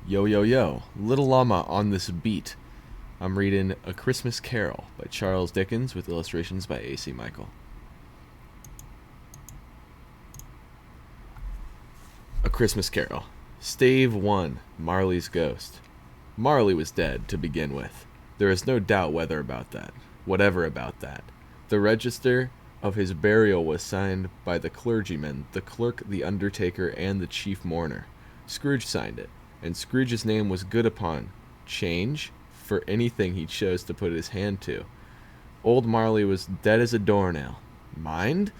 Yo, yo, yo, Lil Llama on this beat. I'm reading A Christmas Carol by Charles Dickens with illustrations by A.C. Michael. A Christmas Carol. Stave 1, Marley's Ghost. Marley was dead, to begin with. There is no doubt whatever about that. The register of his burial was signed by the clergyman, the clerk, the undertaker, and the chief mourner. Scrooge signed it, and Scrooge's name was good upon change for anything he chose to put his hand to. Old Marley was dead as a doornail. Mind?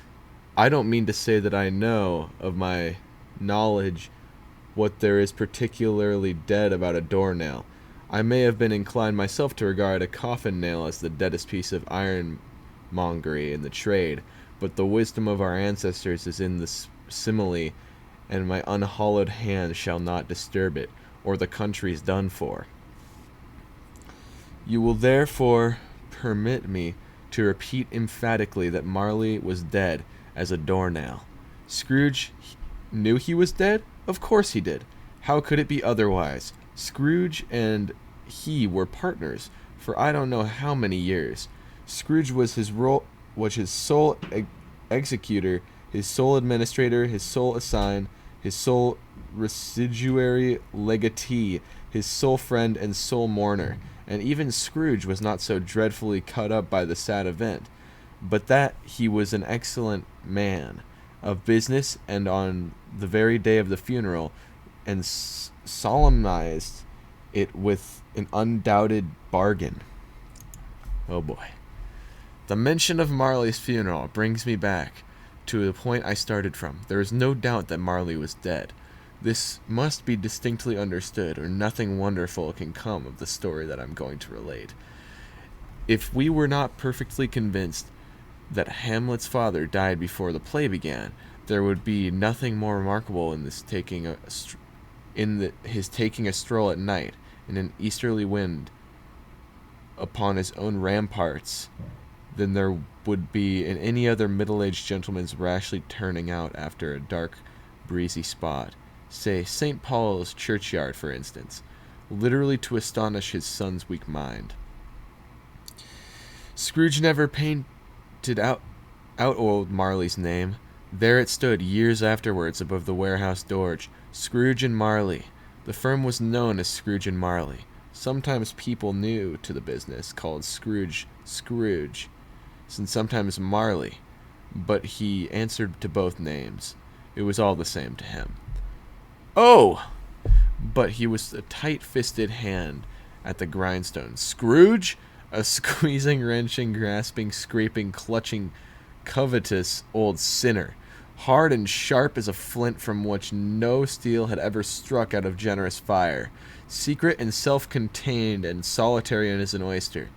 I don't mean to say that I know of my knowledge what there is particularly dead about a doornail. I may have been inclined myself to regard a coffin nail as the deadest piece of ironmongery in the trade, but the wisdom of our ancestors is in the simile, and my unhallowed hand shall not disturb it, or the country's done for. You will therefore permit me to repeat emphatically that Marley was dead as a doornail. Scrooge knew he was dead? Of course he did. How could it be otherwise? Scrooge and he were partners for I don't know how many years. Scrooge was his sole executor, his sole administrator, his sole assign, his sole residuary legatee, his sole friend and sole mourner. And even Scrooge was not so dreadfully cut up by the sad event, but that he was an excellent man of business, and on the very day of the funeral, and solemnized it with an undoubted bargain. Oh boy. The mention of Marley's funeral brings me back to the point I started from. There is no doubt that Marley was dead. This must be distinctly understood, or nothing wonderful can come of the story that I'm going to relate. If we were not perfectly convinced that Hamlet's father died before the play began, there would be nothing more remarkable in his taking a stroll at night in an easterly wind upon his own ramparts than there would be in any other middle-aged gentleman's rashly turning out after a dark, breezy spot, say St. Paul's churchyard, for instance, literally to astonish his son's weak mind. Scrooge never painted out old Marley's name. There it stood years afterwards above the warehouse door, Scrooge and Marley. The firm was known as Scrooge and Marley. Sometimes people new to the business called Scrooge, and sometimes Marley, but he answered to both names. It was all the same to him. Oh! But he was a tight-fisted hand at the grindstone. Scrooge? A squeezing, wrenching, grasping, scraping, clutching, covetous old sinner, hard and sharp as a flint from which no steel had ever struck out of generous fire, secret and self-contained and solitary as an oyster.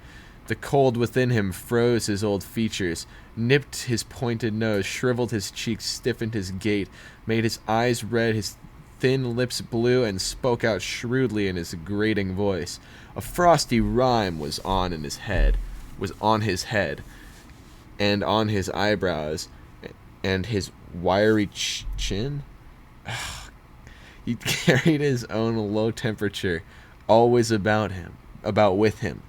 The cold within him froze his old features, nipped his pointed nose, shriveled his cheeks, stiffened his gait, made his eyes red, his thin lips blue, and spoke out shrewdly in his grating voice. A frosty rime was on his head, and on his eyebrows, and his wiry chin. He carried his own low temperature always about with him.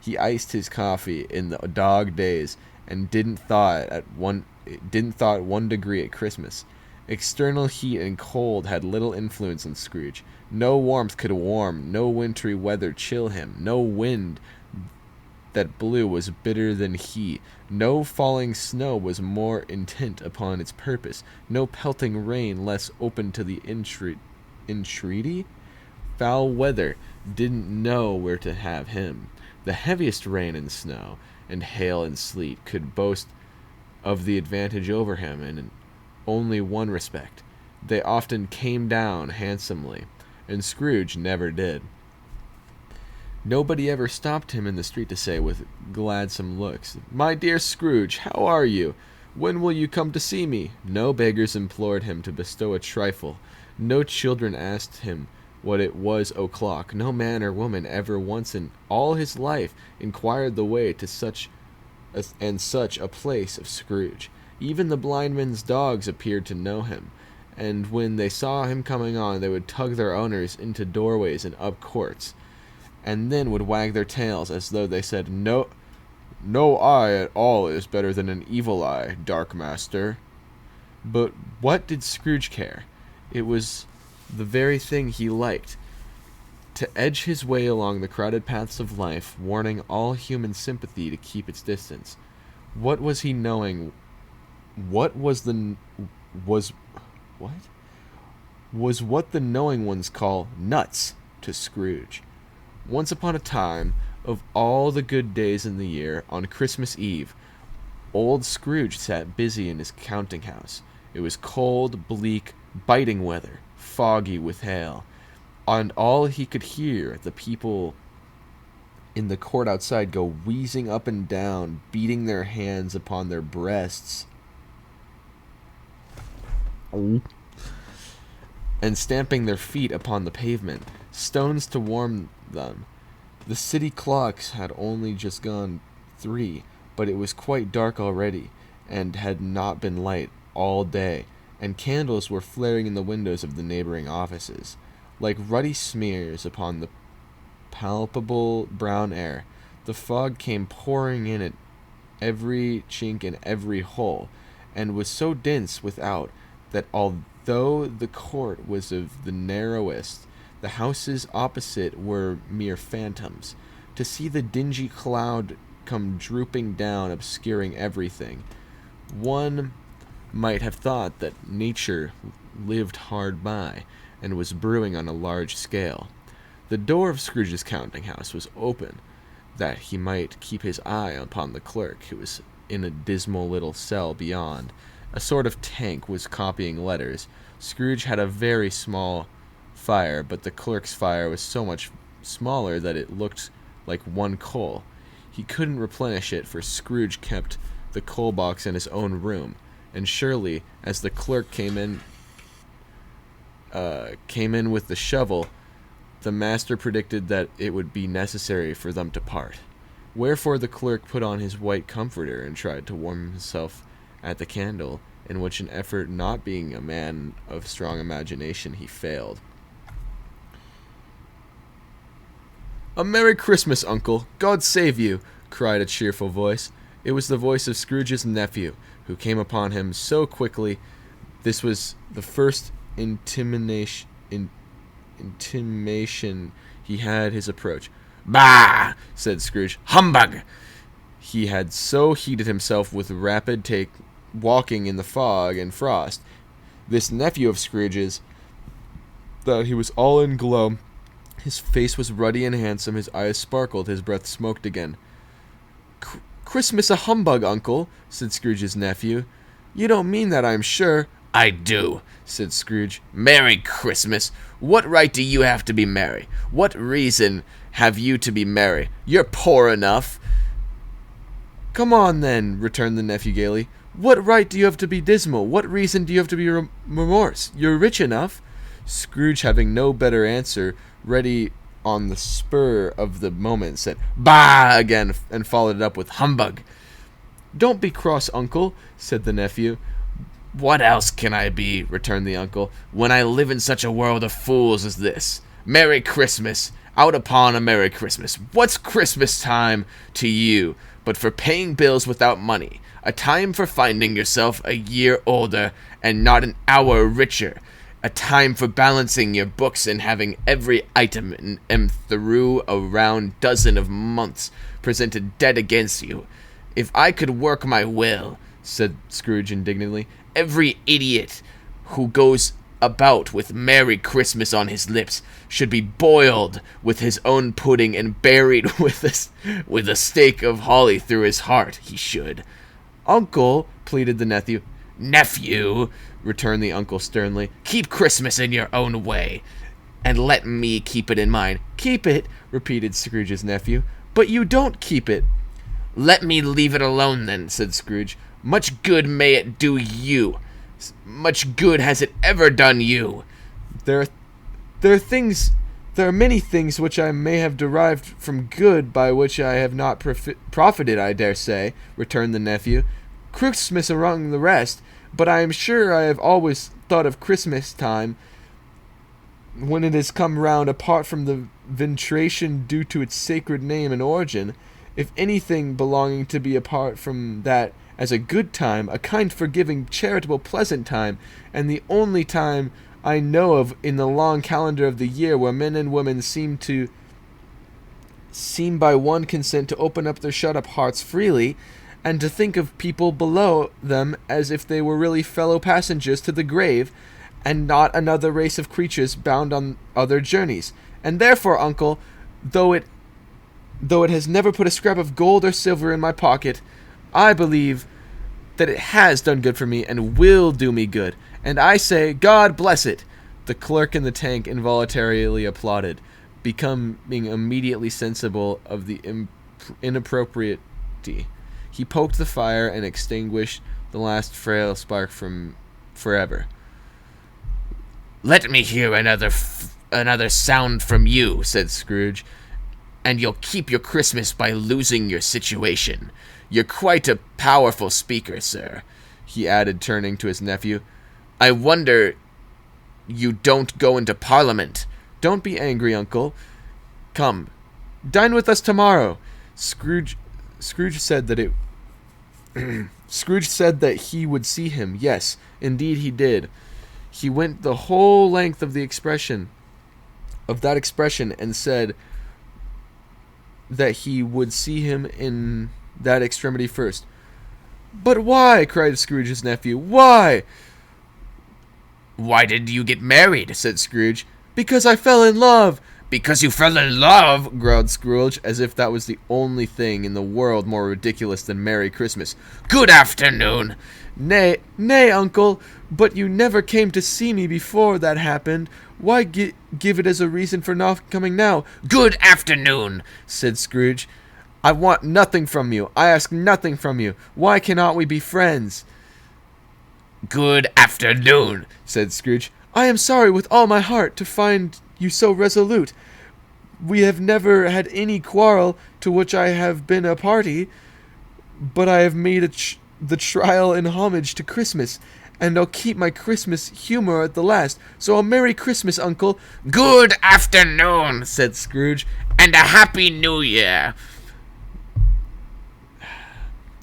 He iced his coffee in the dog days, and didn't thaw at 1 degree at Christmas. External heat and cold had little influence on Scrooge. No warmth could warm, no wintry weather chill him, no wind that blew was bitter than he, no falling snow was more intent upon its purpose, no pelting rain less open to the entreaty. Foul weather didn't know where to have him. The heaviest rain and snow, and hail and sleet could boast of the advantage over him in only one respect. They often came down handsomely, and Scrooge never did. Nobody ever stopped him in the street to say with gladsome looks, "My dear Scrooge, how are you? When will you come to see me?" No beggars implored him to bestow a trifle. No children asked him what it was o'clock. No man or woman ever once in all his life inquired the way to such a place of Scrooge. Even the blind men's dogs appeared to know him, and when they saw him coming on, they would tug their owners into doorways and up courts, and then would wag their tails as though they said, No eye at all is better than an evil eye, Dark Master. But what did Scrooge care? It was the very thing he liked. To edge his way along the crowded paths of life, warning all human sympathy to keep its distance. What was he knowing? What what the knowing ones call nuts to Scrooge? Once upon a time, of all the good days in the year, on Christmas Eve, old Scrooge sat busy in his counting house. It was cold, bleak, biting weather, foggy with hail, and all he could hear the people in the court outside go wheezing up and down, beating their hands upon their breasts, and stamping their feet upon the pavement, stones to warm them. The city clocks had only just gone 3, but it was quite dark already, and had not been light all day, and candles were flaring in the windows of the neighboring offices, like ruddy smears upon the palpable brown air. The fog came pouring in at every chink and every hole, and was so dense without that although the court was of the narrowest, the houses opposite were mere phantoms. To see the dingy cloud come drooping down, obscuring everything, one might have thought that nature lived hard by, and was brewing on a large scale. The door of Scrooge's counting house was open, that he might keep his eye upon the clerk, who was in a dismal little cell beyond. A sort of tank was copying letters. Scrooge had a very small fire, but the clerk's fire was so much smaller that it looked like one coal. He couldn't replenish it, for Scrooge kept the coal box in his own room, and surely, as the clerk came in with the shovel, the master predicted that it would be necessary for them to part. Wherefore the clerk put on his white comforter and tried to warm himself at the candle, in which an effort, not being a man of strong imagination, he failed. "A Merry Christmas, Uncle! God save you!" cried a cheerful voice. It was the voice of Scrooge's nephew, who came upon him so quickly. This was the first intimation he had his approach. "Bah!" said Scrooge. "Humbug!" He had so heated himself with rapid walking in the fog and frost, this nephew of Scrooge's, that he was all in glow. His face was ruddy and handsome, his eyes sparkled, his breath smoked again. "Christmas a humbug, Uncle," said Scrooge's nephew. "You don't mean that, I'm sure." "I do," said Scrooge. "Merry Christmas! What right do you have to be merry? What reason have you to be merry? You're poor enough." "Come on, then," returned the nephew gaily. "What right do you have to be dismal? What reason do you have to be remorse? You're rich enough." Scrooge, having no better answer ready on the spur of the moment, said "Bah!" again, and followed it up with "Humbug." "Don't be cross, Uncle," said the nephew. "What else can I be," returned the uncle, "when I live in such a world of fools as this? Merry Christmas! Out upon a Merry Christmas! What's Christmas time to you but for paying bills without money? A time for finding yourself a year older and not an hour richer. A time for balancing your books and having every item through a round dozen of months presented dead against you. If I could work my will," said Scrooge indignantly, "every idiot who goes about with Merry Christmas on his lips should be boiled with his own pudding and buried with a stake of holly through his heart. He should." "Uncle," pleaded the nephew. "Nephew," returned the uncle sternly, "keep Christmas in your own way, and let me keep it in mine." "Keep it?" repeated Scrooge's nephew. "But you don't keep it." "Let me leave it alone, then," said Scrooge. "Much good may it do you. Much good has it ever done you." There are many things which I may have derived from good by which I have not profited, I dare say," returned the nephew. "Christmas among the rest, but I am sure I have always thought of Christmas time, when it has come round, apart from the veneration due to its sacred name and origin, if anything belonging to be apart from that as a good time, a kind, forgiving, charitable, pleasant time, and the only time I know of in the long calendar of the year where men and women seem by one consent to open up their shut-up hearts freely, and to think of people below them as if they were really fellow passengers to the grave, and not another race of creatures bound on other journeys. And therefore, uncle, though it has never put a scrap of gold or silver in my pocket, I believe that it has done good for me and will do me good. And I say, God bless it. The clerk in the tank involuntarily applauded, becoming immediately sensible of the inappropriacy. He poked the fire and extinguished the last frail spark from forever. "Let me hear another sound from you," said Scrooge, "and you'll keep your Christmas by losing your situation. You're quite a powerful speaker, sir," he added, turning to his nephew. "I wonder you don't go into Parliament." "Don't be angry, uncle. Come, dine with us tomorrow." Scrooge said that Scrooge said that he would see him. Yes, indeed he did. He went the whole length of that expression, and said that he would see him in that extremity first. "But why?" cried Scrooge's nephew. "Why?" "Why did you get married?" said Scrooge. "Because I fell in love." "Because you fell in love?" growled Scrooge, as if that was the only thing in the world more ridiculous than Merry Christmas. "Good afternoon." Nay, uncle, but you never came to see me before that happened. Why give it as a reason for not coming now?" "Good afternoon," said Scrooge. "I want nothing from you. I ask nothing from you. Why cannot we be friends?" "Good afternoon," said Scrooge. "I am sorry with all my heart to find you so resolute. We have never had any quarrel to which I have been a party, but I have made the trial in homage to Christmas, and I'll keep my Christmas humor at the last. So a Merry Christmas, uncle." "Good afternoon," said Scrooge, "and a Happy New Year."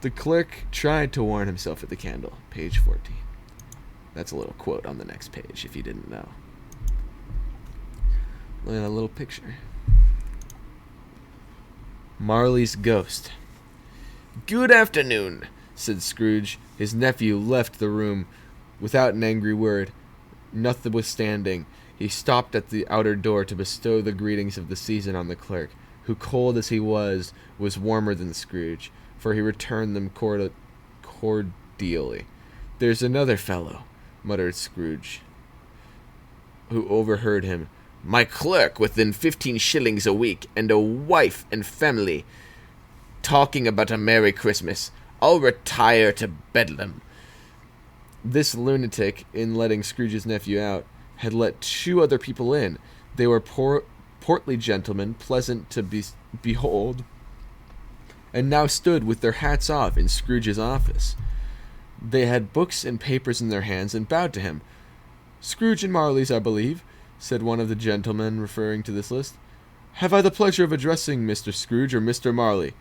The clerk tried to warm himself at the candle. Page 14. That's a little quote on the next page, if you didn't know. Look at a little picture. Marley's ghost. "Good afternoon," said Scrooge. His nephew left the room without an angry word. Notwithstanding, he stopped at the outer door to bestow the greetings of the season on the clerk, who, cold as he was warmer than Scrooge, for he returned them cordially. "There's another fellow," muttered Scrooge, who overheard him. "My clerk, within 15 shillings a week, and a wife and family, talking about a Merry Christmas. I'll retire to Bedlam." This lunatic, in letting Scrooge's nephew out, had let 2 other people in. They were portly gentlemen, pleasant to behold, and now stood with their hats off in Scrooge's office. They had books and papers in their hands and bowed to him. "Scrooge and Marley's, I believe," said one of the gentlemen, referring to this list. "Have I the pleasure of addressing Mr. Scrooge or Mr. Marley?"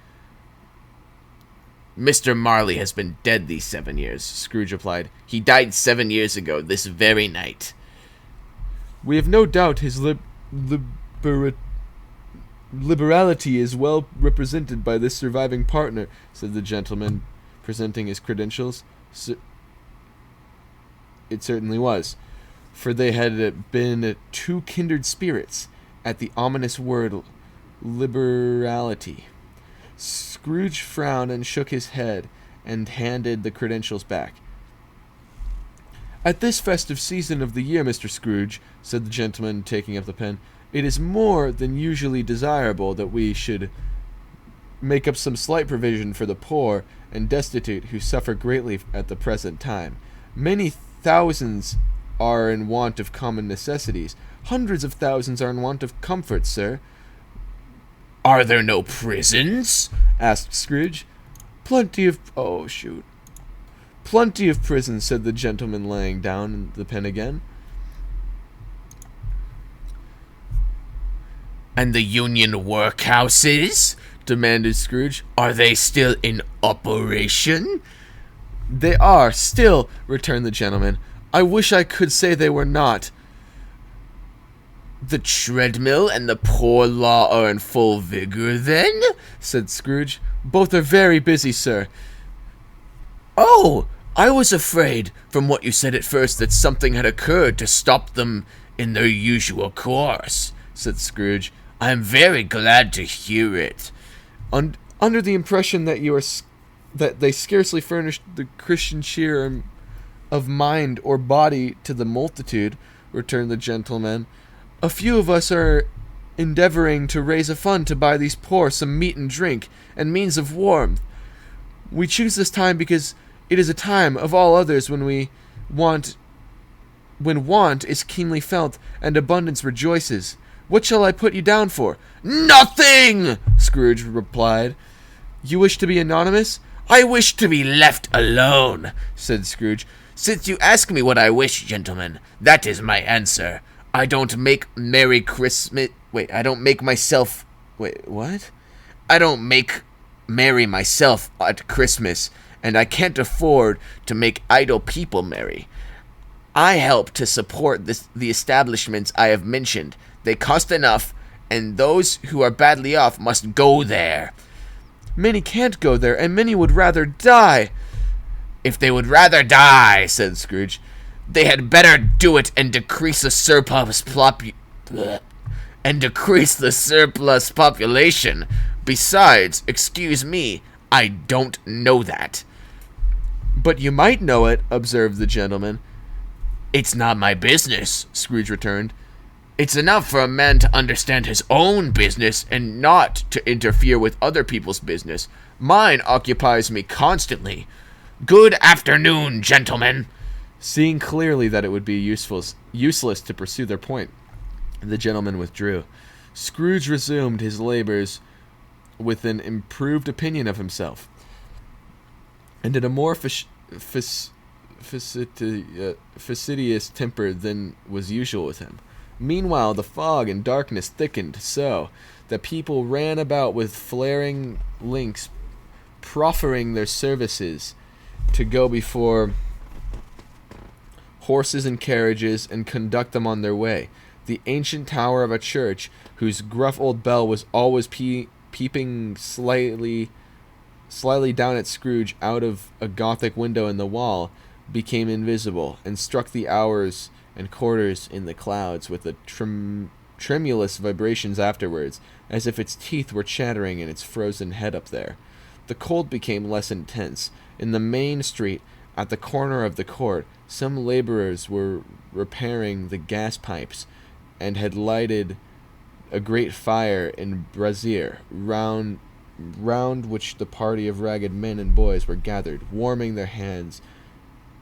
"Mr. Marley has been dead these 7 years," Scrooge replied. "He died 7 years ago, this very night." "We have no doubt his liberality is well represented by this surviving partner," said the gentleman, presenting his credentials. It certainly was, for they had been 2 kindred spirits at the ominous word liberality. Scrooge frowned and shook his head and handed the credentials back. "At this festive season of the year, Mr. Scrooge," said the gentleman, taking up the pen, "it is more than usually desirable that we should make up some slight provision for the poor and destitute who suffer greatly at the present time. Many thousands are in want of common necessities. Hundreds of thousands are in want of comfort, sir." "Are there no prisons?" asked Scrooge. "Plenty of... Plenty of prisons, said the gentleman, laying down the pen again. And the Union workhouses? Demanded Scrooge. Are they still in operation? They are, still, returned the gentleman. I wish I could say they were not. The treadmill and the poor law are in full vigor, then? Said Scrooge. Both are very busy, sir. Oh, I was afraid, from what you said at first, that something had occurred to stop them in their usual course, said Scrooge. I am very glad to hear it. Under the impression that that they scarcely furnished the Christian cheer of mind or body to the multitude, returned the gentleman, a few of us are endeavoring to raise a fund to buy these poor some meat and drink and means of warmth. We choose this time because it is a time of all others when want is keenly felt and abundance rejoices. What shall I put you down for? Nothing, Scrooge replied. You wish to be anonymous? I wish to be left alone, said Scrooge. Since you ask me what I wish, gentlemen, that is my answer. I don't make Merry Christmas... I don't make myself... what? I don't make merry myself at Christmas, and I can't afford to make idle people merry. I help to support the establishments I have mentioned. They cost enough, and those who are badly off must go there. Many can't go there, and many would rather die. If they would rather die, said Scrooge, they had better do it and decrease the surplus population. Besides, excuse me, I don't know that. But you might know it, observed the gentleman. It's not my business, Scrooge returned. It's enough for a man to understand his own business and not to interfere with other people's business. Mine occupies me constantly. Good afternoon, gentlemen. Seeing clearly that it would be useless to pursue their point, the gentleman withdrew. Scrooge resumed his labors with an improved opinion of himself, and in a more fastidious temper than was usual with him. Meanwhile, the fog and darkness thickened so that people ran about with flaring links, proffering their services to go before horses and carriages and conduct them on their way. The ancient tower of a church, whose gruff old bell was always peeping slightly down at Scrooge out of a Gothic window in the wall, became invisible, and struck the hours and quarters in the clouds with a tremulous vibrations afterwards, as if its teeth were chattering in its frozen head up there. The cold became less intense. In the main street, at the corner of the court, some laborers were repairing the gas pipes, and had lighted a great fire in brazier, round which the party of ragged men and boys were gathered, warming their hands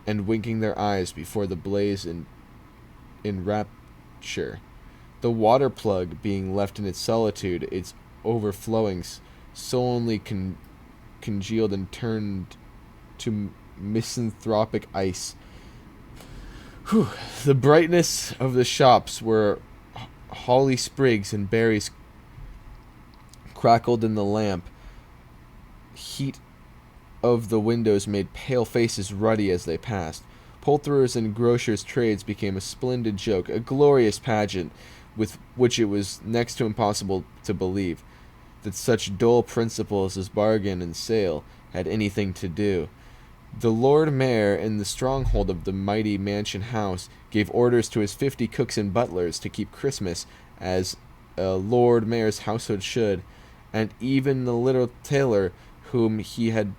and winking their eyes before the blaze in rapture. The water plug being left in its solitude, its overflowings sullenly congealed and turned to misanthropic ice. The brightness of the shops were holly sprigs and berries crackled in the lamp. Heat of the windows made pale faces ruddy as they passed. Poulterers' and grocers' trades became a splendid joke, a glorious pageant with which it was next to impossible to believe that such dull principles as bargain and sale had anything to do. The Lord Mayor, in the stronghold of the mighty mansion house, gave orders to his 50 cooks and butlers to keep Christmas as a Lord Mayor's household should, and even the little tailor whom he had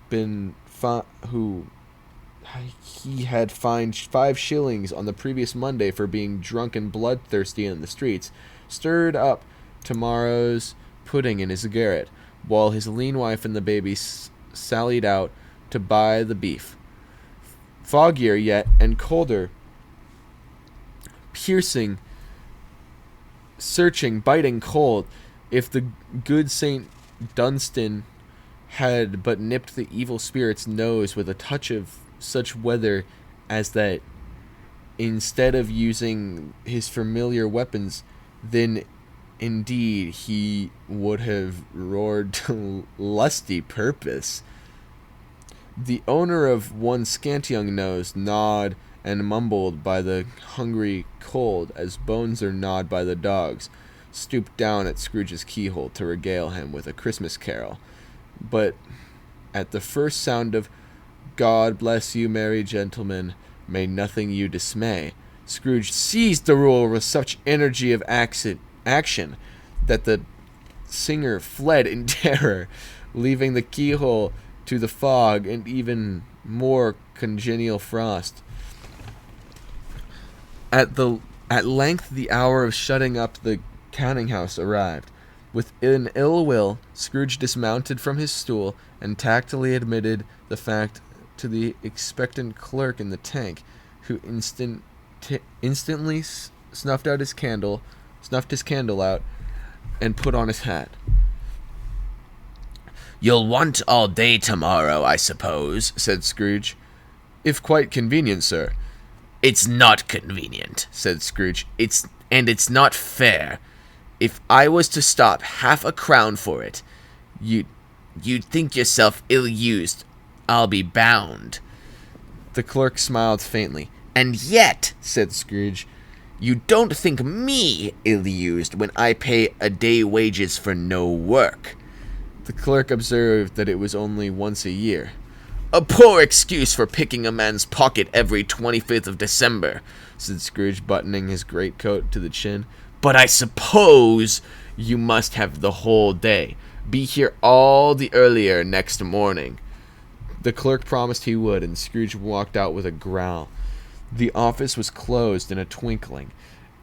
fined 5 shillings on the previous Monday for being drunk and bloodthirsty in the streets, stirred up tomorrow's pudding in his garret, while his lean wife and the baby sallied out to buy the beef. Foggier yet and colder, piercing, searching, biting cold, if the good St. Dunstan had but nipped the evil spirit's nose with a touch of such weather as that instead of using his familiar weapons, then indeed he would have roared to lusty purpose. The owner of one scant young nose gnawed and mumbled by the hungry cold as bones are gnawed by the dogs, stooped down at Scrooge's keyhole to regale him with a Christmas carol. But at the first sound of "God bless you, merry gentlemen, may nothing you dismay," Scrooge seized the ruler with such energy of action that the singer fled in terror, leaving the keyhole to the fog and even more congenial frost. At length the hour of shutting up the counting-house arrived. With an ill will, Scrooge dismounted from his stool and tactfully admitted the fact to the expectant clerk in the tank, who instantly snuffed his candle out, and put on his hat. "You'll want all day tomorrow, I suppose," said Scrooge. "If quite convenient, sir." "It's not convenient," said Scrooge. It's not fair. If I was to stop half a crown for it, you'd think yourself ill-used, I'll be bound." The clerk smiled faintly. "And yet," said Scrooge, "you don't think me ill-used when I pay a day wages for no work." The clerk observed that it was only once a year. "A poor excuse for picking a man's pocket every 25th of December," said Scrooge, buttoning his greatcoat to the chin. "But I suppose you must have the whole day. Be here all the earlier next morning." The clerk promised he would, and Scrooge walked out with a growl. The office was closed in a twinkling,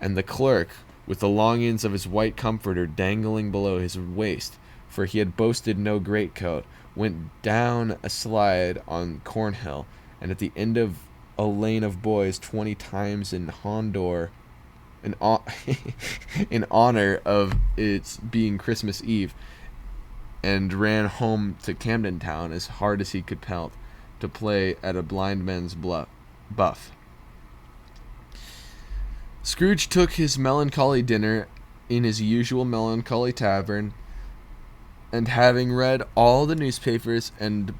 and the clerk, with the long ends of his white comforter dangling below his waist, for he had boasted no greatcoat, went down a slide on Cornhill, and at the end of a lane of boys 20 times in Hondor, in honor of its being Christmas Eve, and ran home to Camden Town as hard as he could pelt, to play at a blind man's buff. Scrooge took his melancholy dinner in his usual melancholy tavern, and having read all the newspapers and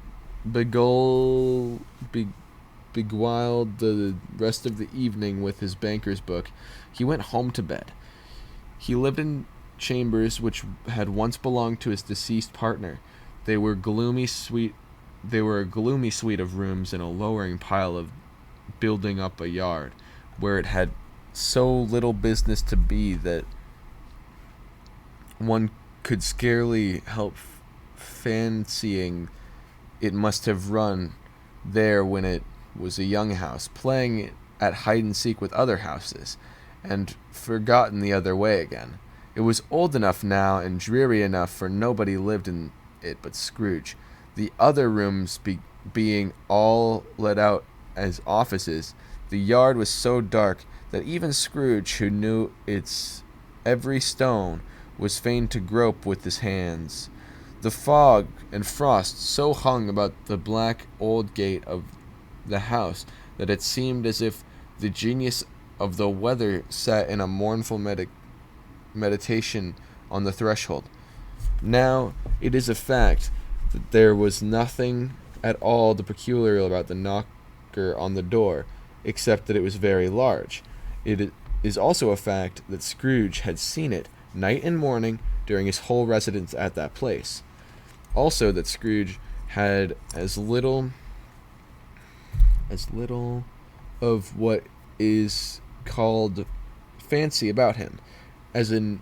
beguiled the rest of the evening with his banker's book, he went home to bed. He lived in chambers which had once belonged to his deceased partner. They were a gloomy suite of rooms in a lowering pile of building up a yard, where it had so little business to be that one could scarcely help fancying it must have run there when it was a young house, playing at hide-and-seek with other houses, and forgotten the other way again. It was old enough now and dreary enough, for nobody lived in it but Scrooge. The other rooms being all let out as offices, the yard was so dark that even Scrooge, who knew its every stone, was fain to grope with his hands. The fog and frost so hung about the black old gate of the house that it seemed as if the genius of the weather sat in a mournful meditation on the threshold. Now, it is a fact that there was nothing at all peculiar about the knocker on the door, except that it was very large. It is also a fact that Scrooge had seen it night and morning during his whole residence at that place. Also that Scrooge had as little of what is called fancy about him as in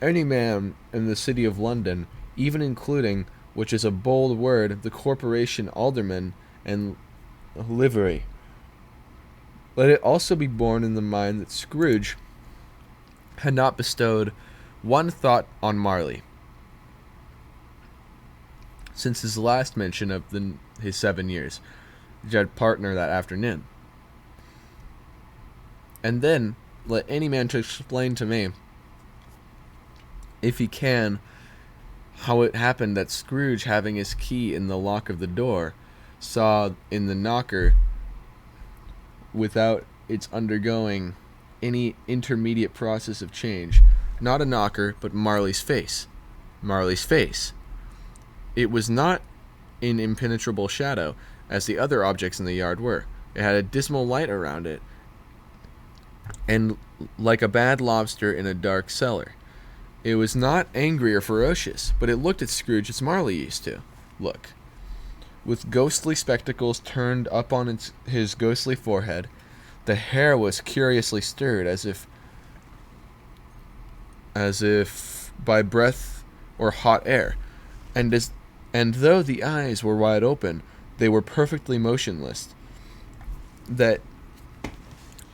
any man in the city of London, even including, which is a bold word, the corporation alderman and livery. Let it also be borne in the mind that Scrooge had not bestowed one thought on Marley since his last mention of his 7 years, which had partner that afternoon. And then, let any man to explain to me, if he can, how it happened that Scrooge, having his key in the lock of the door, saw in the knocker, without its undergoing any intermediate process of change, not a knocker, but Marley's face. Marley's face. It was not in impenetrable shadow, as the other objects in the yard were. It had a dismal light around it, and like a bad lobster in a dark cellar. It was not angry or ferocious, but it looked at Scrooge as Marley used to look, with ghostly spectacles turned up on his ghostly forehead. The hair was curiously stirred, as if by breath or hot air, and though the eyes were wide open, they were perfectly motionless. That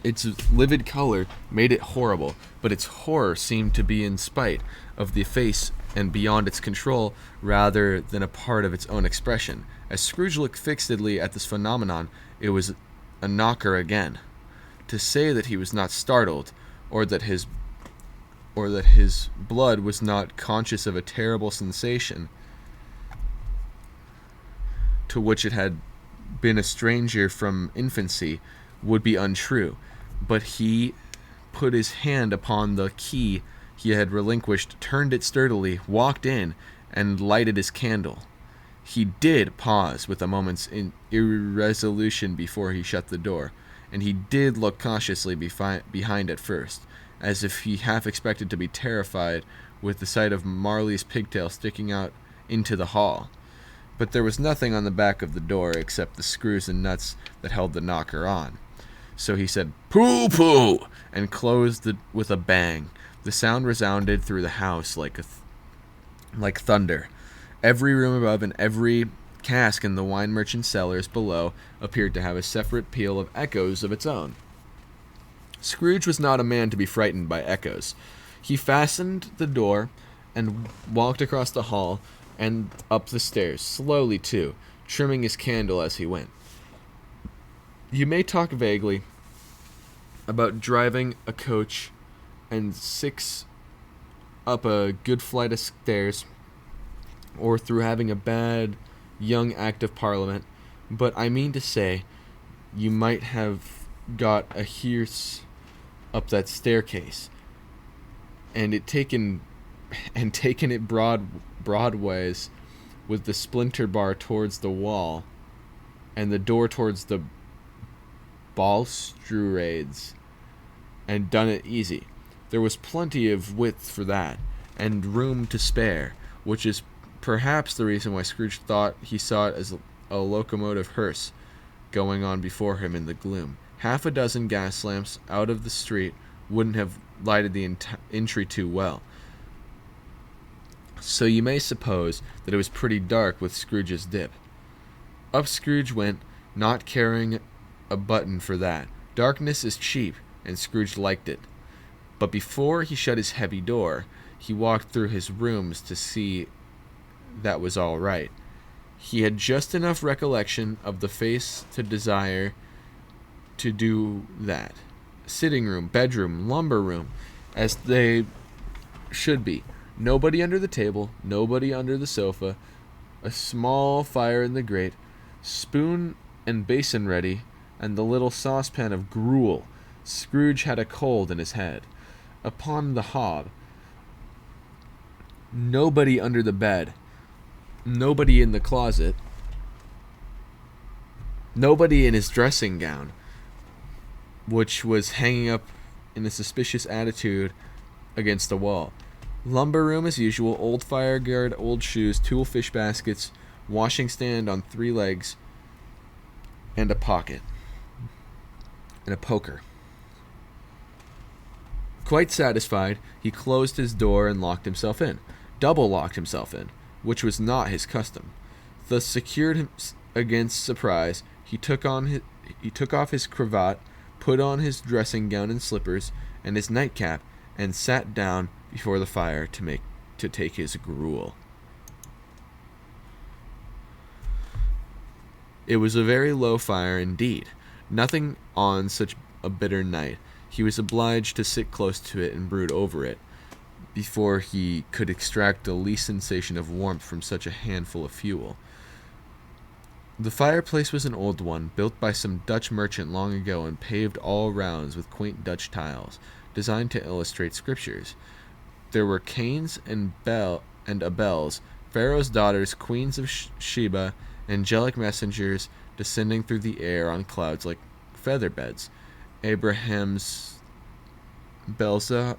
its livid color made it horrible, but its horror seemed to be in spite of the face and beyond its control, rather than a part of its own expression. As Scrooge looked fixedly at this phenomenon, it was a knocker again. To say that he was not startled, or that his blood was not conscious of a terrible sensation to which it had been a stranger from infancy, would be untrue. But he put his hand upon the key he had relinquished, turned it sturdily, walked in, and lighted his candle. He did pause with a moment's irresolution before he shut the door, and he did look cautiously behind at first, as if he half expected to be terrified with the sight of Marley's pigtail sticking out into the hall. But there was nothing on the back of the door except the screws and nuts that held the knocker on. So he said, "Pooh-pooh!" and closed it with a bang. The sound resounded through the house like thunder. Every room above and every cask in the wine merchant's cellars below appeared to have a separate peal of echoes of its own. Scrooge was not a man to be frightened by echoes. He fastened the door and walked across the hall and up the stairs, slowly too, trimming his candle as he went. You may talk vaguely about driving a coach and six up a good flight of stairs, or through having a bad young Act of Parliament, but I mean to say, you might have got a hearse up that staircase, and taken it broadways, with the splinter bar towards the wall, and the door towards the balustrades, and done it easy. There was plenty of width for that, and room to spare, which is perhaps the reason why Scrooge thought he saw it as a locomotive hearse going on before him in the gloom. Half a dozen gas lamps out of the street wouldn't have lighted the entry too well. So you may suppose that it was pretty dark with Scrooge's dip. Up Scrooge went, not caring a button for that. Darkness is cheap, and Scrooge liked it. But before he shut his heavy door, he walked through his rooms to see that was all right. He had just enough recollection of the face to desire to do that. Sitting room, bedroom, lumber room, as they should be. Nobody under the table, nobody under the sofa, a small fire in the grate, spoon and basin ready, and the little saucepan of gruel. Scrooge had a cold in his head. Upon the hob, nobody under the bed, nobody in the closet, nobody in his dressing gown, which was hanging up in a suspicious attitude against the wall. Lumber room as usual, old fire guard, old shoes, tool fish baskets, washing stand on 3 legs, and a pocket, and a poker. Quite satisfied, he closed his door and locked himself in. Double locked himself in, which was not his custom. Thus secured him against surprise, he took off his cravat, put on his dressing gown and slippers, and his nightcap, and sat down before the fire to take his gruel. It was a very low fire indeed. Nothing on such a bitter night. He was obliged to sit close to it and brood over it, before he could extract the least sensation of warmth from such a handful of fuel. The fireplace was an old one, built by some Dutch merchant long ago and paved all rounds with quaint Dutch tiles, designed to illustrate scriptures. There were Cains and Abels, Pharaoh's daughters, queens of Sheba, angelic messengers descending through the air on clouds like feather beds. Abraham's Belsahar's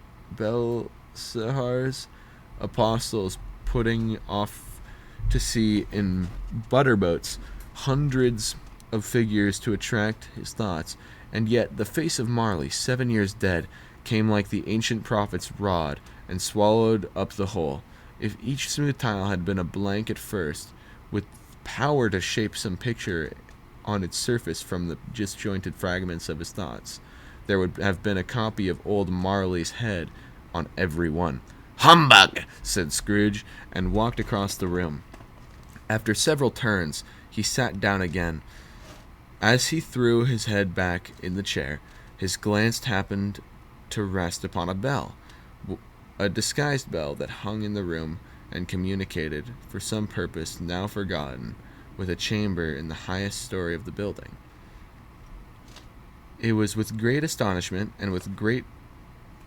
apostles putting off to sea in butterboats, hundreds of figures to attract his thoughts, and yet the face of Marley, 7 years dead, came like the ancient prophet's rod and swallowed up the whole. If each smooth tile had been a blank at first, with power to shape some picture on its surface from the disjointed fragments of his thoughts, there would have been a copy of old Marley's head on every one. "Humbug!" said Scrooge, and walked across the room. After several turns, he sat down again. As he threw his head back in the chair, his glance happened to rest upon a bell, a disguised bell that hung in the room and communicated, for some purpose now forgotten, with a chamber in the highest story of the building. It was with great astonishment and with great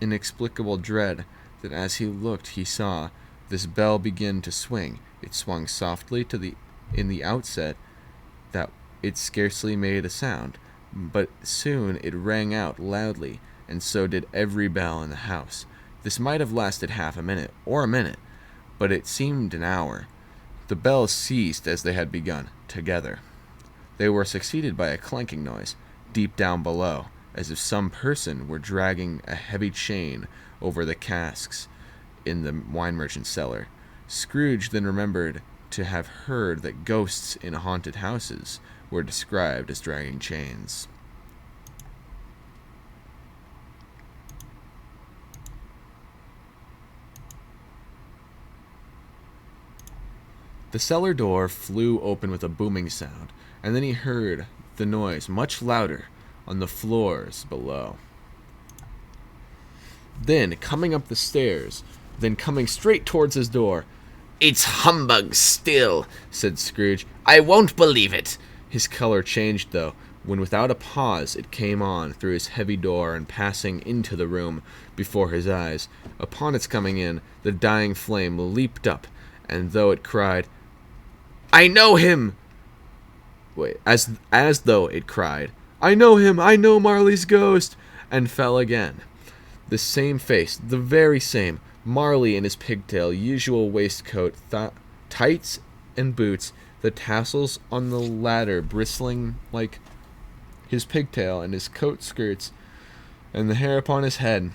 inexplicable dread that as he looked he saw this bell begin to swing. It swung softly in the outset that it scarcely made a sound, but soon it rang out loudly, and so did every bell in the house. This might have lasted half a minute, or a minute, but it seemed an hour. The bells ceased as they had begun, together. They were succeeded by a clanking noise, deep down below, as if some person were dragging a heavy chain over the casks in the wine merchant's cellar. Scrooge then remembered to have heard that ghosts in haunted houses were described as dragging chains. The cellar door flew open with a booming sound, and then he heard the noise much louder on the floors below. Then, coming up the stairs, then coming straight towards his door. "It's humbug still," said Scrooge. "I won't believe it." His color changed, though, when without a pause it came on through his heavy door and passing into the room before his eyes. Upon its coming in, the dying flame leaped up, and though it cried, "I know him!" As though it cried, "I know him! I know Marley's ghost!" and fell again. The same face, the very same, Marley in his pigtail, usual waistcoat, tights and boots, the tassels on the latter bristling like his pigtail and his coat skirts, and the hair upon his head.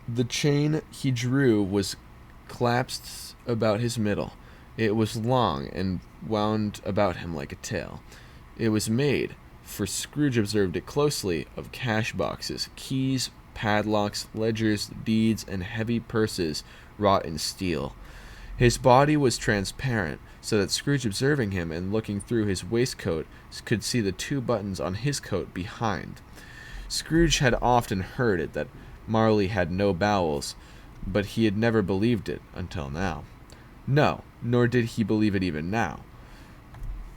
The chain he drew was clasped about his middle. It was long and wound about him like a tail. It was made, for Scrooge observed it closely, of cash boxes, keys, padlocks, ledgers, deeds, and heavy purses wrought in steel. His body was transparent, so that Scrooge, observing him and looking through his waistcoat, could see the 2 buttons on his coat behind. Scrooge had often heard it that Marley had no bowels, but he had never believed it until now. No, nor did he believe it even now.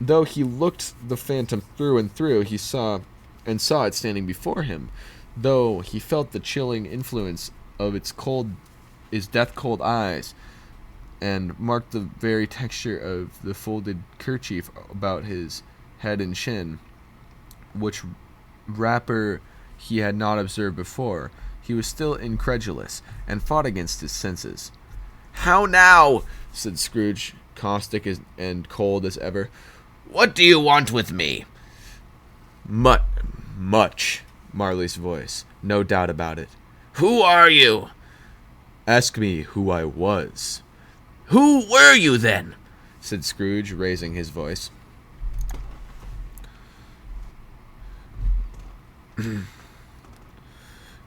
Though he looked the phantom through and through, he saw it standing before him. Though he felt the chilling influence of its death-cold eyes, and marked the very texture of the folded kerchief about his head and chin, which wrapper he had not observed before, he was still incredulous, and fought against his senses. "How now?" said Scrooge, caustic and cold as ever. "What do you want with me?" Much, Marley's voice, no doubt about it. "Who are you?" "Ask me who I was." "Who were you then?" said Scrooge, raising his voice.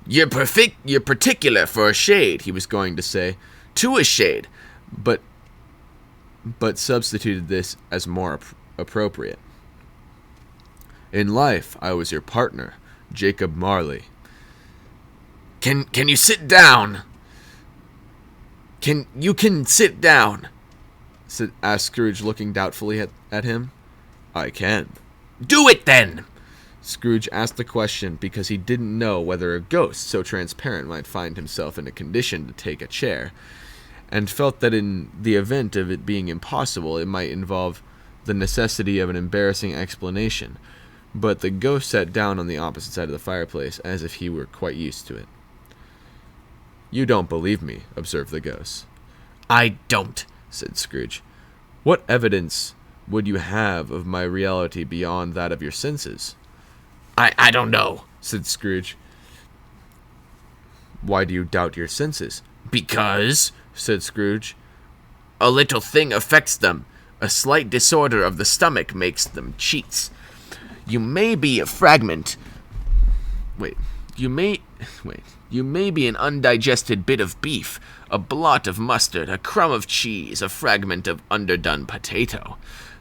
You're particular for a shade," he was going to say. "To a shade." But substituted this as more appropriate. "In life, I was your partner, Jacob Marley." Can you sit down?" You can sit down," asked Scrooge, looking doubtfully at him. I can. Do it then! Scrooge asked the question because he didn't know whether a ghost so transparent might find himself in a condition to take a chair, and felt that in the event of it being impossible, it might involve the necessity of an embarrassing explanation. But the ghost sat down on the opposite side of the fireplace, as if he were quite used to it. You don't believe me, observed the ghost. I don't, said Scrooge. What evidence would you have of my reality beyond that of your senses? I don't know, said Scrooge. Why do you doubt your senses? Because, said Scrooge, a little thing affects them. A slight disorder of the stomach makes them cheats. You may be a fragment. You may be an undigested bit of beef, a blot of mustard, a crumb of cheese, a fragment of underdone potato.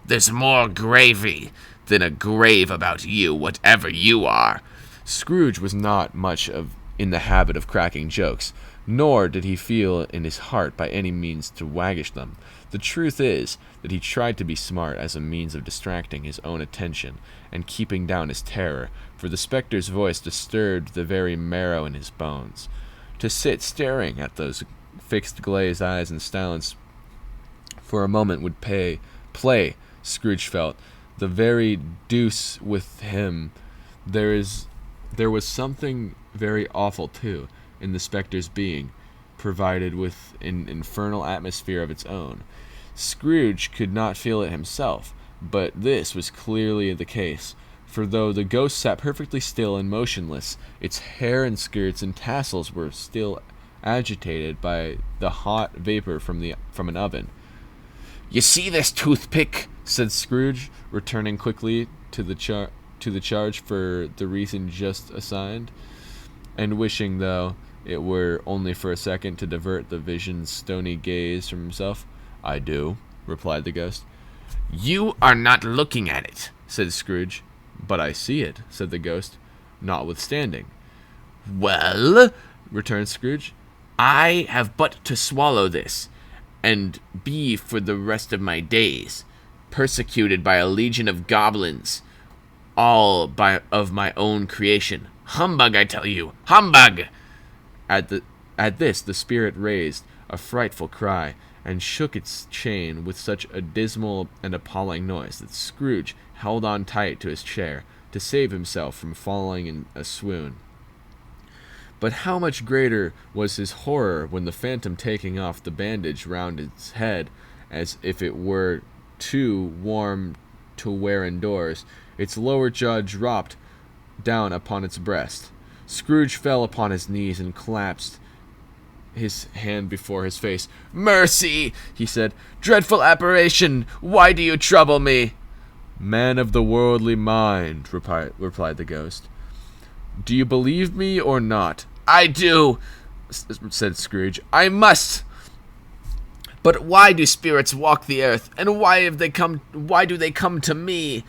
There's more gravy than a grave about you, whatever you are. Scrooge was not much in the habit of cracking jokes, nor did he feel in his heart by any means to waggish them. The truth is that he tried to be smart as a means of distracting his own attention and keeping down his terror, for the spectre's voice disturbed the very marrow in his bones. To sit staring at those fixed glazed eyes in silence for a moment would play, Scrooge felt, the very deuce with him. There was something very awful, too, in the spectre's being, provided with an infernal atmosphere of its own. Scrooge could not feel it himself, but this was clearly the case, for though the ghost sat perfectly still and motionless, its hair and skirts and tassels were still agitated by the hot vapor from an oven. You see this toothpick? Said Scrooge, returning quickly to the charge for the reason just assigned, and wishing, though it were only for a second, to divert the vision's stony gaze from himself. I do, replied the ghost. You are not looking at it, said Scrooge. But I see it, said the ghost, notwithstanding. Well, returned Scrooge, I have but to swallow this, and be for the rest of my days persecuted by a legion of goblins, all of my own creation. Humbug, I tell you, humbug! At this the spirit raised a frightful cry, and shook its chain with such a dismal and appalling noise that Scrooge held on tight to his chair to save himself from falling in a swoon. But how much greater was his horror when the phantom, taking off the bandage round its head, as if it were too warm to wear indoors, its lower jaw dropped down upon its breast. Scrooge fell upon his knees and clasped his hand before his face. "Mercy!" he said. "Dreadful apparition! Why do you trouble me?" "Man of the worldly mind," replied the ghost, "do you believe me or not?" "I do," said Scrooge. "I must. But why do spirits walk the earth, and why do they come to me?"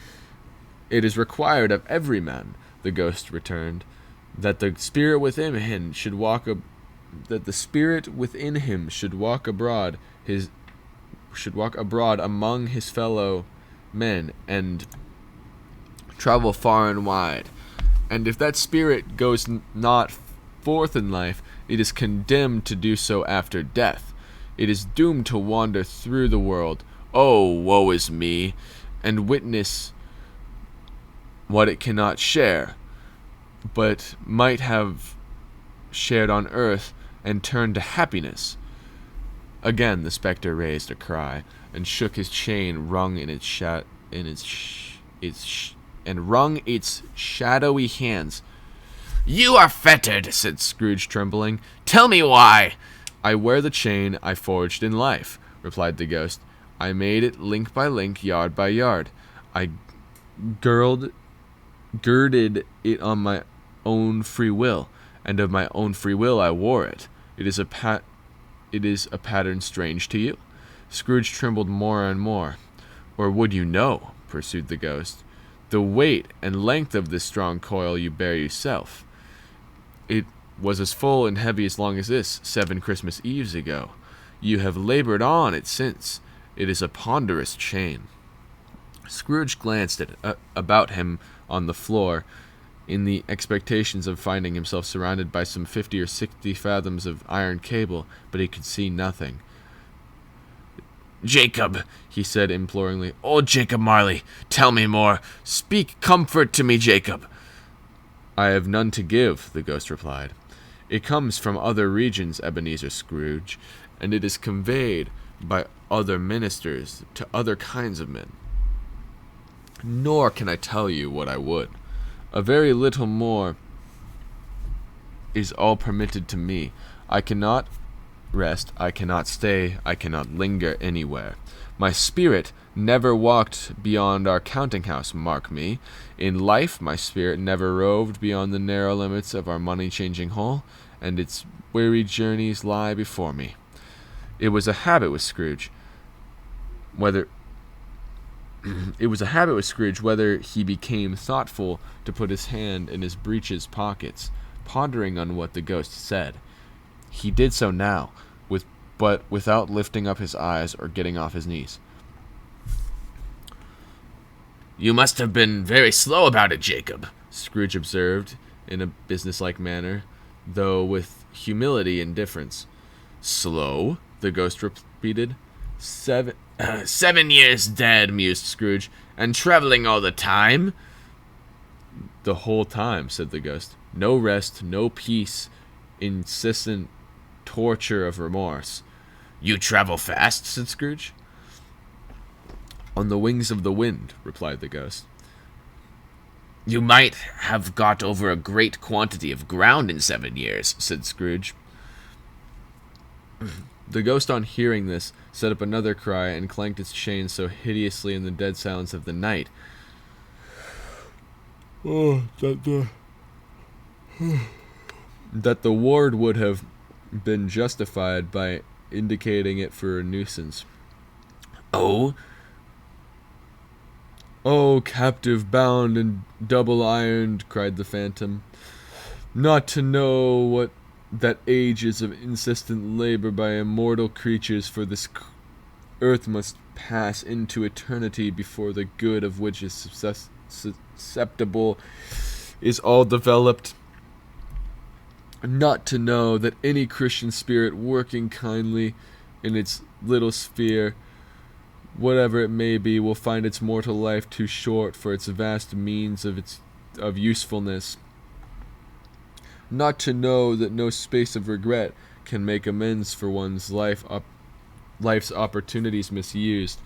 "It is required of every man," the ghost returned, that the spirit within him should walk abroad among his fellow men and travel far and wide. And if that spirit goes not forth in life, it is condemned to do so after death. It is doomed to wander through the world, oh, woe is me, and witness what it cannot share, but might have shared on earth and turned to happiness. Again the spectre raised a cry, and shook his chain, wrung its shadowy hands. "You are fettered," said Scrooge, trembling. "Tell me why." "I wear the chain I forged in life," replied the ghost. "I made it link by link, yard by yard. I girded it on my own free will, and of my own free will I wore it. It is a pattern strange to you?" Scrooge trembled more and more. "Or would you know," pursued the ghost, "the weight and length of this strong coil you bear yourself? It was as full and heavy as long as this 7 Christmas Eves ago. You have labored on it since. It is a ponderous chain." Scrooge glanced about him on the floor, in the expectations of finding himself surrounded by some 50 or 60 fathoms of iron cable, but he could see nothing. "Jacob," he said imploringly. "Oh, Jacob Marley, tell me more. Speak comfort to me, Jacob." "I have none to give," the ghost replied. "It comes from other regions, Ebenezer Scrooge, and it is conveyed by other ministers to other kinds of men. Nor can I tell you what I would. A very little more is all permitted to me. I cannot rest, I cannot stay, I cannot linger anywhere. My spirit never walked beyond our counting-house, mark me. In life, my spirit never roved beyond the narrow limits of our money-changing hole, and its weary journeys lie before me." It was a habit with Scrooge, whether he became thoughtful to put his hand in his breeches pockets, pondering on what the ghost said. He did so now, but without lifting up his eyes or getting off his knees. "You must have been very slow about it, Jacob," Scrooge observed in a businesslike manner, though with humility and indifference. "Slow?" the ghost repeated. 7 years dead," mused Scrooge, "and traveling all the time?" "The whole time," said the ghost. "No rest, no peace, incessant torture of remorse." "You travel fast?" said Scrooge. "On the wings of the wind," replied the ghost. "You might have got over a great quantity of ground in 7 years," said Scrooge. The ghost, on hearing this, set up another cry and clanked its chain so hideously in the dead silence of the night that the ward would have been justified by indicating it for a nuisance. "Oh?" "Oh, captive bound and double-ironed," cried the phantom, "not to know what that ages of insistent labor by immortal creatures for this earth must pass into eternity before the good of which is susceptible is all developed. Not to know that any Christian spirit working kindly in its little sphere, whatever it may be, will find its mortal life too short for its vast means of usefulness. Not to know that no space of regret can make amends for one's life's opportunities misused.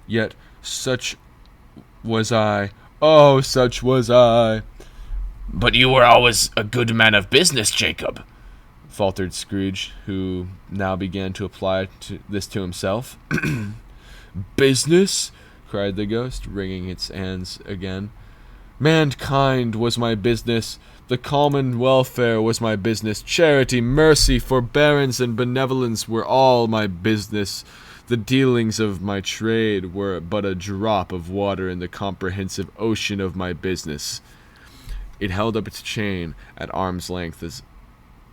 Yet such was I. Oh, such was I." "But you were always a good man of business, Jacob," faltered Scrooge, who now began to apply this to himself. "Business?" cried the ghost, wringing its hands again. "Mankind was my business. The common welfare was my business. Charity, mercy, forbearance, and benevolence were all my business. The dealings of my trade were but a drop of water in the comprehensive ocean of my business." It held up its chain at arm's length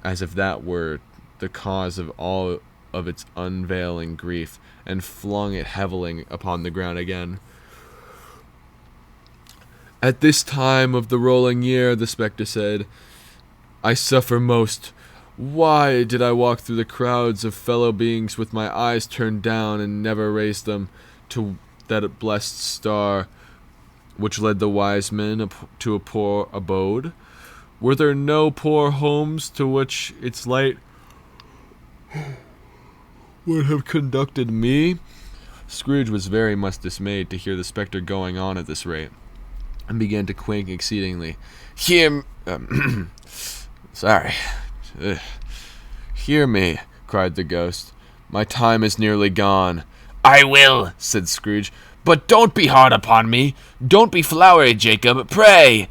as if that were the cause of all of its unveiling grief, and flung it heavily upon the ground again. "At this time of the rolling year," the spectre said, "I suffer most. Why did I walk through the crowds of fellow beings with my eyes turned down and never raise them to that blessed star which led the wise men to a poor abode? Were there no poor homes to which its light would have conducted me?" Scrooge was very much dismayed to hear the spectre going on at this rate, and began to quake exceedingly. Hear me," cried the ghost. "My time is nearly gone." "I will," said Scrooge. "But don't be hard upon me. Don't be flowery, Jacob, pray."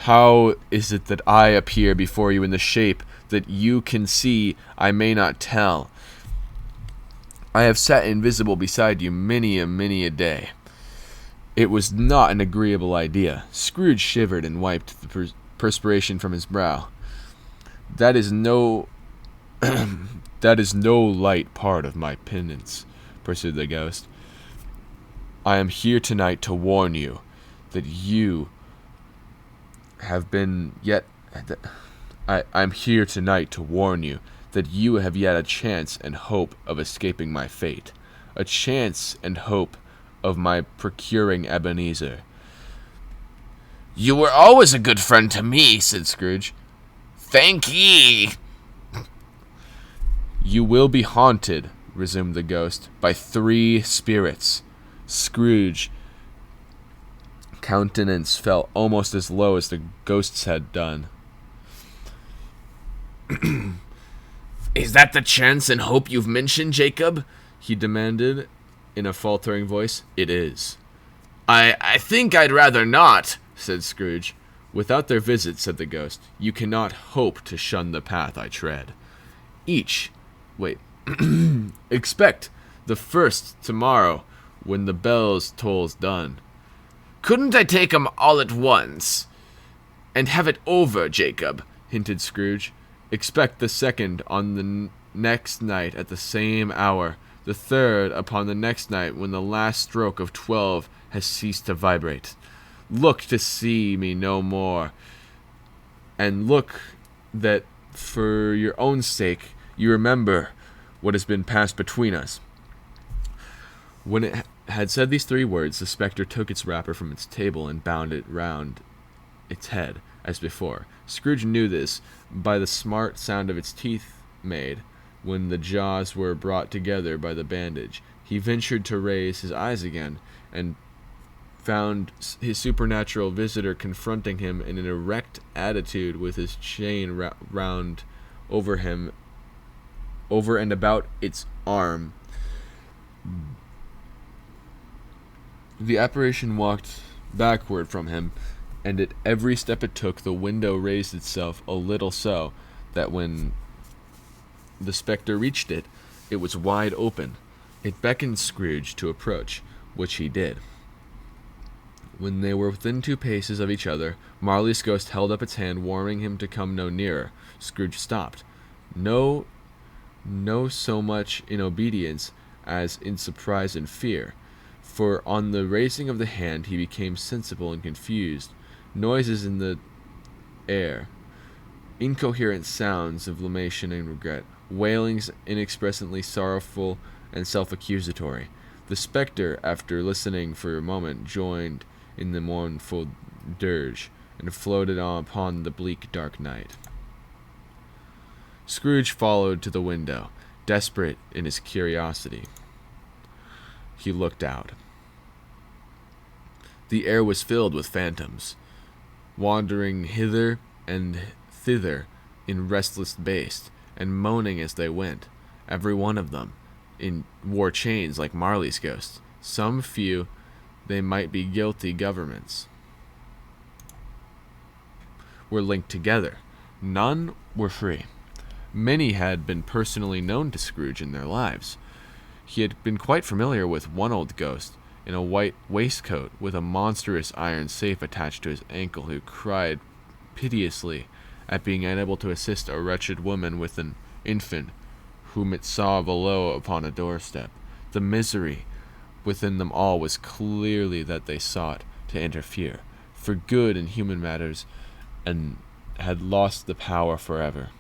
"How is it that I appear before you in the shape that you can see I may not tell? I have sat invisible beside you many a day." It was not an agreeable idea. Scrooge shivered and wiped the perspiration from his brow. That is no light part of my penance," pursued the ghost. I am here tonight to warn you that you have been yet... I'm here tonight to warn you that you have yet a chance and hope of escaping my fate. A chance and hope of my procuring Ebenezer. You were always a good friend to me, said Scrooge. Thank ye. You will be haunted, resumed the ghost, by 3 spirits. Scrooge's countenance fell almost as low as the ghost's had done. Is that the chance and hope you've mentioned, Jacob? He demanded in a faltering voice. It is. I think I'd rather not, said Scrooge. Without their visit, said the ghost, you cannot hope to shun the path I tread. Expect the first tomorrow when the bells toll's done. Couldn't I take 'em all at once and have it over, Jacob? Hinted Scrooge. Expect the second on the next night at the same hour, the third upon the next night when the last stroke of 12 has ceased to vibrate. Look to see me no more, and look that for your own sake you remember what has been passed between us. When it had said these 3 words, the spectre took its wrapper from its table and bound it round its head, as before. Scrooge knew this by the smart sound of its teeth made when the jaws were brought together by the bandage. He ventured to raise his eyes again, and found his supernatural visitor confronting him in an erect attitude with his chain round over him, over and about its arm. The apparition walked backward from him, and at every step it took, the window raised itself a little so that when the spectre reached it, it was wide open. It beckoned Scrooge to approach, which he did. When they were within 2 paces of each other, Marley's ghost held up its hand, warning him to come no nearer. Scrooge stopped. No so much in obedience as in surprise and fear, for on the raising of the hand he became sensible and confused. Noises in the air, incoherent sounds of lamentation and regret, wailings inexpressibly sorrowful and self-accusatory. The spectre, after listening for a moment, joined in the mournful dirge, and floated on upon the bleak dark night. Scrooge followed to the window, desperate in his curiosity. He looked out. The air was filled with phantoms, wandering hither and thither in restless haste, and moaning as they went. Every one of them wore chains like Marley's ghost. Some few they might be guilty governments were linked together. None were free. Many had been personally known to Scrooge in their lives. He had been quite familiar with one old ghost in a white waistcoat with a monstrous iron safe attached to his ankle, who cried piteously at being unable to assist a wretched woman with an infant whom it saw below upon a doorstep. The misery within them all was clearly that they sought to interfere for good in human matters, and had lost the power forever.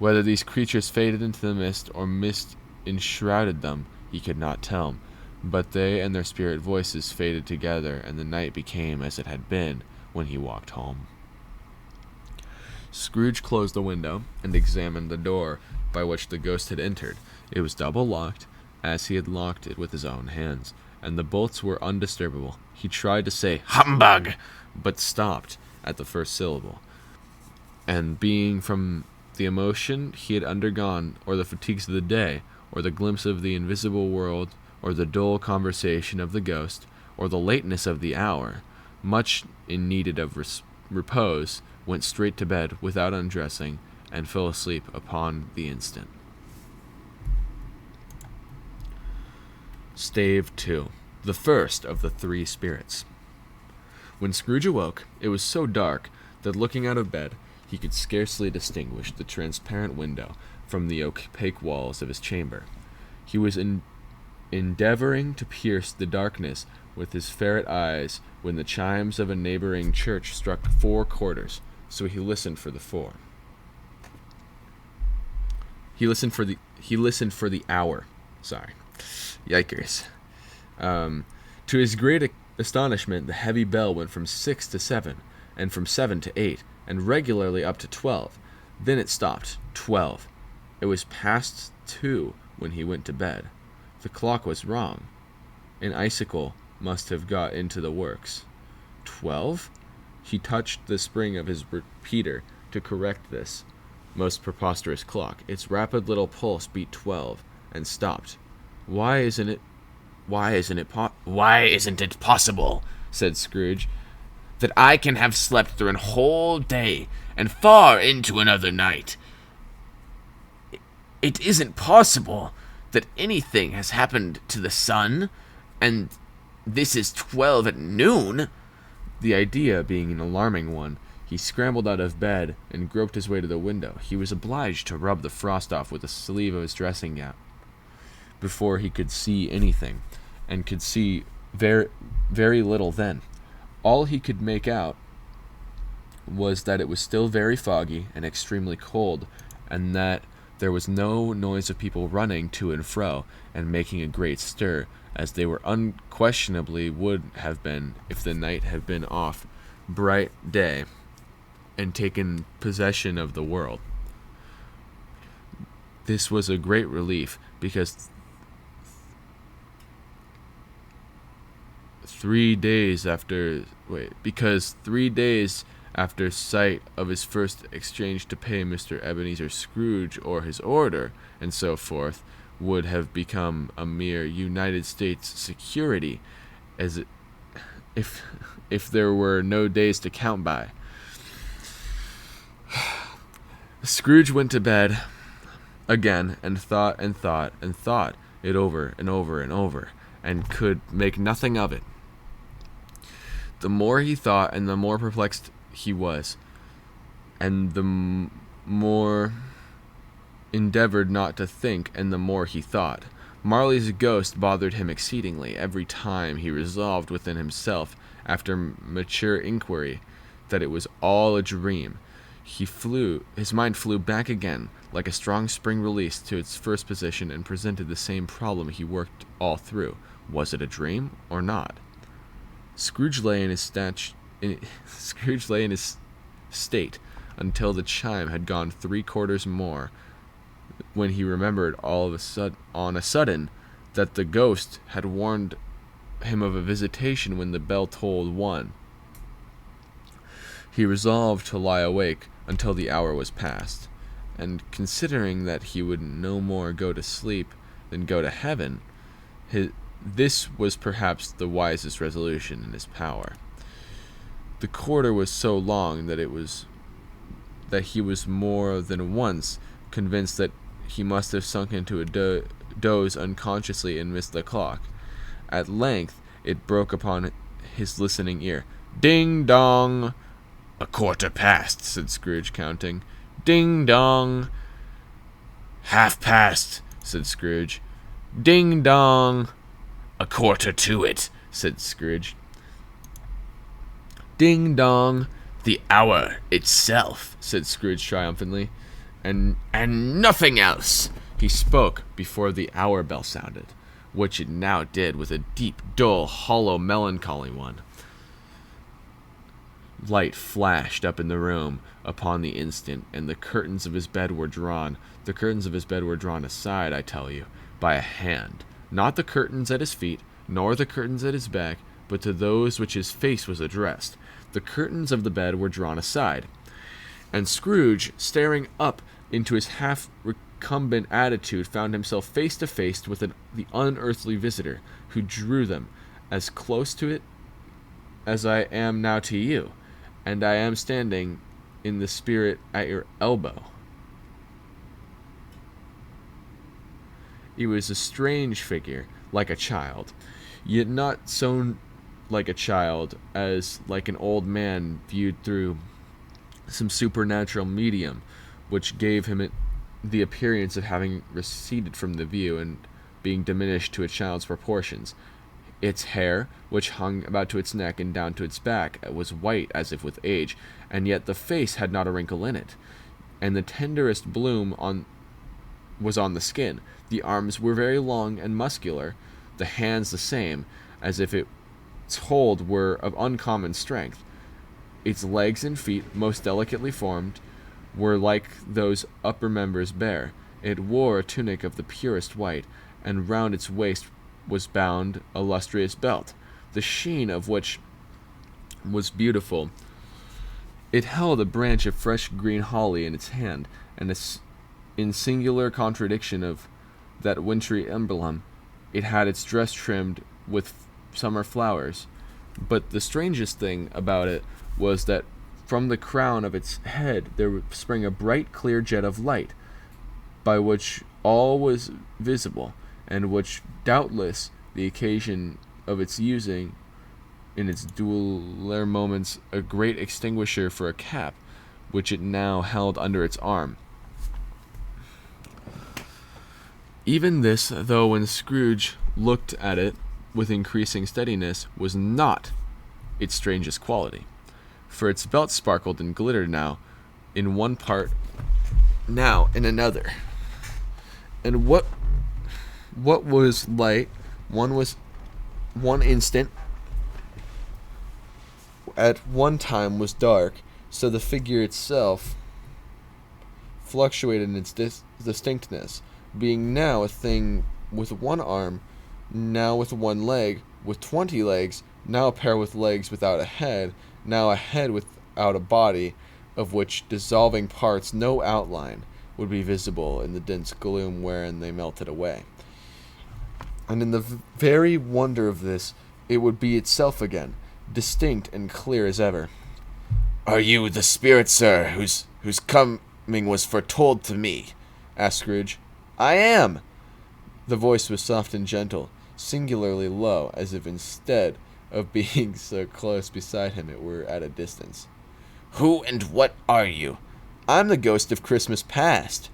Whether these creatures faded into the mist, or mist enshrouded them, he could not tell, but they and their spirit voices faded together, and the night became as it had been when he walked home. Scrooge closed the window and examined the door by which the ghost had entered. It was double locked, as he had locked it with his own hands, and the bolts were undisturbable. He tried to say "humbug," but stopped at the first syllable, and being from the emotion he had undergone, or the fatigues of the day, or the glimpse of the invisible world, or the dull conversation of the ghost, or the lateness of the hour, much in need of repose, went straight to bed without undressing, and fell asleep upon the instant. Stave 2. The first of the 3 spirits. When Scrooge awoke, it was so dark that, looking out of bed, he could scarcely distinguish the transparent window from the opaque walls of his chamber. He was endeavoring to pierce the darkness with his ferret eyes when the chimes of a neighboring church struck 4 quarters. So he listened for the 4. He listened for the hour. Sorry. Yikers. To his great astonishment, the heavy bell went from 6 to 7, and from 7 to 8, and regularly up to 12. Then it stopped. 12. It was past 2 when he went to bed. The clock was wrong. An icicle must have got into the works. 12? He touched the spring of his repeater to correct this most preposterous clock. Its rapid little pulse beat 12 and stopped. Why isn't it possible, said Scrooge, that I can have slept through a whole day and far into another night? It isn't possible that anything has happened to the sun, and this is 12 at noon. The idea being an alarming one, he scrambled out of bed and groped his way to the window. He was obliged to rub the frost off with the sleeve of his dressing gown before he could see anything, and could see very, very little then. All he could make out was that it was still very foggy and extremely cold, and that there was no noise of people running to and fro and making a great stir, as they were unquestionably would have been if the night had been off bright day and taken possession of the world. This was a great relief, because 3 days after sight of his first exchange to pay Mr. Ebenezer Scrooge or his order, and so forth, would have become a mere United States security, as if there were no days to count by. Scrooge went to bed again and thought it over and over and over, and could make nothing of it. The more he thought, and the more perplexed he was, and the more endeavored not to think, and the more he thought. Marley's ghost bothered him exceedingly. Every time he resolved within himself, after mature inquiry, that it was all a dream, his mind flew back again, like a strong spring released, to its first position, and presented the same problem he worked all through. Was it a dream or not? Scrooge lay in his state until the chime had gone 3 quarters more, when he remembered on a sudden that the ghost had warned him of a visitation when the bell tolled 1. He resolved to lie awake until the hour was past, and considering that he would no more go to sleep than go to heaven, this was perhaps the wisest resolution in his power. The quarter was so long that he was more than once convinced that he must have sunk into a doze unconsciously and missed the clock. At length it broke upon his listening ear. Ding dong! 1/4 past, said Scrooge, counting. Ding dong! 1/2 past, said Scrooge. Ding dong! 1/4 to it, said Scrooge. Ding dong! The hour itself, said Scrooge triumphantly. And nothing else. He spoke before the hour bell sounded, which it now did with a deep, dull, hollow, melancholy one. Light flashed up in the room upon the instant, and the curtains of his bed were drawn. The curtains of his bed were drawn aside, I tell you, by a hand. Not the curtains at his feet, nor the curtains at his back, but to those which his face was addressed. The curtains of the bed were drawn aside, and Scrooge, staring up into his half-recumbent attitude, found himself face to face with the unearthly visitor, who drew them as close to it as I am now to you, and I am standing in the spirit at your elbow. He was a strange figure, like a child, yet not so like a child as like an old man viewed through some supernatural medium, which gave him the appearance of having receded from the view, and being diminished to a child's proportions. Its hair, which hung about to its neck and down to its back, was white as if with age, and yet the face had not a wrinkle in it, and the tenderest bloom was on the skin. The arms were very long and muscular, the hands the same, as if its hold were of uncommon strength. Its legs and feet, most delicately formed, were like those upper members bare. It wore a tunic of the purest white, and round its waist was bound a lustrous belt, the sheen of which was beautiful. It held a branch of fresh green holly in its hand, and in singular contradiction of that wintry emblem, it had its dress trimmed with summer flowers. But the strangest thing about it was that from the crown of its head there sprang a bright, clear jet of light, by which all was visible, and which doubtless the occasion of its using in its dueler moments a great extinguisher for a cap, which it now held under its arm. Even this, though when Scrooge looked at it with increasing steadiness, was not its strangest quality, for its belt sparkled and glittered now in one part, now in another. And what was light, one instant, at one time was dark, so the figure itself fluctuated in its distinctness, being now a thing with one arm, now with one leg, with 20 legs, now a pair with legs without a head, now a head without a body, of which dissolving parts no outline would be visible in the dense gloom wherein they melted away. And in the very wonder of this, it would be itself again, distinct and clear as ever. "Are you the spirit, sir, whose coming was foretold to me?" asked Scrooge. "I am." The voice was soft and gentle, singularly low, as if instead of being so close beside him it were at a distance. "Who and what are you?" "I'm the ghost of Christmas past."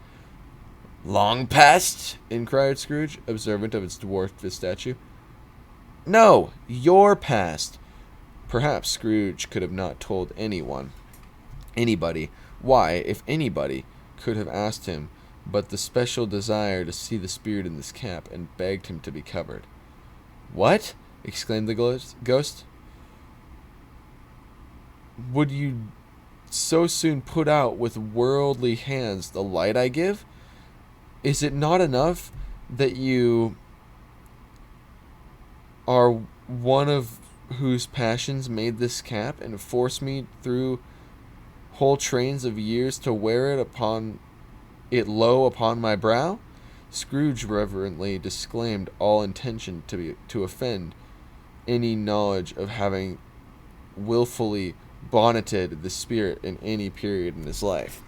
"Long past?" inquired Scrooge, observant of its dwarfed statue. "No, your past." Perhaps Scrooge could have not told anybody, why, if anybody, could have asked him, but the special desire to see the spirit in this cap, and begged him to be covered. "What?" exclaimed the ghost. "Would you so soon put out with worldly hands the light I give? Is it not enough that you are one of whose passions made this cap, and forced me through whole trains of years to wear it low upon my brow?" Scrooge reverently disclaimed all intention to offend any knowledge of having willfully bonneted the spirit in any period in his life.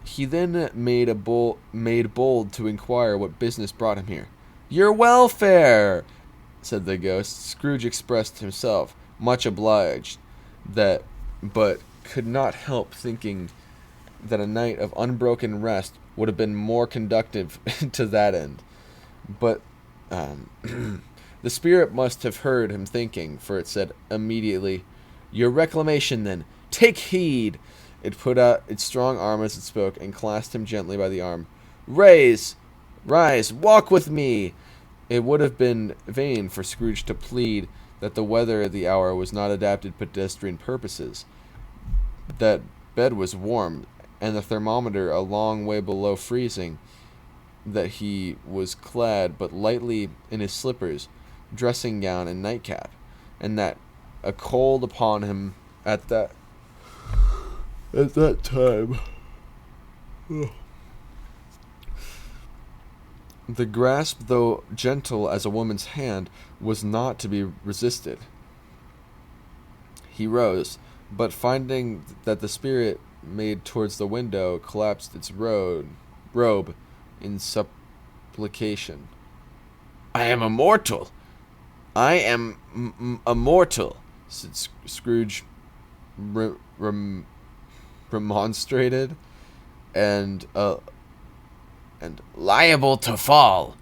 He then made bold to inquire what business brought him here. "Your welfare," said the ghost. Scrooge expressed himself much obliged, but could not help thinking that a night of unbroken rest would have been more conducive to that end. But the spirit must have heard him thinking, for it said immediately, "Your reclamation, then. Take heed." It put out its strong arm as it spoke, and clasped him gently by the arm. Rise, walk with me." It would have been vain for Scrooge to plead that the weather of the hour was not adapted to pedestrian purposes, that bed was warm, and the thermometer a long way below freezing, that he was clad but lightly in his slippers, dressing gown, and nightcap, and that a cold upon him at that time. The grasp, though gentle as a woman's hand, was not to be resisted. He rose, but finding that the spirit made towards the window, collapsed its robe in supplication. "I am immortal! I am immortal!" said Scrooge, remonstrated, and and liable to fall.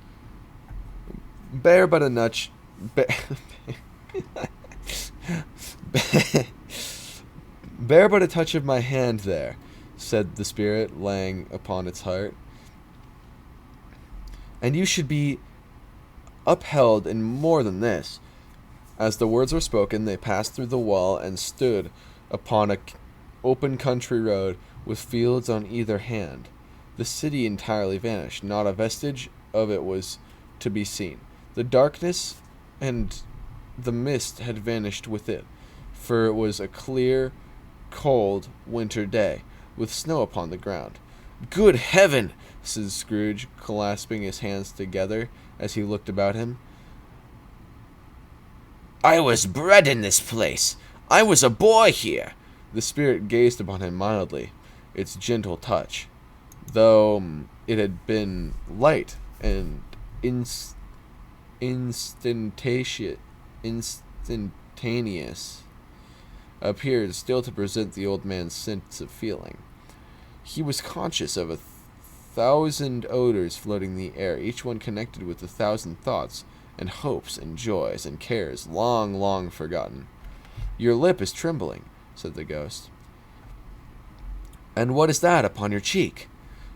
Bear but a nudge. Bear but a touch of my hand there, said the spirit, laying upon its heart. And you should be upheld in more than this. As the words were spoken, they passed through the wall and stood upon a open country road with fields on either hand. The city entirely vanished. Not a vestige of it was to be seen. The darkness and the mist had vanished with it, for it was a clear, cold winter day, with snow upon the ground. "Good heaven!" said Scrooge, clasping his hands together as he looked about him. "I was bred in this place. I was a boy here." The spirit gazed upon him mildly, its gentle touch, though it had been light and instantaneous, appeared still to present the old man's sense of feeling. He was conscious of 1,000 odors floating in the air, each one connected with 1,000 thoughts and hopes and joys and cares long, long forgotten. "Your lip is trembling," said the ghost. "And what is that upon your cheek?"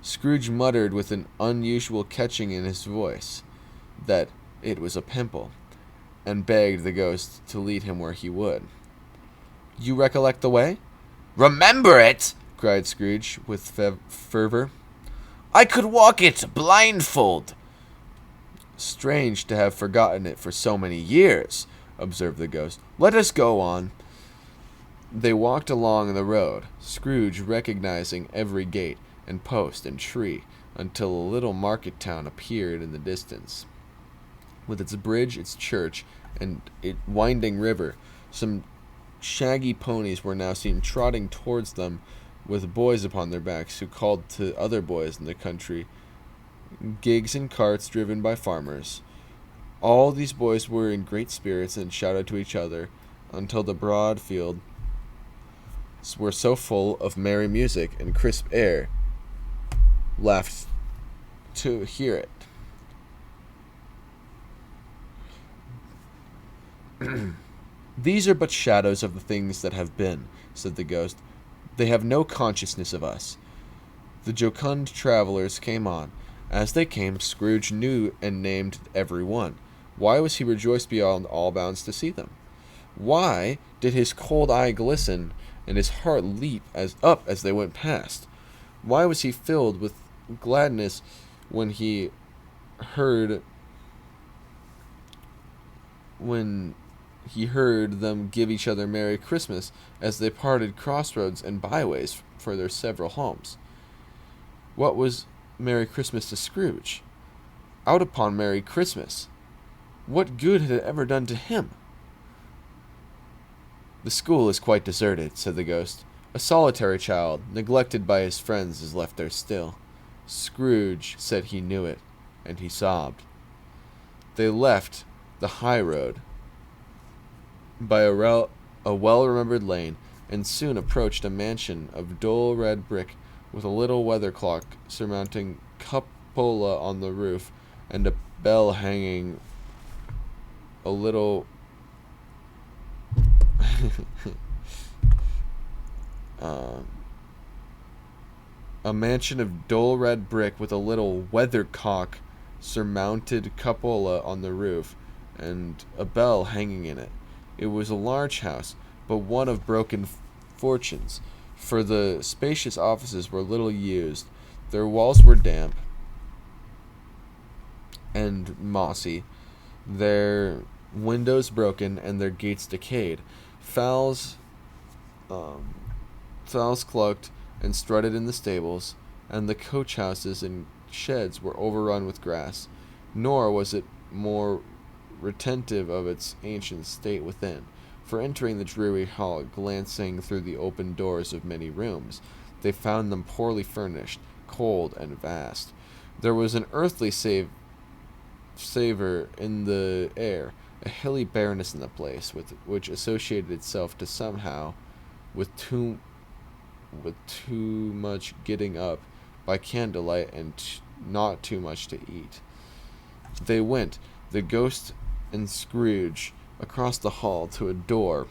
Scrooge muttered with an unusual catching in his voice that it was a pimple, and begged the ghost to lead him where he would. "You recollect the way?" "Remember it!" cried Scrooge with fervor. "I could walk it blindfold." "Strange to have forgotten it for so many years," observed the ghost. "Let us go on." They walked along the road, Scrooge recognizing every gate and post and tree, until a little market town appeared in the distance, with its bridge, its church, and its winding river. Some shaggy ponies were now seen trotting towards them, with boys upon their backs, who called to other boys in the country. Gigs and carts driven by farmers. All these boys were in great spirits and shouted to each other, until the broad fields were so full of merry music and crisp air, laughed to hear it. "These are but shadows of the things that have been," said the ghost. "They have no consciousness of us." The jocund travelers came on. As they came, Scrooge knew and named every one. Why was he rejoiced beyond all bounds to see them? Why did his cold eye glisten and his heart leap up as they went past? Why was he filled with gladness when he heard them give each other Merry Christmas as they parted crossroads and byways for their several homes? What was Merry Christmas to Scrooge? Out upon Merry Christmas! What good had it ever done to him? "The school is quite deserted," said the ghost. "A solitary child, neglected by his friends, is left there still." Scrooge said he knew it, and he sobbed. They left the high road by a well-remembered lane, and soon approached a mansion of dull red brick, with a little weather clock surmounting cupola on the roof, and a bell hanging a little a mansion of dull red brick with a little weathercock surmounted cupola on the roof, and a bell hanging in it. It was a large house, but one of broken fortunes, for the spacious offices were little used. Their walls were damp and mossy, their windows broken, and their gates decayed. Fowls clucked and strutted in the stables, and the coach houses and sheds were overrun with grass. Nor was it more retentive of its ancient state within, for entering the dreary hall, glancing through the open doors of many rooms, they found them poorly furnished, cold, and vast. There was an earthly savour in the air, a hilly barrenness in the place, which associated itself to somehow with too much getting up by candlelight and not too much to eat. They went, the ghost and Scrooge, across the hall to a door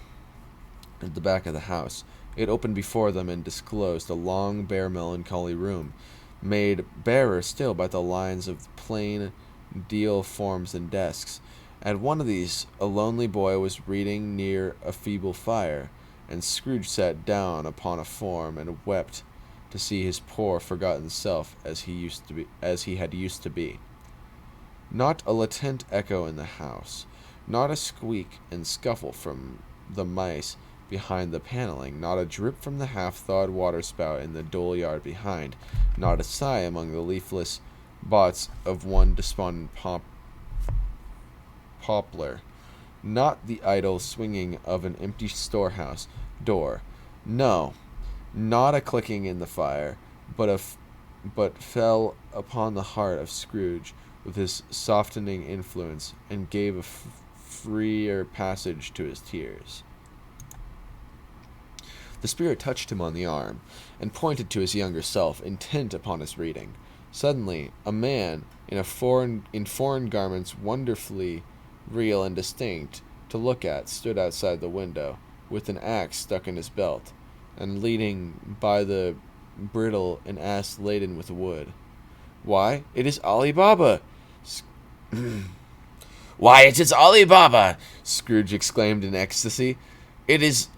at the back of the house. It opened before them and disclosed a long, bare, melancholy room, made barer still by the lines of plain deal forms and desks. At one of these a lonely boy was reading near a feeble fire, and Scrooge sat down upon a form and wept to see his poor forgotten self as he had used to be. Not a latent echo in the house, not a squeak and scuffle from the mice behind the paneling, not a drip from the half-thawed waterspout in the dull yard behind, not a sigh among the leafless bots of one despondent poplar, not the idle swinging of an empty storehouse door. No, not a clicking in the fire, but fell upon the heart of Scrooge with his softening influence, and gave a freer passage to his tears. The spirit touched him on the arm, and pointed to his younger self, intent upon his reading. Suddenly, a man in foreign garments, wonderfully real and distinct to look at, stood outside the window, with an axe stuck in his belt, and leading by the bridle an ass laden with wood. "Why, it is Ali Baba!" Why, it is Ali Baba! Scrooge exclaimed in ecstasy. It is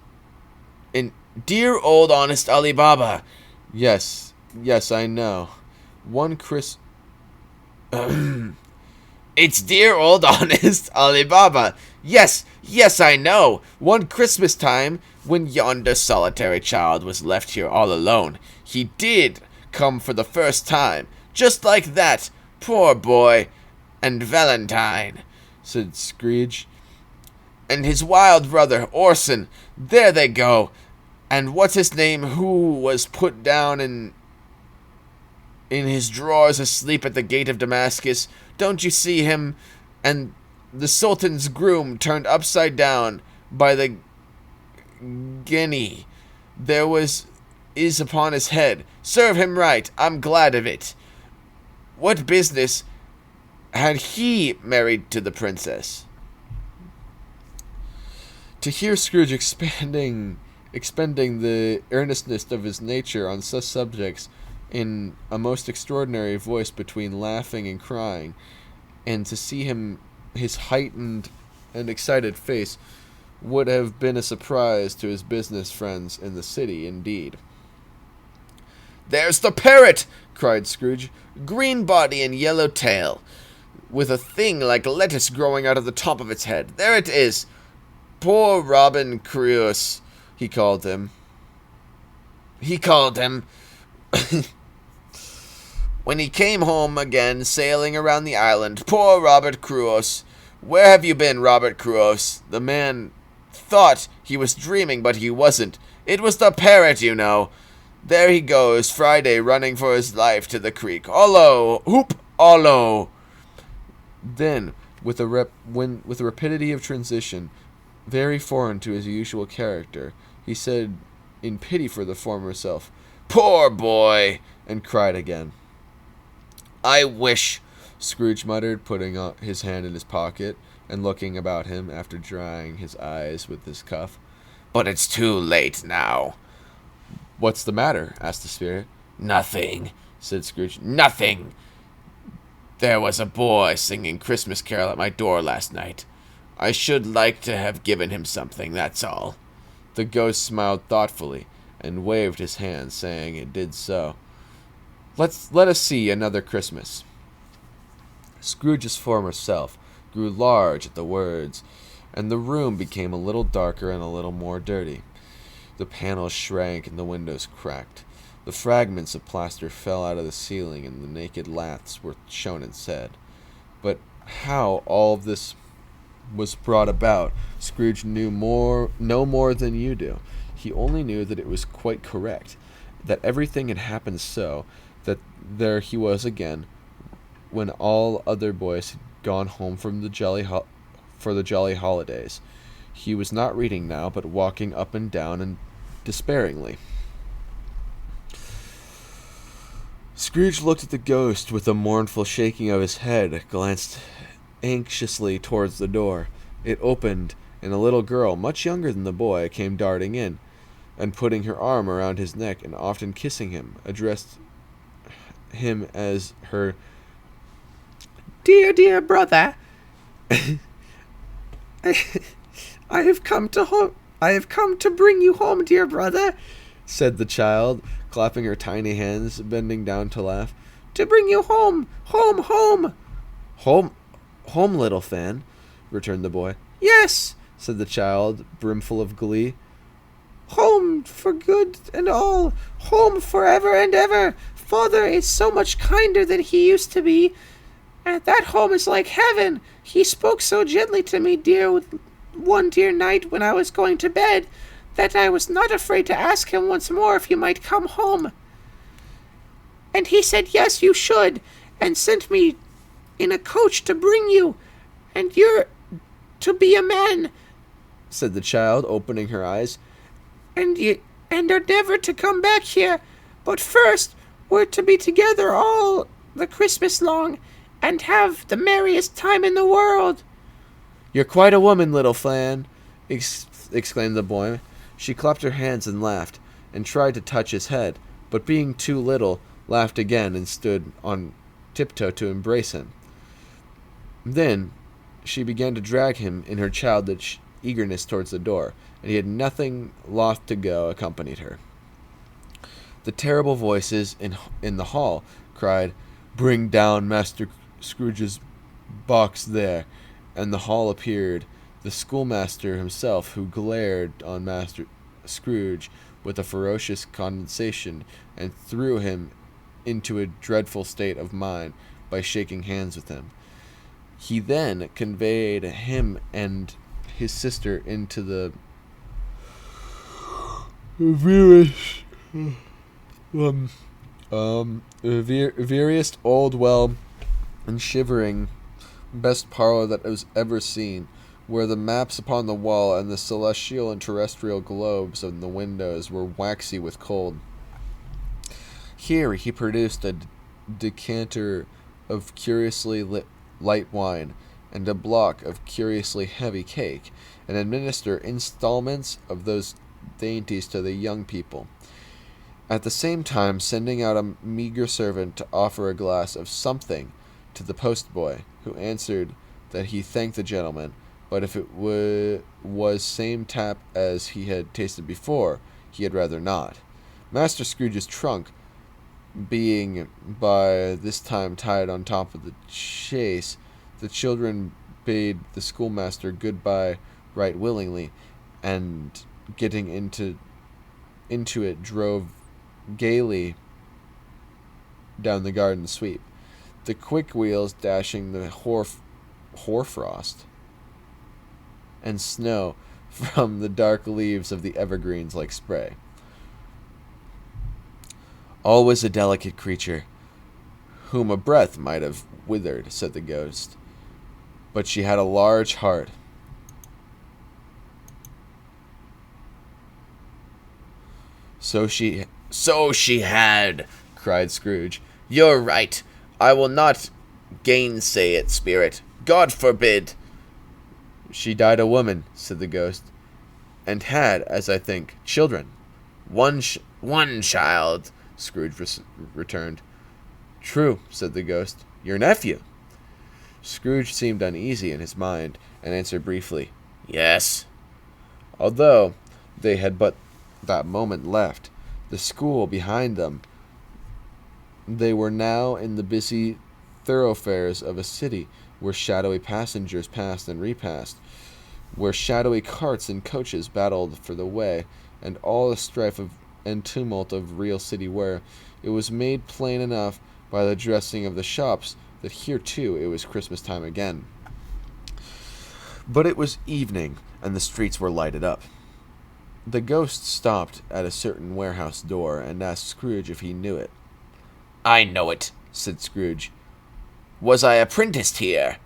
in dear old honest Ali Baba. Yes, I know. It's dear old honest Ali Baba. Yes, I know. One Christmas time, when yonder solitary child was left here all alone, he did come for the first time, just like that, poor boy, and Valentine, said Scrooge. And his wild brother, Orson, there they go. And what's his name, who was put down in his drawers asleep at the gate of Damascus? Don't you see him? And the Sultan's groom turned upside down by the guinea is upon his head. Serve him right, I'm glad of it. What business had he married to the princess? To hear Scrooge expending the earnestness of his nature on such subjects in a most extraordinary voice between laughing and crying, and to see his heightened and excited face, would have been a surprise to his business friends in the city, indeed. "There's the parrot!" cried Scrooge. "Green body and yellow tail, with a thing like lettuce growing out of the top of its head. There it is. Poor Robin Crusoe, he called him. When he came home again, sailing around the island. Poor Robert Crusoe. Where have you been, Robert Crusoe?" The man thought he was dreaming, but he wasn't. It was the parrot, you know. There he goes, Friday, running for his life to the creek. Hollo! Hoop! Hollo! Then, with a rapidity of transition very foreign to his usual character, he said, in pity for the former self, "Poor boy!" and cried again. "I wish," Scrooge muttered, putting his hand in his pocket and looking about him after drying his eyes with his cuff. "But it's too late now." "What's the matter?" asked the spirit. "Nothing," said Scrooge. "Nothing. There was a boy singing Christmas carol at my door last night. I should like to have given him something, that's all." The ghost smiled thoughtfully and waved his hand, saying it did so. Let us see another Christmas." Scrooge's former self grew large at the words, and the room became a little darker and a little more dirty. The panels shrank and the windows cracked. The fragments of plaster fell out of the ceiling, and the naked laths were shown instead. But how all of this was brought about, Scrooge knew no more than you do. He only knew that it was quite correct, that everything had happened so, that there he was again, when all other boys had gone home from the jolly holidays. He was not reading now, but walking up and down and despairingly. Scrooge looked at the ghost with a mournful shaking of his head, glanced anxiously towards the door. It opened, and a little girl, much younger than the boy, came darting in, and putting her arm around his neck and often kissing him, addressed him as her dear brother. I have come to bring you home, dear brother, said the child, clapping her tiny hands, bending down to laugh. To bring you home, home. Home, little fan, returned the boy. Yes, said the child, brimful of glee. Home for good and all, home forever and ever. Father is so much kinder than he used to be. And that home is like heaven. He spoke so gently to me, one dear night when I was going to bed, that I was not afraid to ask him once more if you might come home. And he said, yes, you should, and sent me in a coach to bring you, and you're to be a man, said the child, opening her eyes, and are never to come back here, but first we're to be together all the Christmas long, and have the merriest time in the world. You're quite a woman, little Fan, exclaimed the boy. She clapped her hands and laughed, and tried to touch his head, but being too little, laughed again and stood on tiptoe to embrace him. Then she began to drag him in her childish eagerness towards the door, and he had nothing loth to go accompanied her. The terrible voices in the hall cried, Bring down Master Scrooge's box there, and the hall appeared, the schoolmaster himself, who glared on Master Scrooge with a ferocious condescension, and threw him into a dreadful state of mind by shaking hands with him. He then conveyed him and his sister into the veriest old, well and shivering best parlor that was ever seen, where the maps upon the wall and the celestial and terrestrial globes on the windows were waxy with cold. Here he produced a decanter of curiously light wine and a block of curiously heavy cake, and administered installments of those dainties to the young people, at the same time sending out a meager servant to offer a glass of something to the postboy, who answered that he thanked the gentleman, but if it was same tap as he had tasted before, he had rather not. Master Scrooge's trunk being by this time tied on top of the chaise, the children bade the schoolmaster good-bye right willingly, and getting into it drove gaily down the garden sweep, the quick wheels dashing the hoarfrost and snow from the dark leaves of the evergreens like spray. Always a delicate creature, whom a breath might have withered, said the ghost, but she had a large heart. So she had, cried Scrooge. You're right. I will not gainsay it, spirit. God forbid. She died a woman, said the ghost, and had, as I think, children. One child, Scrooge returned. True, said the ghost. Your nephew. Scrooge seemed uneasy in his mind, and answered briefly, Yes. Although they had but that moment left the school behind them, they were now in the busy thoroughfares of a city, where shadowy passengers passed and repassed, where shadowy carts and coaches battled for the way, and all the strife and tumult of real city where it was made plain enough by the dressing of the shops that here too it was Christmas time again. But it was evening, and the streets were lighted up. The ghost stopped at a certain warehouse door, and asked Scrooge if he knew it. I know it, said Scrooge. Was I apprenticed here?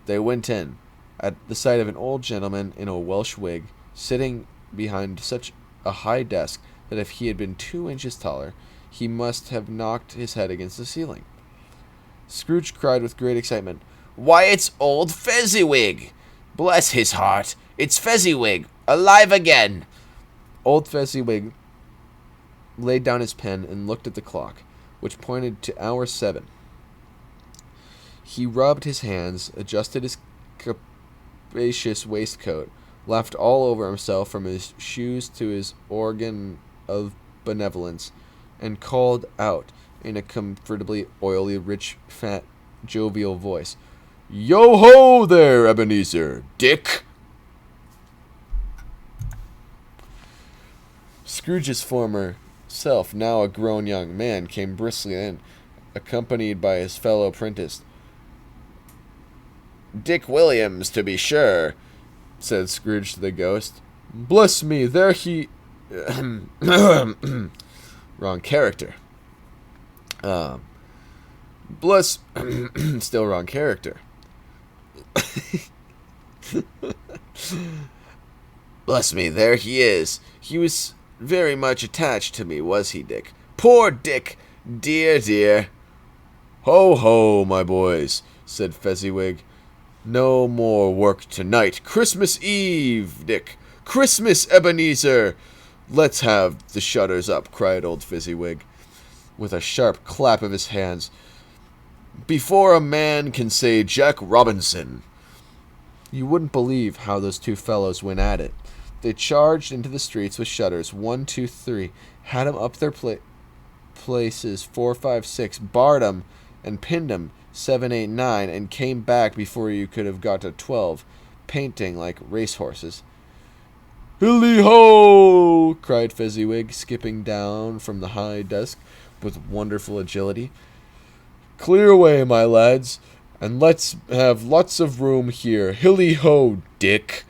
They went in, at the sight of an old gentleman in a Welsh wig, sitting behind such a high desk that if he had been 2 inches taller, he must have knocked his head against the ceiling. Scrooge cried with great excitement, "Why, it's old Fezziwig! Bless his heart, it's Fezziwig, alive again!" Old Fezziwig laid down his pen and looked at the clock, which pointed to hour 7. He rubbed his hands, adjusted his capacious waistcoat, laughed all over himself from his shoes to his organ of benevolence, and called out in a comfortably oily, rich, fat, jovial voice, "Yo-ho there, Ebenezer! Dick!" Scrooge's former self, now a grown young man, came briskly in, accompanied by his fellow apprentice. "Dick Williams, to be sure," said Scrooge to the ghost. "Bless me, there he..." Wrong character. Still wrong character. "Bless me, there he is. He was very much attached to me, was he, Dick? Poor Dick! Dear, dear!" "Ho, ho, my boys," said Fezziwig. "No more work tonight. Christmas Eve, Dick. Christmas, Ebenezer. Let's have the shutters up," cried old Fezziwig, with a sharp clap of his hands, "before a man can say Jack Robinson." You wouldn't believe how those two fellows went at it. They charged into the streets with shutters 1, 2, 3, had 'em up their places 4, 5, 6, barred 'em and pinned 'em 7, 8, 9, and came back before you could have got to 12, painting like racehorses. "Hilly-ho!" cried Fezziwig, skipping down from the high desk with wonderful agility. "Clear away, my lads, and let's have lots of room here. Hilly-ho, Dick!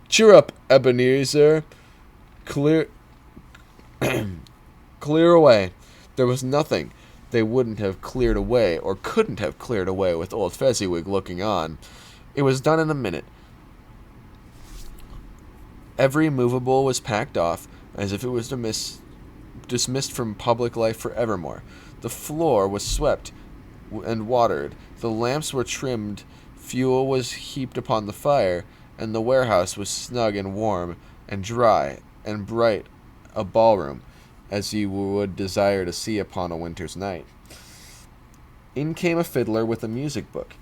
Cheer up, Ebenezer! Clear away." There was nothing they wouldn't have cleared away, or couldn't have cleared away, with old Fezziwig looking on. It was done in a minute. Every movable was packed off, as if it was dismissed from public life for evermore. The floor was swept and watered, the lamps were trimmed, fuel was heaped upon the fire, and the warehouse was snug and warm and dry and bright a ballroom, as you would desire to see upon a winter's night. In came a fiddler with a music book,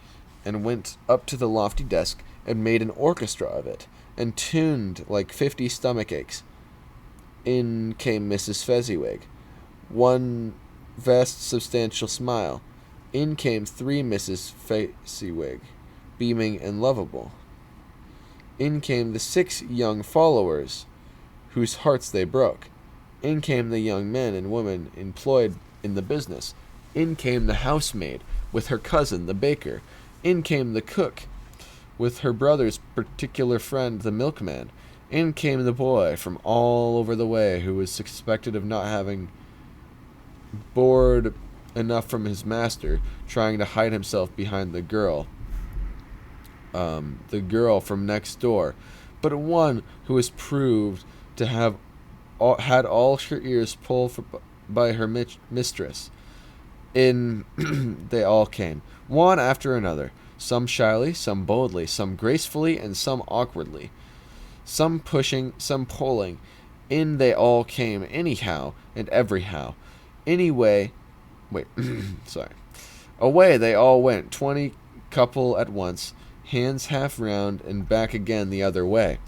and went up to the lofty desk, and made an orchestra of it, and tuned like 50 stomach aches. In came Mrs. Fezziwig, one vast substantial smile. In came 3 Mrs. Fezziwig, beaming and lovable. In came the 6 young followers, whose hearts they broke. In came the young men and women employed in the business. In came the housemaid, with her cousin, the baker. In came the cook, with her brother's particular friend, the milkman. In came the boy from all over the way, who was suspected of not having bored enough from his master, trying to hide himself behind the girl from next door, but one who was proved to have had all her ears pulled by her mistress. In they all came, one after another, some shyly, some boldly, some gracefully, and some awkwardly, some pushing, some pulling. In they all came, anyhow and everyhow. Away they all went, 20 couple at once, hands half round and back again the other way,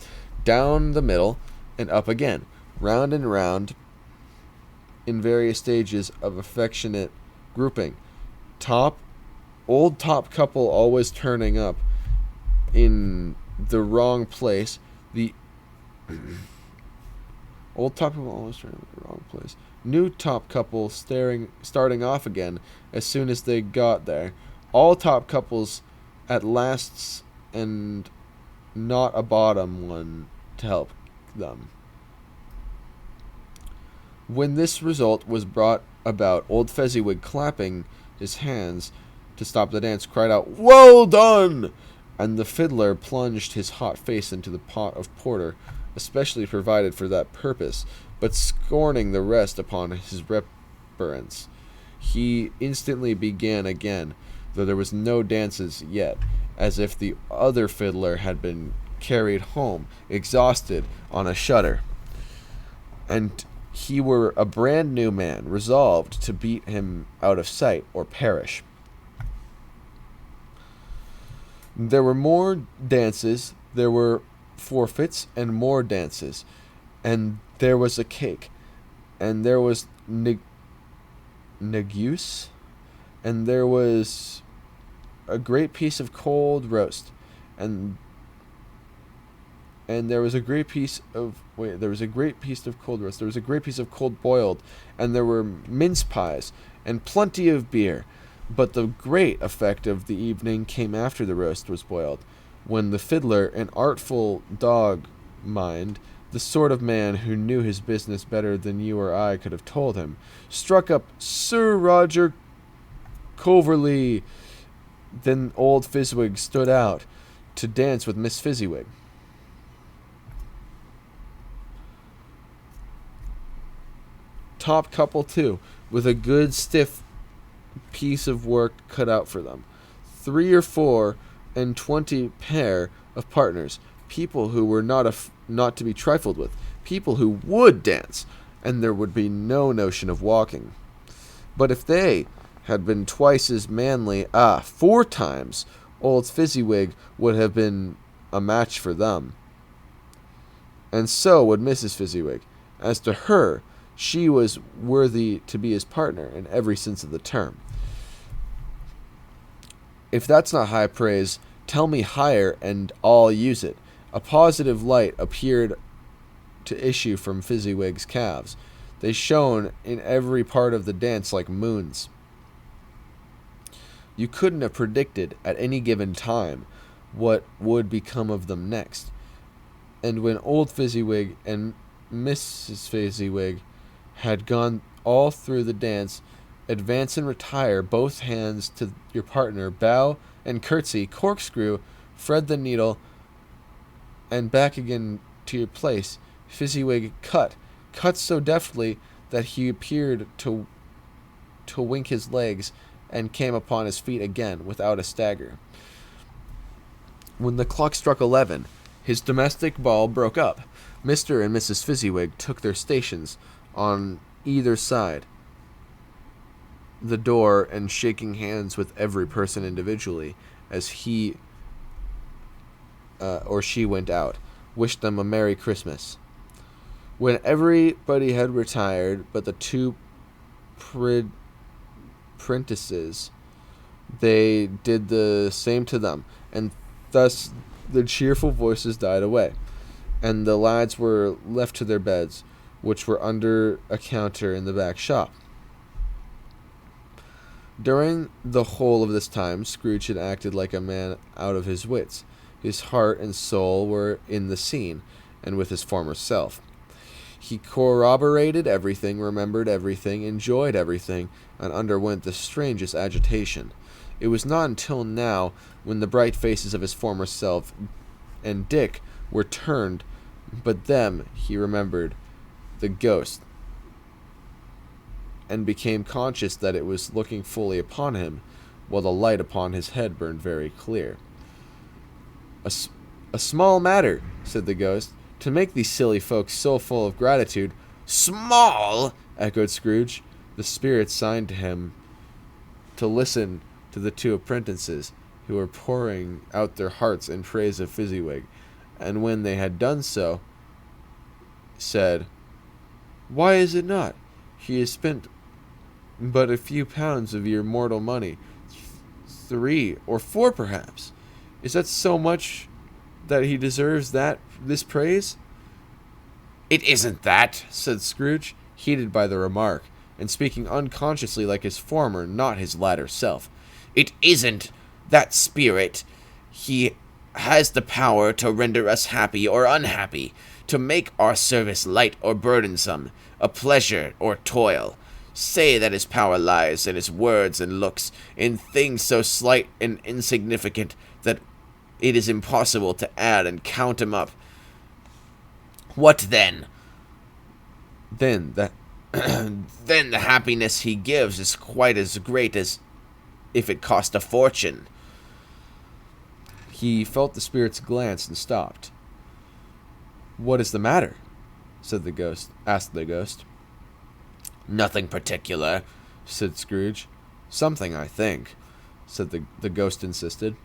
down the middle and up again, round and round, in various stages of affectionate grouping. Old top couple always turning up in the wrong place. Old top couple always turning up in the wrong place. New top couple starting off again as soon as they got there. All top couples at last, and not a bottom one to help them. When this result was brought about, old Fezziwig, clapping his hands to stop the dance, cried out, "Well done!" And the fiddler plunged his hot face into the pot of porter, especially provided for that purpose, but scorning the rest upon his operance. He instantly began again, though there was no dances yet, as if the other fiddler had been carried home, exhausted, on a shutter, and he were a brand new man, resolved to beat him out of sight or perish. There were more dances, there were forfeits, and more dances, and there was a cake, and there was negus, and there was a great piece of cold roast, and there was a great piece of cold roast. There was a great piece of cold boiled, and there were mince pies, and plenty of beer. But the great effect of the evening came after the roast was boiled, when the fiddler, an artful dog mind, the sort of man who knew his business better than you or I could have told him, struck up Sir Roger Coverley. Then old Fezziwig stood out to dance with Miss Fezziwig. Top couple too, with a good stiff piece of work cut out for them. 3 or 4 and 20 pair of partners, people who were not to be trifled with, people who would dance, and there would be no notion of walking. But if they had been twice as manly, 4 times, old Fezziwig would have been a match for them. And so would Mrs. Fezziwig. As to her, she was worthy to be his partner in every sense of the term. If that's not high praise, tell me higher and I'll use it. A positive light appeared to issue from Fezziwig's calves. They shone in every part of the dance like moons. You couldn't have predicted at any given time what would become of them next. And when old Fezziwig and Mrs. Fezziwig had gone all through the dance, advance and retire, both hands to your partner, bow and curtsy, corkscrew, thread the needle, and back again to your place. Fezziwig cut so deftly that he appeared to wink his legs, and came upon his feet again without a stagger. When the clock struck 11, his domestic ball broke up. Mr. and Mrs. Fezziwig took their stations on either side the door, and shaking hands with every person individually as he or she went out, wished them a Merry Christmas. When everybody had retired but the 2 prentices, they did the same to them, and thus the cheerful voices died away, and the lads were left to their beds, which were under a counter in the back shop. During the whole of this time, Scrooge had acted like a man out of his wits. His heart and soul were in the scene, and with his former self. He corroborated everything, remembered everything, enjoyed everything, and underwent the strangest agitation. It was not until now, when the bright faces of his former self and Dick were turned, but them he remembered, the ghost, and became conscious that it was looking fully upon him, while the light upon his head burned very clear. A small matter, said the ghost, to make these silly folks so full of gratitude. Small, echoed Scrooge. The spirit signed to him to listen to the 2 apprentices, who were pouring out their hearts in praise of Fezziwig, and when they had done so, said, Why is it not? He has spent but a few pounds of your mortal money, 3 or 4 perhaps. Is that so much that he deserves this praise? It isn't that, said Scrooge, heated by the remark, and speaking unconsciously like his former, not his latter self. It isn't that spirit. He has the power to render us happy or unhappy, to make our service light or burdensome, a pleasure or toil. Say that his power lies in his words and looks, in things so slight and insignificant that it is impossible to add and count him up. What then? Then then the happiness he gives is quite as great as if it cost a fortune. He felt the spirit's glance and stopped. "What is the matter?" asked the ghost. Nothing particular, said Scrooge. "Something, I think," said the ghost insisted.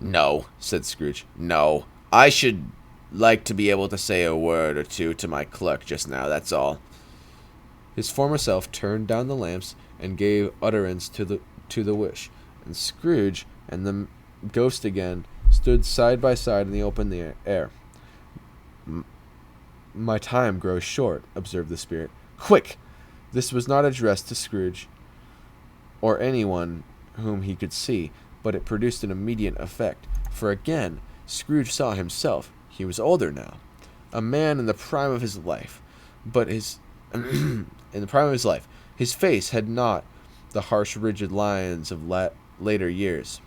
No, said Scrooge. No. I should like to be able to say a word or two to my clerk just now, that's all. His former self turned down the lamps and gave utterance to the wish, and Scrooge and the ghost again stood side by side in the open air. "My time grows short," observed the spirit. "Quick!" This was not addressed to Scrooge or anyone whom he could see, but it produced an immediate effect, for again Scrooge saw himself. He was older now, a man in the prime of his life, but his his face had not the harsh, rigid lines of later years,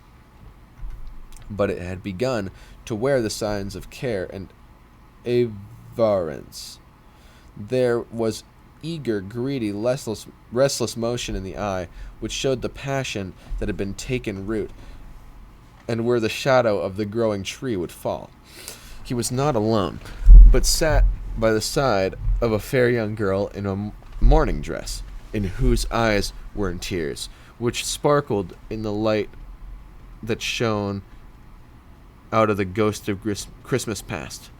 but it had begun to wear the signs of care and avarice. There was eager, greedy, restless motion in the eye, which showed the passion that had been taken root, and where the shadow of the growing tree would fall. He was not alone, but sat by the side of a fair young girl in a morning dress, in whose eyes were in tears, which sparkled in the light that shone out of the ghost of Christmas past.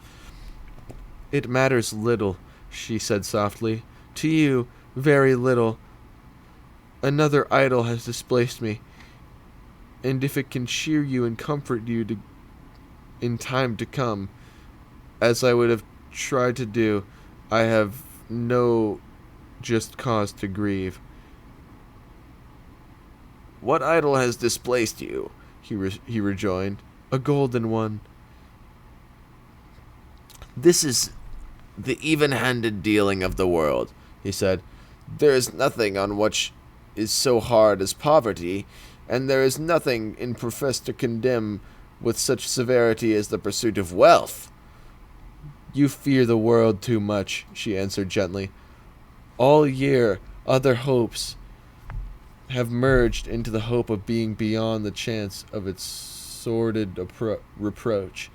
"It matters little," she said softly. "To you, very little. Another idol has displaced me, and if it can cheer you and comfort you in time to come, as I would have tried to do, I have no just cause to grieve." "What idol has displaced you?" he rejoined. "A golden one." "This is the even-handed dealing of the world," he said. "There is nothing on which is so hard as poverty, and there is nothing in professed to condemn with such severity as the pursuit of wealth." "You fear the world too much," she answered gently. "All year other hopes have merged into the hope of being beyond the chance of its sordid reproach.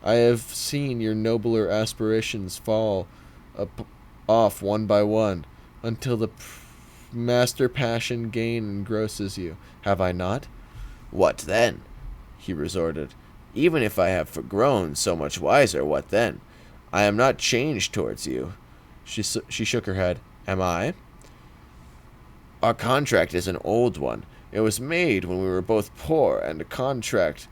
I have seen your nobler aspirations fall off one by one, until the master passion gain engrosses you. Have I not?" "What then?" he resorted. "Even if I have grown so much wiser, what then? I am not changed towards you." She shook her head. "Am I?" "Our contract is an old one. It was made when we were both poor, and a contract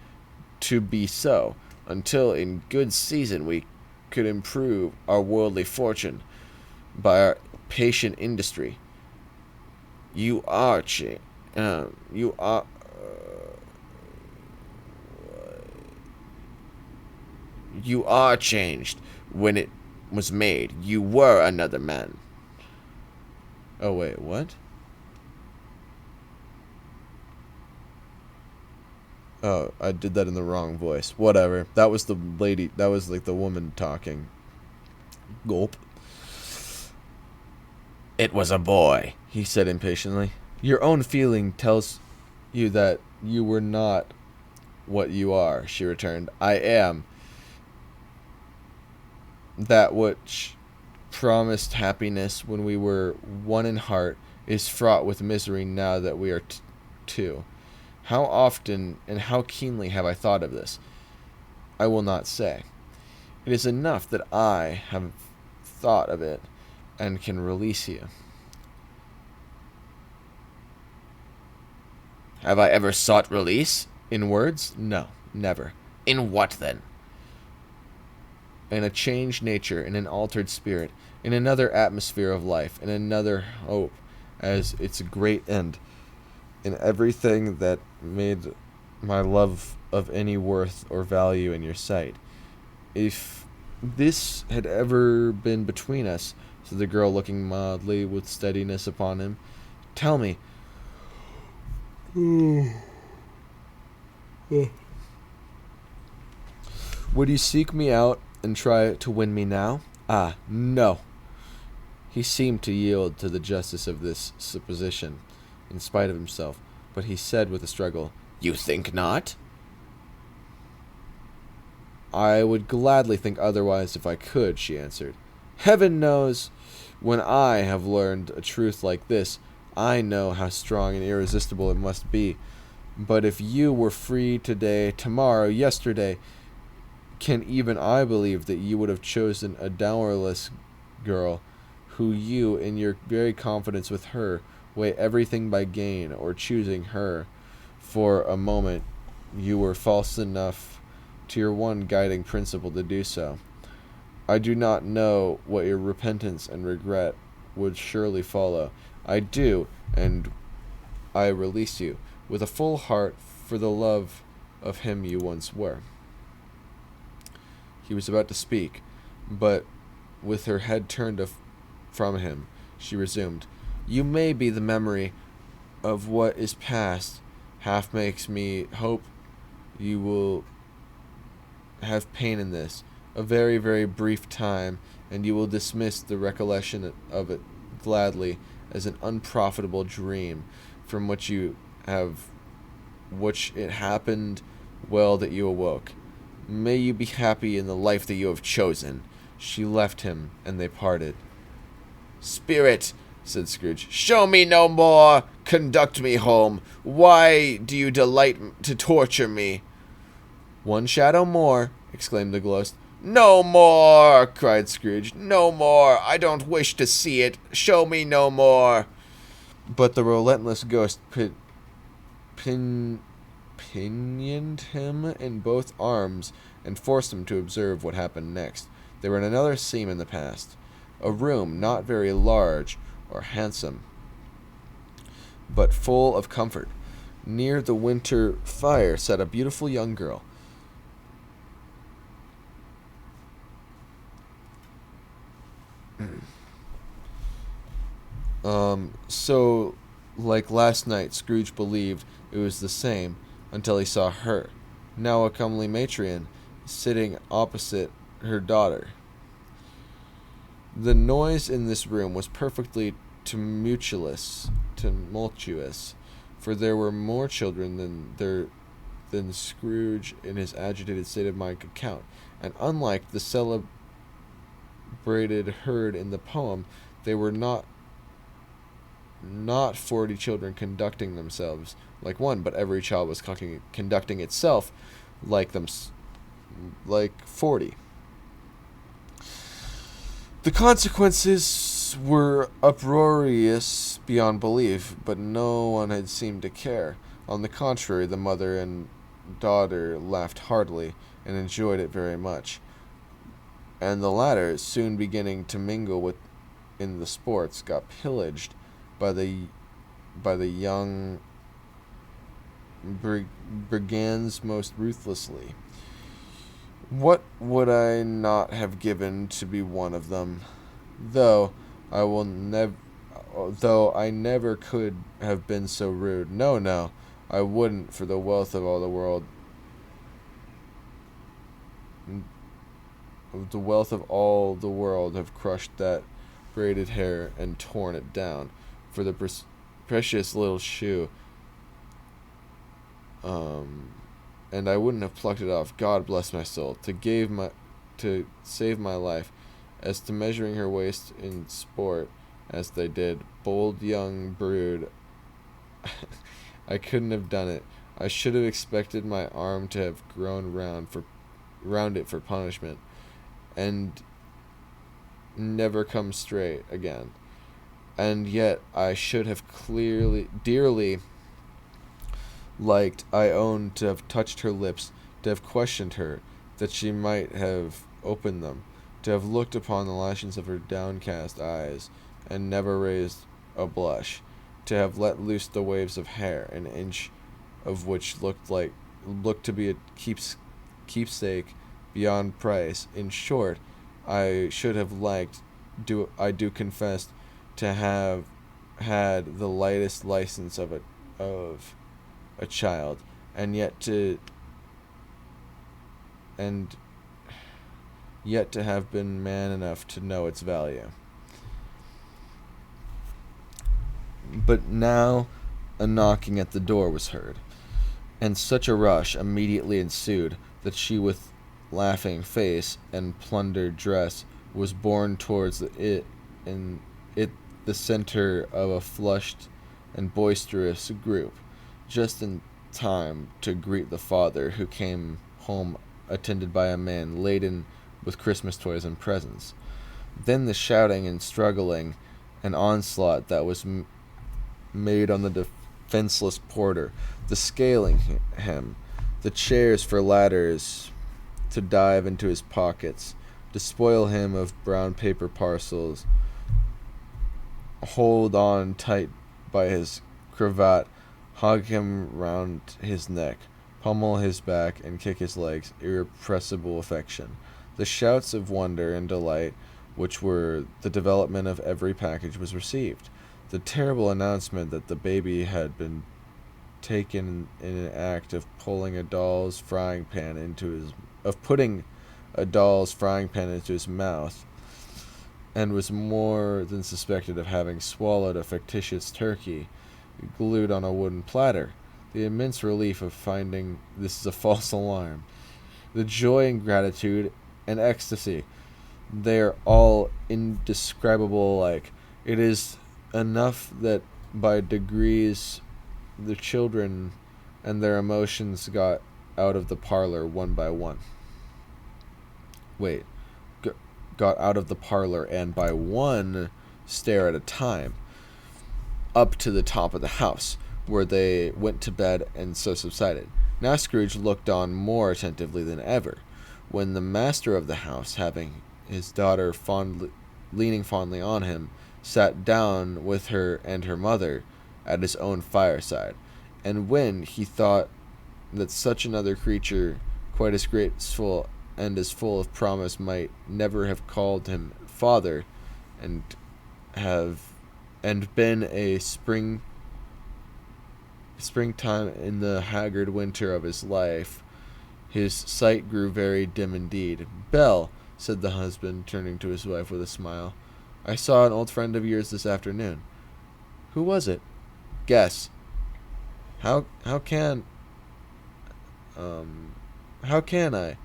to be so, until in good season we could improve our worldly fortune by our patient industry. You are changed when it was made. You were another man." "Oh, wait, what?" "Oh, I did that in the wrong voice. Whatever. That was the lady. That was like the woman talking." Gulp. "It was a boy," he said impatiently. "Your own feeling tells you that you were not what you are," she returned. "I am. That which promised happiness when we were one in heart is fraught with misery now that we are two. How often and how keenly have I thought of this? I will not say. It is enough that I have thought of it and can release you." "Have I ever sought release?" "In words? No, never." "In what then?" "In a changed nature, in an altered spirit, in another atmosphere of life, in another hope as its great end, in everything that made my love of any worth or value in your sight. If this had ever been between us," said the girl, looking mildly with steadiness upon him, "tell me, would you seek me out and try to win me now? Ah, no. He seemed to yield to the justice of this supposition, in spite of himself, but he said with a struggle, You think not? I would gladly think otherwise if I could, she answered. Heaven knows, when I have learned a truth like this, I know how strong and irresistible it must be. But if you were free today, tomorrow, yesterday, can even I believe that you would have chosen a dowerless girl, who you, in your very confidence with her, weigh everything by gain, or choosing her for a moment, you were false enough to your one guiding principle to do so? I do not know what your repentance and regret would surely follow. I do, and I release you, with a full heart, for the love of him you once were. He was about to speak, but with her head turned from him, she resumed, You may be the memory of what is past, half makes me hope you will have pain in this, a very, very brief time, and you will dismiss the recollection of it gladly as an unprofitable dream from which it happened well that you awoke. May you be happy in the life that you have chosen. She left him, and they parted. Spirit, said Scrooge, show me no more. Conduct me home. Why do you delight to torture me? One shadow more, exclaimed the ghost. No more, cried Scrooge. No more. I don't wish to see it. Show me no more. But the relentless ghost pinioned him in both arms and forced him to observe what happened next. They were in another scene in the past. A room not very large or handsome, but full of comfort. Near the winter fire sat a beautiful young girl. So, like last night, Scrooge believed it was the same until he saw her, now a comely matron, sitting opposite her daughter. The noise in this room was perfectly tumultuous, for there were more children than Scrooge in his agitated state of mind could count, and unlike the celebrated herd in the poem, they were not 40 children conducting themselves like one, but every child was conducting itself like 40. The consequences were uproarious beyond belief, but no one had seemed to care. On the contrary, the mother and daughter laughed heartily and enjoyed it very much, and the latter, soon beginning to mingle in the sports, got pillaged by the young brigands most ruthlessly. What would I not have given to be one of them? Though I never could have been so rude. No, I wouldn't for the wealth of all the world. The wealth of all the world have crushed that braided hair and torn it down for the precious little shoe. And I wouldn't have plucked it off, God bless my soul, to save my life. As to measuring her waist in sport, as they did, bold young brood, I couldn't have done it. I should have expected my arm to have grown round it for punishment, and never come straight again. And yet I should have dearly liked, I own, to have touched her lips, to have questioned her, that she might have opened them, to have looked upon the lashes of her downcast eyes, and never raised a blush, to have let loose the waves of hair, an inch of which looked to be a keepsake beyond price. In short, I should have liked, I do confess, to have had the lightest license of a child, and yet to have been man enough to know its value. But now a knocking at the door was heard, and such a rush immediately ensued that she, with laughing face and plundered dress, was borne towards it, and it the center of a flushed and boisterous group, just in time to greet the father, who came home attended by a man laden with Christmas toys and presents. Then the shouting and struggling and onslaught that was made on the defenseless porter, the scaling him, the chairs for ladders to dive into his pockets, to spoil him of brown paper parcels, hold on tight by his cravat, hug him round his neck, pummel his back, and kick his legs, irrepressible affection. The shouts of wonder and delight, which were the development of every package, was received. The terrible announcement that the baby had been taken in an act of putting a doll's frying pan into his mouth, and was more than suspected of having swallowed a fictitious turkey glued on a wooden platter. The immense relief of finding this is a false alarm. The joy and gratitude and ecstasy, they are all indescribable alike. It is enough that by degrees the children and their emotions got out of the parlor one by one. Got out of the parlor, and by one stair at a time, up to the top of the house, where they went to bed and so subsided. Now Scrooge looked on more attentively than ever, when the master of the house, having his daughter leaning fondly on him, sat down with her and her mother at his own fireside, and when he thought that such another creature, quite as graceful and as full of promise, might never have called him father, and been a springtime in the haggard winter of his life, his sight grew very dim indeed. "Belle," said the husband, turning to his wife with a smile, "I saw an old friend of yours this afternoon." "Who was it?" "Guess." How can I?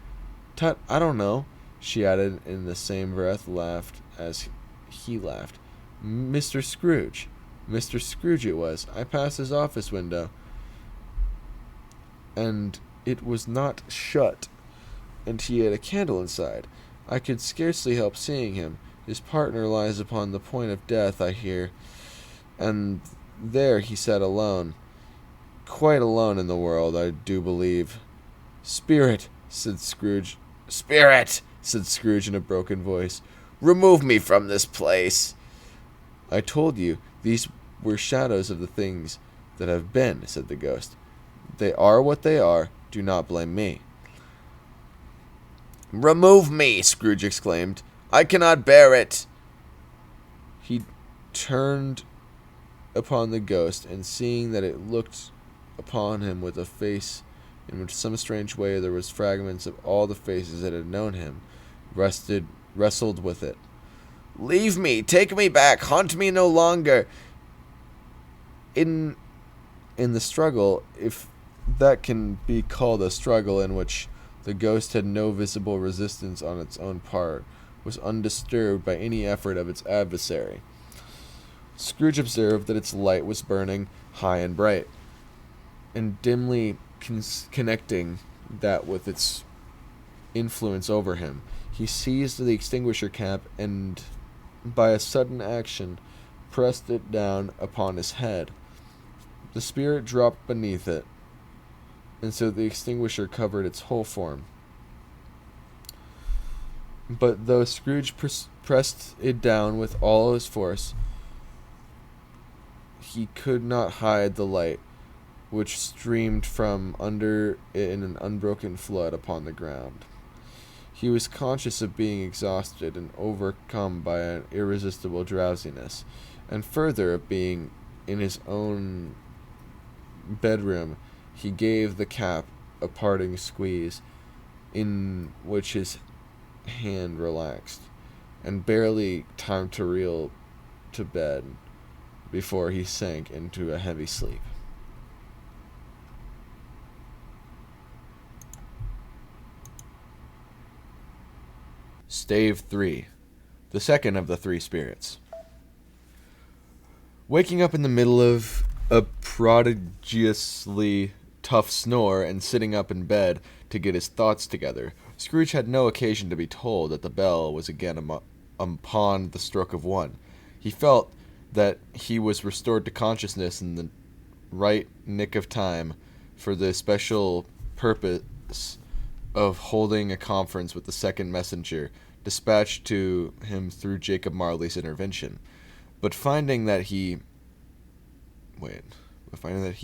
Tut, I don't know," she added in the same breath, laughed as he laughed. "Mr. Scrooge. Mr. Scrooge it was. I passed his office window, and it was not shut, and he had a candle inside. I could scarcely help seeing him. His partner lies upon the point of death, I hear, and there he sat alone, quite alone in the world, I do believe." "Spirit," said Scrooge. "Spirit," said Scrooge in a broken voice, "remove me from this place." "I told you these were shadows of the things that have been," said the ghost. "They are what they are. Do not blame me." "Remove me," Scrooge exclaimed. "I cannot bear it." He turned upon the ghost, and seeing that it looked upon him with a face in which some strange way there was fragments of all the faces that had known him, wrestled with it. "Leave me, take me back, haunt me no longer." In the struggle, if that can be called a struggle, in which the ghost had no visible resistance on its own part, was undisturbed by any effort of its adversary, Scrooge observed that its light was burning high and bright, and dimly connecting that with its influence over him. He seized the extinguisher cap, and by a sudden action pressed it down upon his head. The spirit dropped beneath it, and so the extinguisher covered its whole form. But though Scrooge pressed it down with all his force, he could not hide the light which streamed from under it in an unbroken flood upon the ground. He was conscious of being exhausted and overcome by an irresistible drowsiness, and further of being in his own bedroom. He gave the cap a parting squeeze, in which his hand relaxed, and barely time to reel to bed, before he sank into a heavy sleep. Stave 3. The second of the three spirits. Waking up in the middle of a prodigiously tough snore and sitting up in bed to get his thoughts together, Scrooge had no occasion to be told that the bell was again upon the stroke of 1. He felt that he was restored to consciousness in the right nick of time for the special purpose of holding a conference with the second messenger dispatched to him through Jacob Marley's intervention. But finding that he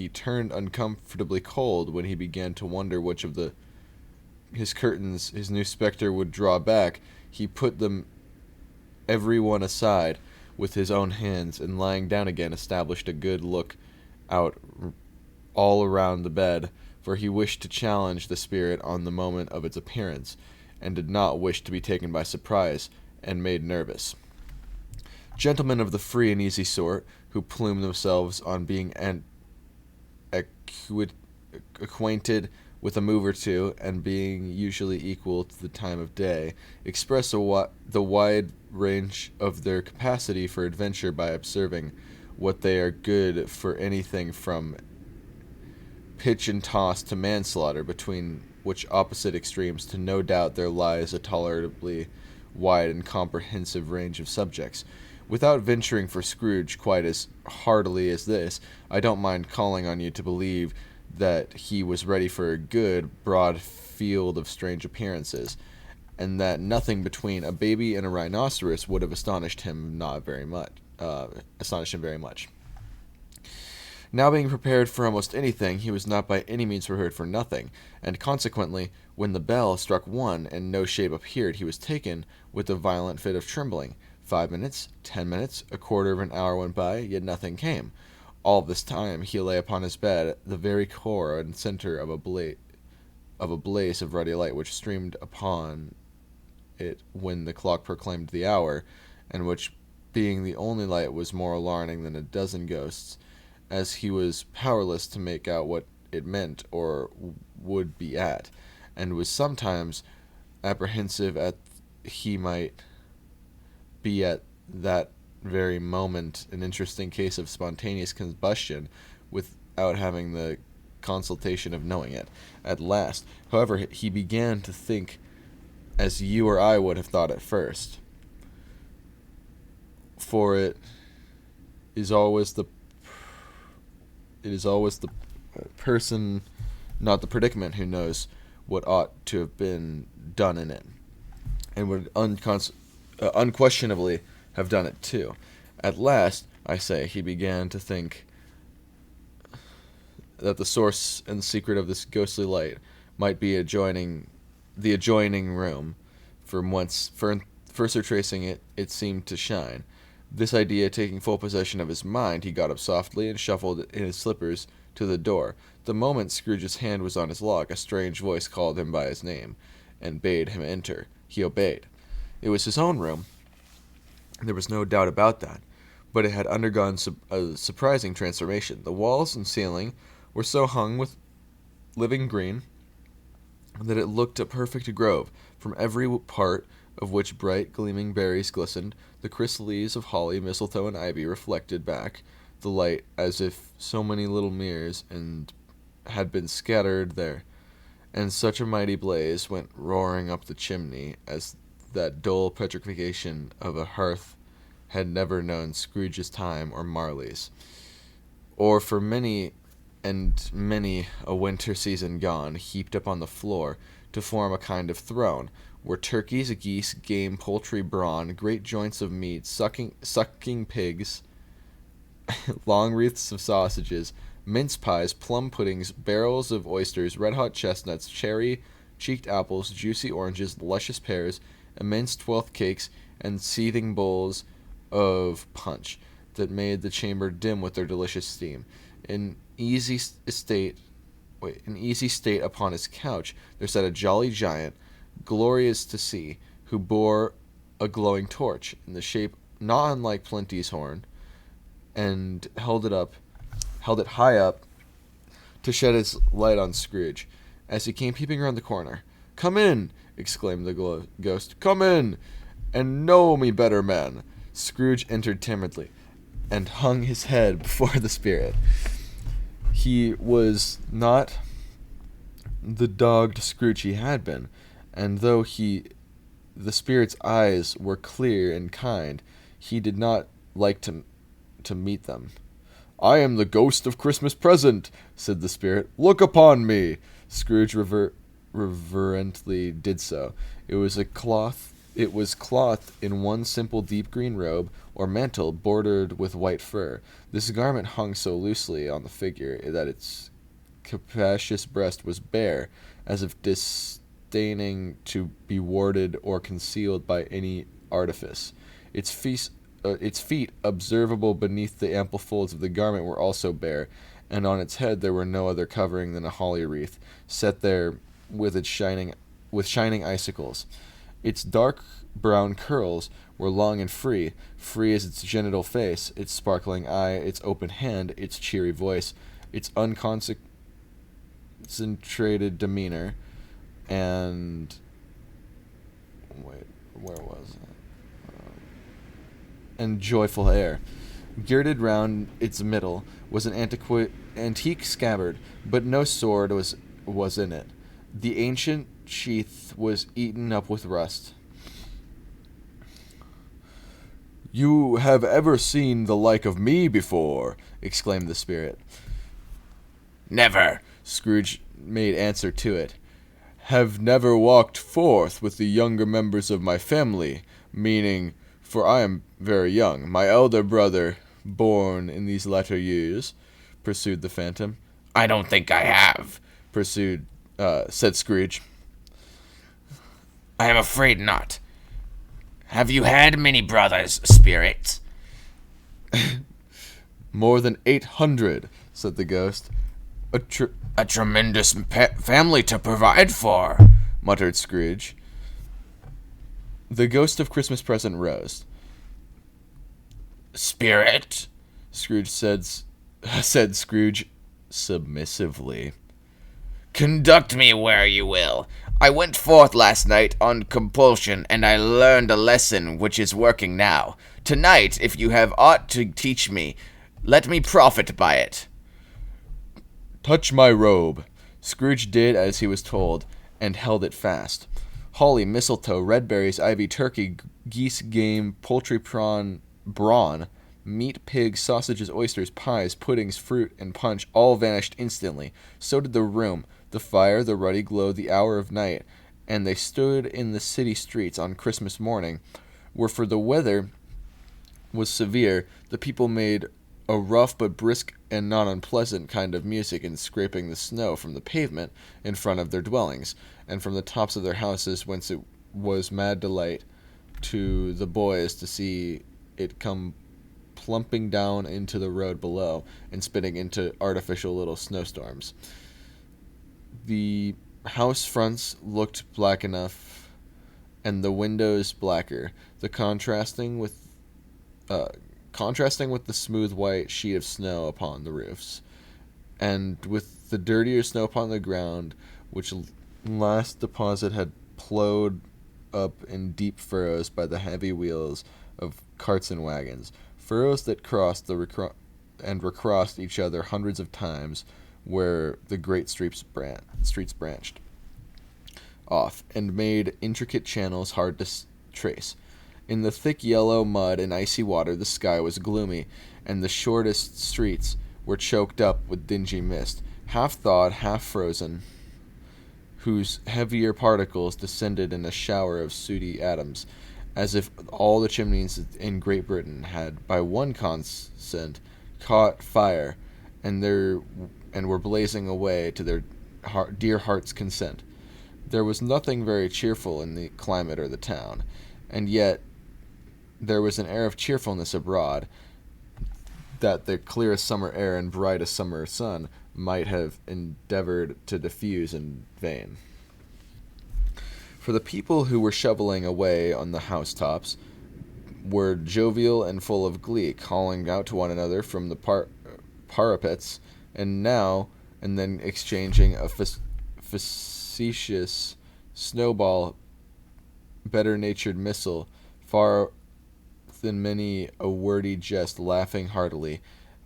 turned uncomfortably cold when he began to wonder which of his curtains his new spectre would draw back, he put them every one aside with his own hands, and lying down again established a good look out all around the bed, for he wished to challenge the spirit on the moment of its appearance, and did not wish to be taken by surprise and made nervous. Gentlemen of the free and easy sort, who plume themselves on being acquainted with a move or two, and being usually equal to the time of day, express the wide range of their capacity for adventure by observing what they are good for anything from pitch and toss to manslaughter, between which opposite extremes to no doubt there lies a tolerably wide and comprehensive range of subjects. Without venturing for Scrooge quite as heartily as this, I don't mind calling on you to believe that he was ready for a good, broad field of strange appearances, and that nothing between a baby and a rhinoceros would have astonished him very much. Now being prepared for almost anything, he was not by any means prepared for nothing, and consequently, when the bell struck 1 and no shape appeared, he was taken with a violent fit of trembling. 5 minutes, 10 minutes, a quarter of an hour went by, yet nothing came. All this time he lay upon his bed, the very core and center of a blaze of ruddy light which streamed upon it when the clock proclaimed the hour, and which, being the only light, was more alarming than a dozen ghosts, as he was powerless to make out what it meant or would be at, and was sometimes apprehensive he might be at that very moment an interesting case of spontaneous combustion without having the consultation of knowing it. At last, however, he began to think as you or I would have thought at first, for it is always the person, not the predicament, who knows what ought to have been done in it, and would unquestionably have done it too. At last, I say, he began to think that the source and secret of this ghostly light might be the adjoining room, from whence, first retracing it seemed to shine. This idea taking full possession of his mind, he got up softly and shuffled in his slippers to the door. The moment Scrooge's hand was on his lock, a strange voice called him by his name, and bade him enter. He obeyed. It was his own room. There was no doubt about that, but it had undergone a surprising transformation. The walls and ceiling were so hung with living green that it looked a perfect grove, from every part of which bright, gleaming berries glistened. The crisp leaves of holly, mistletoe, and ivy reflected back the light as if so many little mirrors had been scattered there, and such a mighty blaze went roaring up the chimney as that dull petrification of a hearth had never known Scrooge's time or Marley's, or for many and many a winter season gone. Heaped up on the floor to form a kind of throne were turkeys, geese, game, poultry, brawn, great joints of meat, sucking pigs, long wreaths of sausages, mince pies, plum puddings, barrels of oysters, red-hot chestnuts, cherry-cheeked apples, juicy oranges, luscious pears, immense twelfth cakes, and seething bowls of punch that made the chamber dim with their delicious steam. In easy state upon his couch there sat a jolly giant, glorious to see, who bore a glowing torch, in the shape not unlike Plenty's horn, and held it high up to shed its light on Scrooge as he came peeping around the corner. "Come in!" exclaimed the ghost. "Come in, and know me better, man." Scrooge entered timidly and hung his head before the spirit. He was not the dogged Scrooge he had been, and though the spirit's eyes were clear and kind, he did not like to meet them. "I am the ghost of Christmas present," said the spirit. "Look upon me." Scrooge reverently did so. It was clothed in one simple deep green robe or mantle bordered with white fur. This garment hung so loosely on the figure that its capacious breast was bare, as if disdaining to be warded or concealed by any artifice. Its feet, observable beneath the ample folds of the garment, were also bare, and on its head there were no other covering than a holly wreath, set there with shining icicles. Its dark brown curls were long and free as its genital face, its sparkling eye, its open hand, its cheery voice, its unconcentrated demeanor, and and joyful air. Girded round its middle was an antique scabbard, but no sword was in it. The ancient sheath was eaten up with rust. "You have ever seen the like of me before?" exclaimed the spirit. Never. Scrooge made answer to it. "Have never walked forth with the younger members of my family, meaning, for I am very young, my elder brother, born in these latter years," pursued the phantom. I don't think I have, said Scrooge. I am afraid not. Have you had many brothers, spirit? "More than 800, said the ghost. A tremendous family to provide for," muttered Scrooge. The ghost of Christmas present rose. "Spirit," Scrooge said Scrooge submissively. "Conduct me where you will. I went forth last night on compulsion, and I learned a lesson which is working now. Tonight, if you have aught to teach me, let me profit by it." "Touch my robe." Scrooge did as he was told, and held it fast. Holly, mistletoe, red berries, ivy, turkey, geese, game, poultry, brawn, meat, pigs, sausages, oysters, pies, puddings, fruit, and punch all vanished instantly. So did the room, the fire, the ruddy glow, the hour of night, and they stood in the city streets on Christmas morning, where for the weather was severe, the people made a rough but brisk and not unpleasant kind of music in scraping the snow from the pavement in front of their dwellings, and from the tops of their houses, whence it was mad delight to the boys to see it come plumping down into the road below and spitting into artificial little snowstorms. The house fronts looked black enough, and the windows blacker, contrasting with the smooth white sheet of snow upon the roofs, and with the dirtier snow upon the ground, which last deposit had ploughed up in deep furrows by the heavy wheels of carts and wagons, furrows that crossed and recrossed each other hundreds of times, where the great streets branched off and made intricate channels hard to trace. In the thick yellow mud and icy water, the sky was gloomy, and the shortest streets were choked up with dingy mist, half thawed, half frozen, whose heavier particles descended in a shower of sooty atoms, as if all the chimneys in Great Britain had, by one consent, caught fire, and were blazing away to their dear heart's consent. There was nothing very cheerful in the climate or the town, and yet there was an air of cheerfulness abroad that the clearest summer air and brightest summer sun might have endeavored to diffuse in vain. For the people who were shoveling away on the housetops, were jovial and full of glee, calling out to one another from the parapets, and now and then exchanging a facetious snowball, better-natured missile, far than many a wordy jest, laughing heartily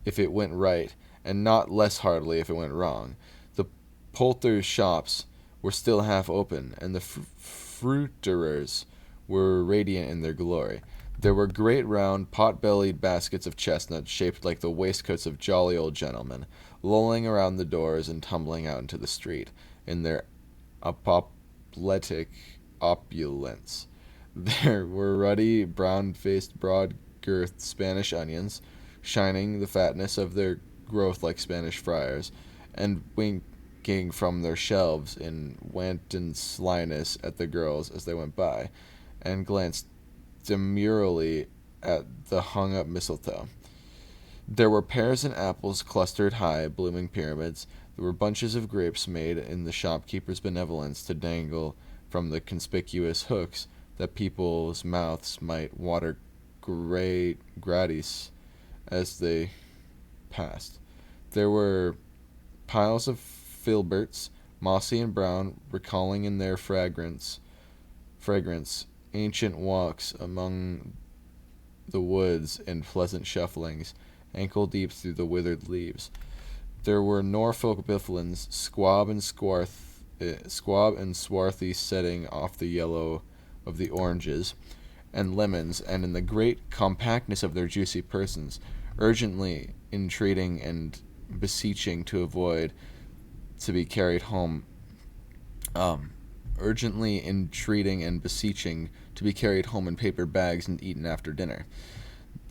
if it went right, and not less heartily if it went wrong. The poulterers' shops were still half open, and the fruiterers were radiant in their glory. There were great round, pot-bellied baskets of chestnuts shaped like the waistcoats of jolly old gentlemen, lolling around the doors and tumbling out into the street in their apoplectic opulence. There were ruddy, brown-faced, broad-girthed Spanish onions, shining the fatness of their growth like Spanish friars, and winking from their shelves in wanton slyness at the girls as they went by, and glanced demurely at the hung-up mistletoe. There were pears and apples clustered high, blooming pyramids. There were bunches of grapes made in the shopkeeper's benevolence to dangle from the conspicuous hooks that people's mouths might water gratis as they passed. There were piles of filberts, mossy and brown, recalling in their fragrance ancient walks among the woods in pleasant shufflings, ankle deep through the withered leaves. There were Norfolk bifflins, squab and swarthy, setting off the yellow of the oranges and lemons, and in the great compactness of their juicy persons, urgently entreating and beseeching to avoid to be carried home in paper bags and eaten after dinner.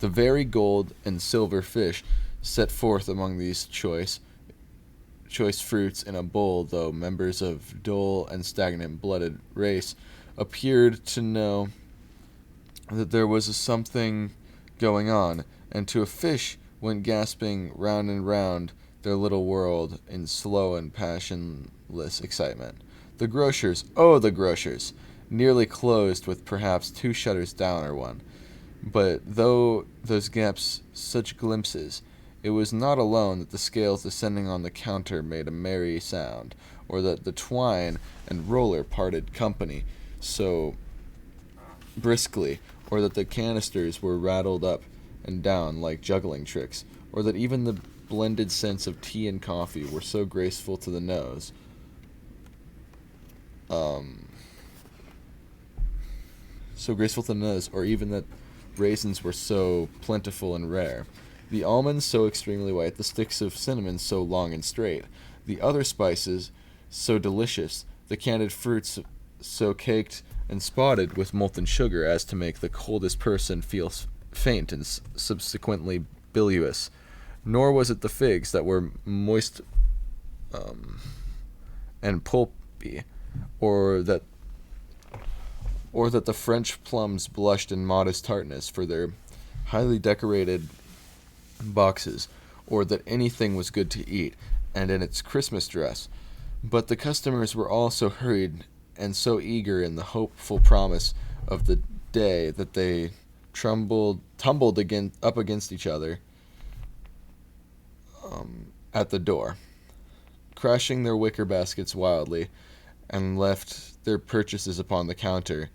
The very gold and silver fish set forth among these choice fruits in a bowl, though members of dull and stagnant-blooded race appeared to know that there was something going on, and to a fish went gasping round and round their little world in slow and passionless excitement. The grocers, oh, the grocers, nearly closed with perhaps 2 shutters down or one. But though those gaps such glimpses, it was not alone that the scales descending on the counter made a merry sound, or that the twine and roller parted company so briskly, or that the canisters were rattled up and down like juggling tricks, or that even the blended scents of tea and coffee were so graceful to the nose. Or even that raisins were so plentiful and rare, the almonds so extremely white, the sticks of cinnamon so long and straight, the other spices so delicious, the candied fruits so caked and spotted with molten sugar as to make the coldest person feel faint and subsequently bilious. Nor was it the figs that were moist and pulpy, or that the French plums blushed in modest tartness for their highly decorated boxes, or that anything was good to eat, and in its Christmas dress. But the customers were all so hurried and so eager in the hopeful promise of the day that they tumbled up against each other at the door, crashing their wicker baskets wildly, and left their purchases upon the counter,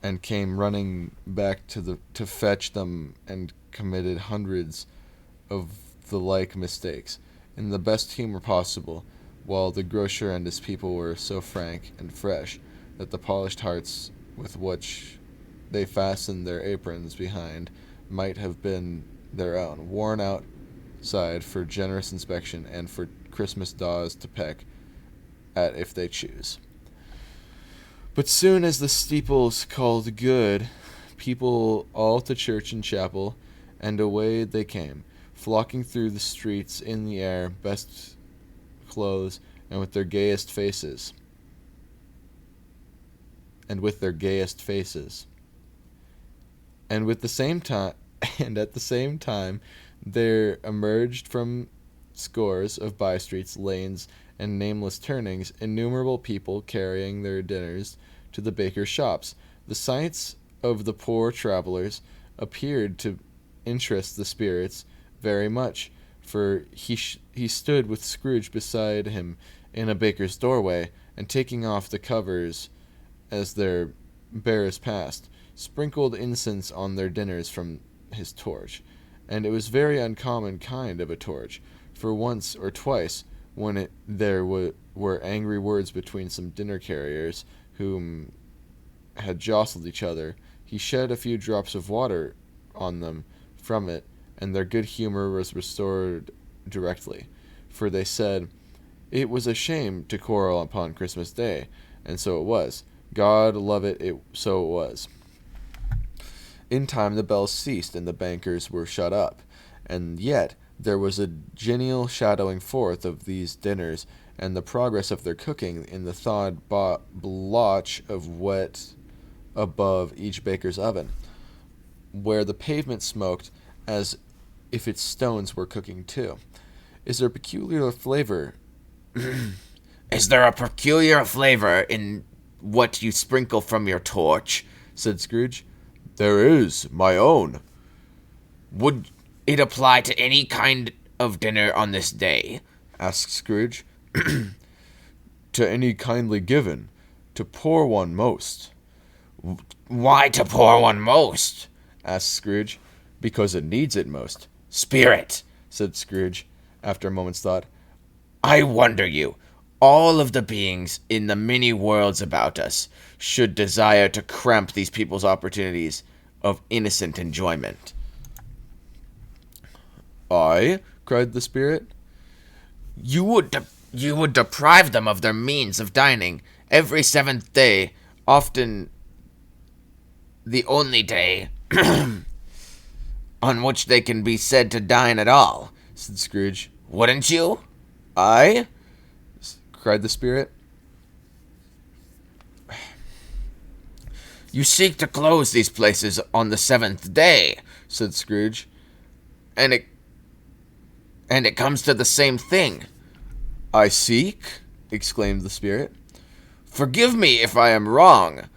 and came running back to fetch them, and committed hundreds of the like mistakes, in the best humor possible, while the grocer and his people were so frank and fresh that the polished hearts with which they fastened their aprons behind might have been their own, worn outside for generous inspection and for Christmas daws to peck at if they choose. But soon as the steeples called good, people all to church and chapel, and away they came, flocking through the streets in the air, best clothes, and with their gayest faces. And at the same time, there emerged from scores of by-streets, lanes, and nameless turnings, innumerable people carrying their dinners to the bakers' shops. The sights of the poor travelers appeared to interest the spirits very much, for he stood with Scrooge beside him in a baker's doorway, and taking off the covers as their bearers passed, sprinkled incense on their dinners from his torch. And it was very uncommon kind of a torch, for once or twice, when there were angry words between some dinner carriers whom had jostled each other, he shed a few drops of water on them from it, and their good humor was restored directly. For they said, it was a shame to quarrel upon Christmas Day, and so it was. God love it, so it was. In time the bells ceased, and the bankers were shut up, and yet there was a genial shadowing forth of these dinners, and the progress of their cooking in the thawed blotch of wet above each baker's oven, where the pavement smoked as if its stones were cooking too. Is there a peculiar flavor in what you sprinkle from your torch? Said Scrooge. There is, my own. Would it apply to any kind of dinner on this day? Asked Scrooge. To any kindly given, to poor one most. Why to poor one most? Asked Scrooge. Because it needs it most. Spirit, said Scrooge, after a moment's thought. I wonder you, all of the beings in the many worlds about us, should desire to cramp these people's opportunities of innocent enjoyment. I? Cried the spirit. You would deprive them of their means of dining every seventh day, often the only day on which they can be said to dine at all, said Scrooge. Wouldn't you? I? Cried the spirit. You seek to close these places on the seventh day, said Scrooge. And it comes to the same thing. I seek? Exclaimed the spirit. Forgive me if I am wrong.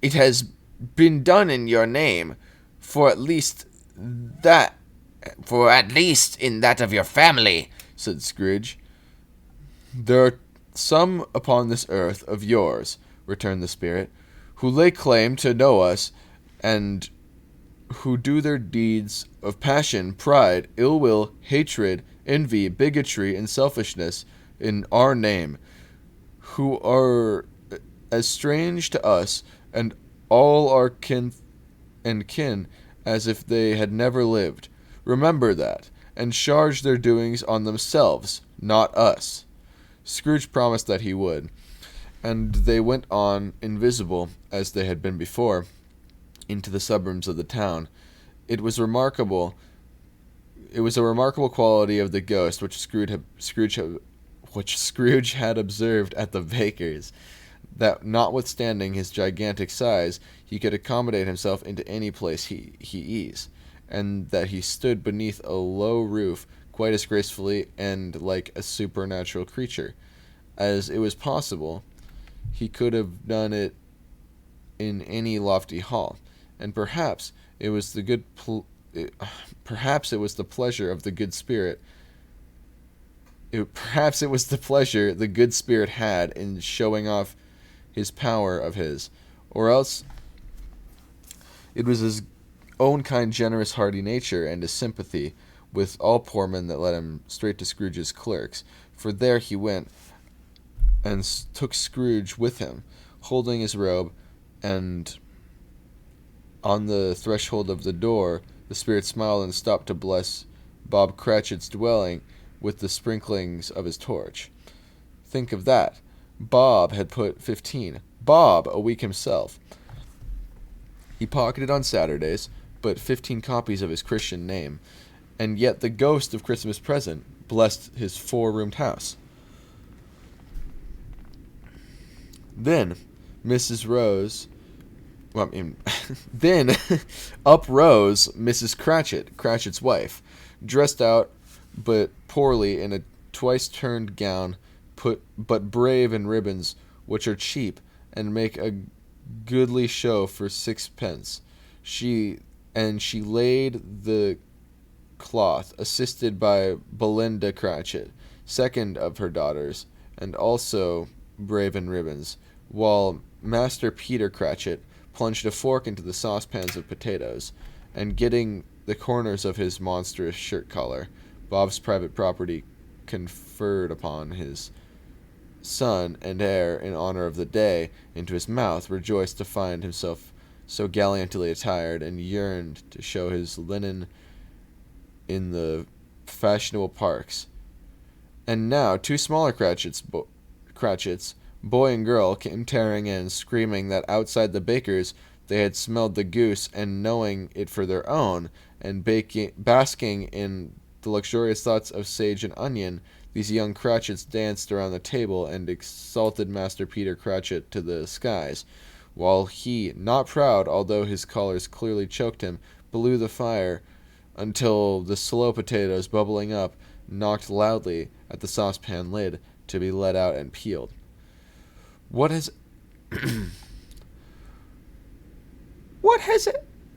It has been done in your name, for at least in that of your family, said Scrooge. There are some upon this earth of yours, returned the spirit, who lay claim to know us, and who do their deeds of passion, pride, ill will, hatred, envy, bigotry, and selfishness in our name, who are as strange to us and all our kin as if they had never lived. Remember that, and charge their doings on themselves, not us. Scrooge promised that he would, and they went on, invisible as they had been before, into the suburbs of the town. It was a remarkable quality of the ghost which Scrooge had observed at the baker's, that notwithstanding his gigantic size, he could accommodate himself into any place he eased, and that he stood beneath a low roof quite as gracefully and like a supernatural creature as it was possible he could have done it in any lofty hall. And perhaps it was the pleasure of the good spirit. Perhaps it was the pleasure the good spirit had in showing off his power of his, or else it was his own kind, generous, hearty nature, and his sympathy with all poor men that led him straight to Scrooge's clerks. For there he went, and took Scrooge with him, holding his robe, and on the threshold of the door, the spirit smiled and stopped to bless Bob Cratchit's dwelling with the sprinklings of his torch. Think of that. Bob had put 15. Bob, a week himself. He pocketed on Saturdays, but 15 copies of his Christian name, and yet the ghost of Christmas present blessed his 4-roomed house. Then up rose Mrs. Cratchit's wife, dressed out but poorly in a twice-turned gown, but brave in ribbons which are cheap and make a goodly show for 6 pence. She laid the cloth, assisted by Belinda Cratchit, second of her daughters, and also brave in ribbons, while Master Peter Cratchit plunged a fork into the saucepans of potatoes, and getting the corners of his monstrous shirt collar, Bob's private property conferred upon his son and heir in honor of the day, into his mouth, rejoiced to find himself so gallantly attired, and yearned to show his linen in the fashionable parks. And now 2 smaller Cratchits, boy and girl, came tearing in, screaming that outside the baker's they had smelled the goose, and knowing it for their own, and basking in the luxurious thoughts of sage and onion, these young Cratchits danced around the table and exalted Master Peter Cratchit to the skies, while he, not proud, although his collars clearly choked him, blew the fire until the slow potatoes, bubbling up, knocked loudly at the saucepan lid to be let out and peeled. What has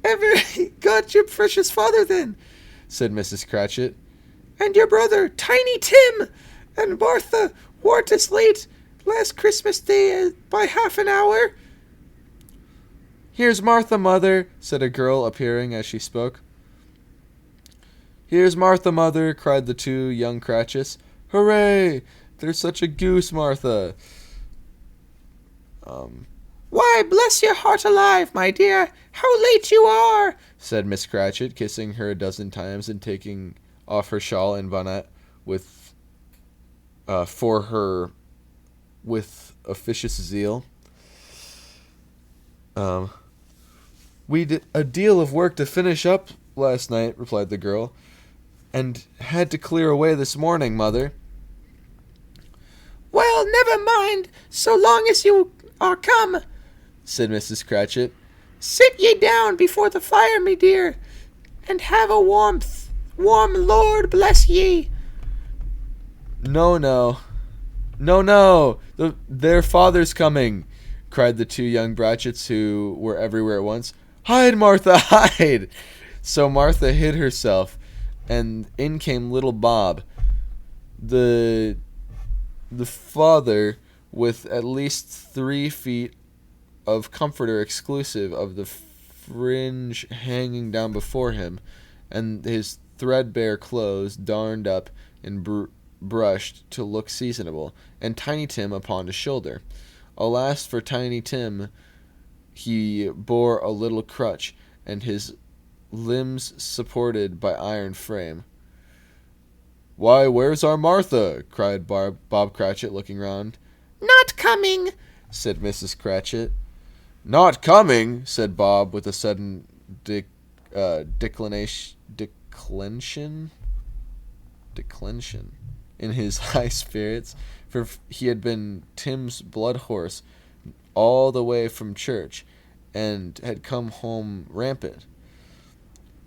ever got your precious father, then? Said Mrs. Cratchit. And your brother, Tiny Tim, and Martha, weren't as late last Christmas Day by half an hour? Here's Martha, mother, said a girl, appearing as she spoke. Here's Martha, mother, cried the 2 young Cratchits. Hooray! There's such a goose, Martha. Why, bless your heart alive, my dear, how late you are, said Miss Cratchit, kissing her a dozen times and taking off her shawl and bonnet with officious zeal. We did a deal of work to finish up last night, replied the girl, and had to clear away this morning, mother. Well, never mind, so long as you are come, said Mrs. Cratchit. Sit ye down before the fire, me dear, and have a warm, Lord bless ye. No, their father's coming, cried the 2 young Cratchits, who were everywhere at once. Hide, Martha, hide! So Martha hid herself, and in came little Bob, the father, with at least 3 feet of comforter exclusive of the fringe hanging down before him, and his threadbare clothes darned up and brushed to look seasonable, and Tiny Tim upon his shoulder. Alas for Tiny Tim, he bore a little crutch, and his limbs supported by iron frame. Why, where's our Martha? Cried Bob Cratchit, looking round. Not coming, said Mrs. Cratchit. Not coming, said Bob, with a sudden declension in his high spirits, for he had been Tim's blood horse all the way from church, and had come home rampant.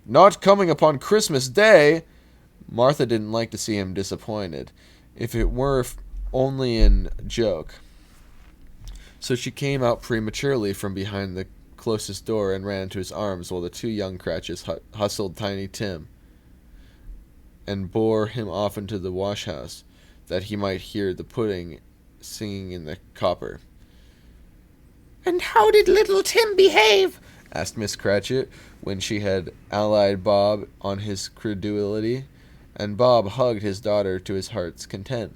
Not coming upon Christmas Day! Martha didn't like to see him disappointed, if it were only in joke. So she came out prematurely from behind the closest door and ran into his arms, while the 2 young Cratchits hustled Tiny Tim and bore him off into the wash-house, that he might hear the pudding singing in the copper. And how did little Tim behave? Asked Miss Cratchit, when she had allied Bob on his credulity, and Bob hugged his daughter to his heart's content.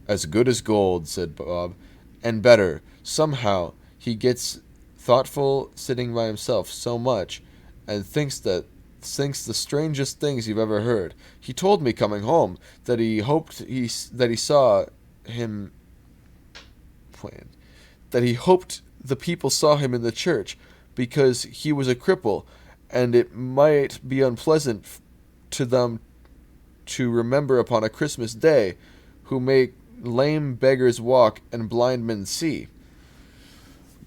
As good as gold, said Bob, and better. Somehow he gets thoughtful sitting by himself so much, and thinks the strangest things you've ever heard. He told me coming home that he hoped the people saw him in the church, because he was a cripple, and it might be unpleasant to them to remember upon a Christmas Day, who make lame beggars walk and blind men see.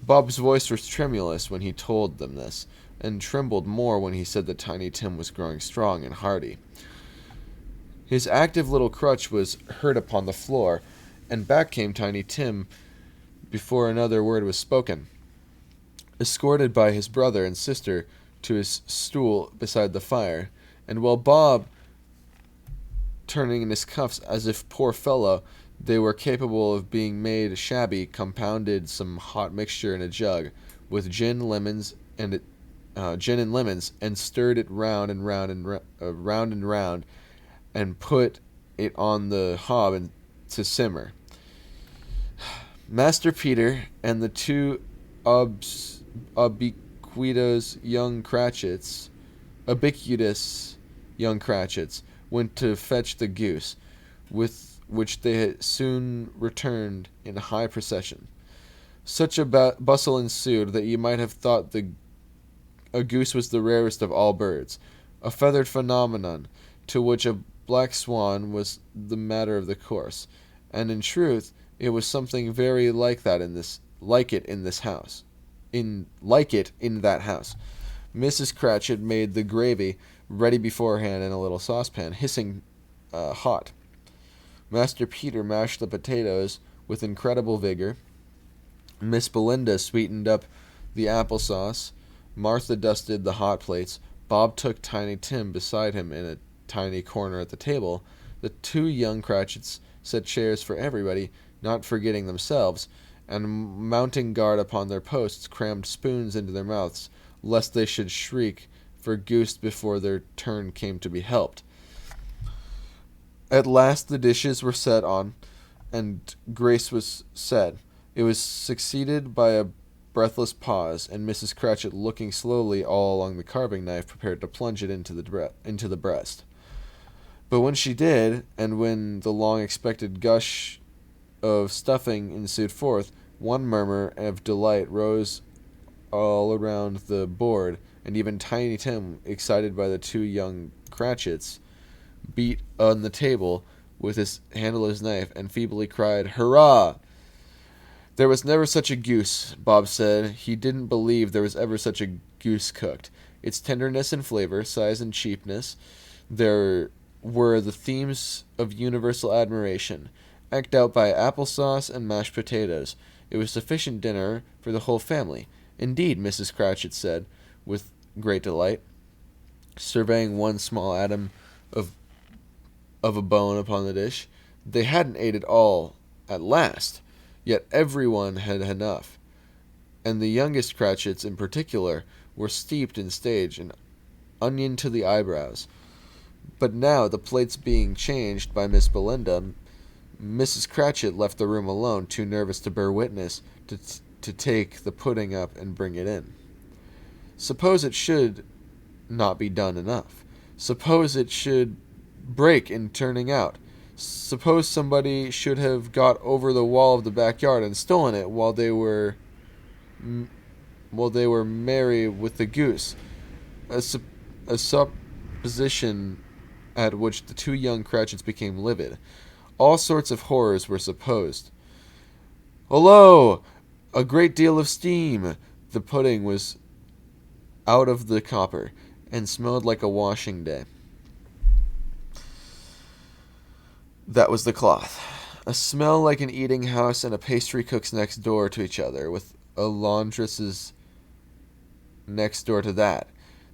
Bob's voice was tremulous when he told them this, and trembled more when he said that Tiny Tim was growing strong and hearty. His active little crutch was heard upon the floor, and back came Tiny Tim before another word was spoken. escorted by his brother and sister to his stool beside the fire, and while Bob, turning in his cuffs as if, poor fellow, they were capable of being made shabby, compounded some hot mixture in a jug with gin and lemons, and stirred it round and round, and put it on the hob to simmer. Master Peter and the two ubiquitous young Cratchits went to fetch the goose, with which they had soon returned in high procession. Such a bustle ensued that you might have thought a goose was the rarest of all birds, a feathered phenomenon, to which a black swan was the matter of the course, and in truth it was something very like that in that house. Mrs. Cratchit made the gravy ready beforehand in a little saucepan, hissing hot. Master Peter mashed the potatoes with incredible vigor. Miss Belinda sweetened up the applesauce. Martha dusted the hot plates. Bob took Tiny Tim beside him in a tiny corner at the table. The two young Cratchits set chairs for everybody, not forgetting themselves, and mounting guard upon their posts, crammed spoons into their mouths, lest they should shriek for goose before their turn came to be helped. At last the dishes were set on, and grace was said. It was succeeded by a breathless pause, and Mrs. Cratchit, looking slowly all along the carving knife, prepared to plunge it into the breast. But when she did, and when the long-expected gush of stuffing ensued forth, one murmur of delight rose all around the board, and even Tiny Tim, excited by the two young Cratchits, beat on the table with his handle of his knife, and feebly cried, "Hurrah!" "There was never such a goose," Bob said. He didn't believe there was ever such a goose cooked. Its tenderness and flavor, size and cheapness, there were the themes of universal admiration, eked out by applesauce and mashed potatoes. It was sufficient dinner for the whole family. "Indeed," Mrs. Cratchit said, with great delight, surveying one small atom of a bone upon the dish. They hadn't ate it all at last, yet everyone had enough, and the youngest Cratchits in particular were steeped in stage and onion to the eyebrows. But now, the plates being changed by Miss Belinda, Mrs. Cratchit left the room alone, too nervous to bear witness, to take the pudding up and bring it in. Suppose it should not be done enough? Suppose it should break in turning out? Suppose somebody should have got over the wall of the backyard and stolen it while they were merry with the goose? A supposition at which the two young Cratchits became livid. All sorts of horrors were supposed. "Hullo! A great deal of steam!" The pudding was out of the copper, and smelled like a washing day. That was the cloth. A smell like an eating house and a pastry cook's next door to each other, with a laundress's next door to that.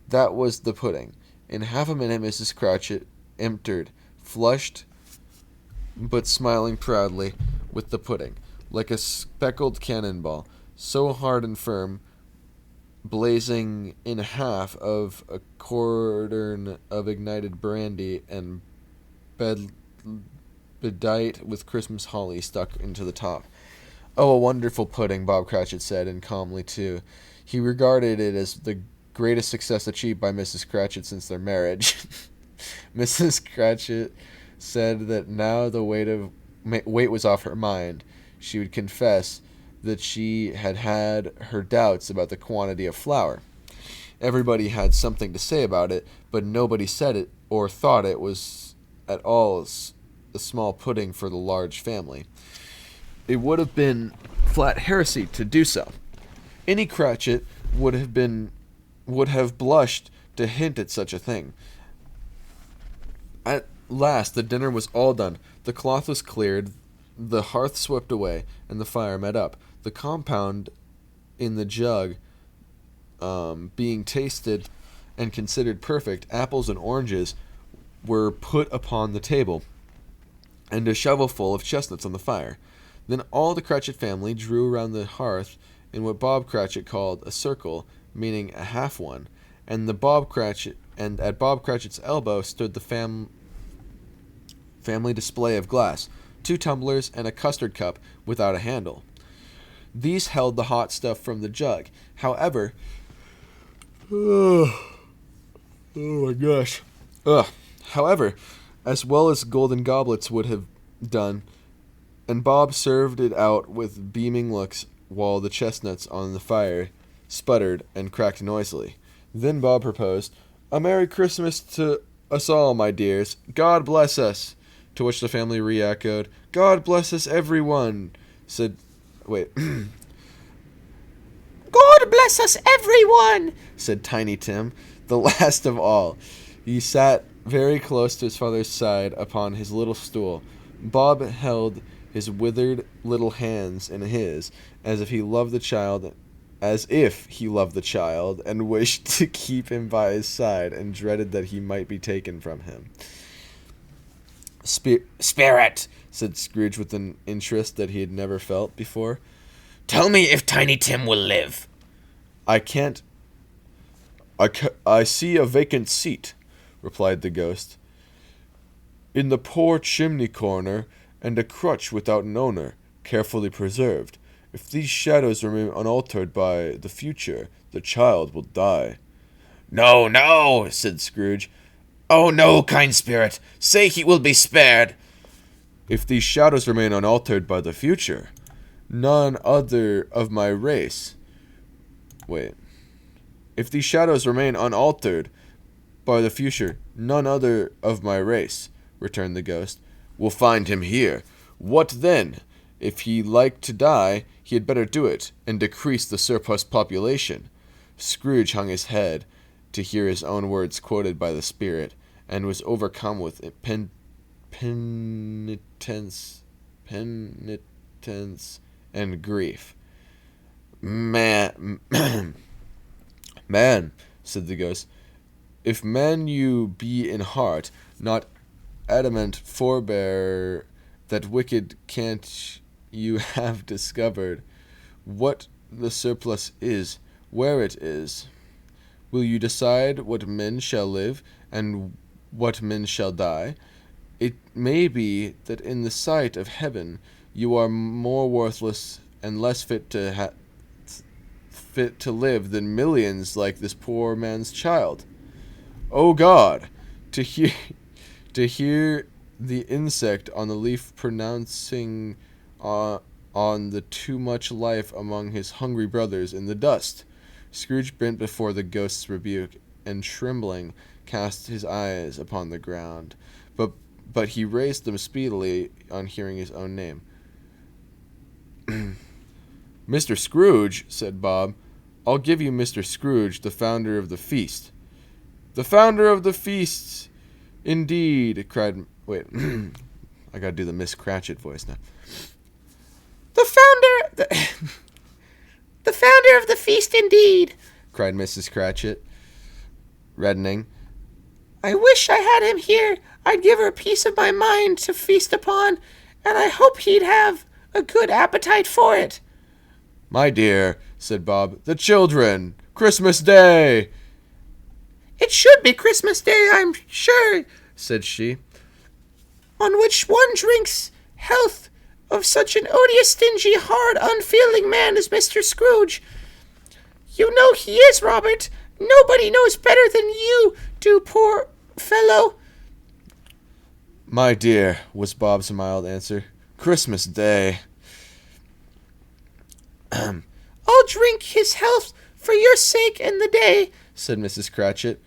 That was the pudding. In half a minute Mrs. Cratchit entered, flushed but smiling proudly, with the pudding, like a speckled cannonball, so hard and firm, blazing in half of a quartern of ignited brandy, and bedight with Christmas holly stuck into the top. "Oh, a wonderful pudding," Bob Cratchit said, and calmly too. He regarded it as the greatest success achieved by Mrs. Cratchit since their marriage. Mrs. Cratchit said that now the weight was off her mind. She would confess that she had had her doubts about the quantity of flour. Everybody had something to say about it, but nobody said it or thought it was at all a small pudding for the large family. It would have been flat heresy to do so. Any Cratchit would have blushed to hint at such a thing. At last the dinner was all done. The cloth was cleared, the hearth swept away, and the fire made up. The compound in the jug being tasted and considered perfect, apples and oranges were put upon the table, and a shovelful of chestnuts on the fire. Then all the Cratchit family drew around the hearth in what Bob Cratchit called a circle, meaning a half one, and at Bob Cratchit's elbow stood the family display of glass, 2 tumblers and a custard cup without a handle. These held the hot stuff from the jug. However, oh my gosh. However, as well as golden goblets would have done, and Bob served it out with beaming looks while the chestnuts on the fire sputtered and cracked noisily. Then Bob proposed, "A Merry Christmas to us all, my dears. God bless us." To which the family re-echoed, "God bless us, everyone," said... Wait. God bless us, everyone, said Tiny Tim, the last of all. He sat very close to his father's side upon his little stool. Bob held his withered little hands in his, as if he loved the child, and wished to keep him by his side, and dreaded that he might be taken from him. Spirit, said Scrooge with an interest that he had never felt before. Tell me if Tiny Tim will live. I can't. I see a vacant seat, replied the ghost, in the poor chimney corner, and a crutch without an owner, carefully preserved. If these shadows remain unaltered by the future, the child will die. No, no, said Scrooge. Oh, no, kind spirit, say he will be spared. If these shadows remain unaltered by the future, none other of my race... Wait. If these shadows remain unaltered by the future, none other of my race, returned the ghost, will find him here. What then? If he like to die, he had better do it, and decrease the surplus population. Scrooge hung his head to hear his own words quoted by the spirit, and was overcome with penitence and grief. Man, said the ghost, if man you be in heart, not adamant, forbear that wicked can't you have discovered what the surplus is, where it is. Will you decide what men shall live, and what men shall die? It may be that in the sight of heaven you are more worthless and less fit to live than millions like this poor man's child. O God, to hear the insect on the leaf pronouncing on the too much life among his hungry brothers in the dust. Scrooge bent before the ghost's rebuke, and trembling cast his eyes upon the ground, but he raised them speedily on hearing his own name. Mr. Scrooge, said Bob, I'll give you Mr. Scrooge, the founder of the feast. The founder of the feasts, indeed, cried... Wait, I gotta do the Miss Cratchit voice now. The founder of the feast, indeed, cried Mrs. Cratchit, reddening. I wish I had him here. I'd give her a piece of my mind to feast upon, and I hope he'd have a good appetite for it. My dear, said Bob, the children! Christmas Day! It should be Christmas Day, I'm sure, said she, on which one drinks health of such an odious, stingy, hard, unfeeling man as Mr. Scrooge. You know he is, Robert. Nobody knows better than you do, poor fellow. My dear, was Bob's mild answer, Christmas Day. I'll drink his health for your sake and the day, said Mrs. Cratchit.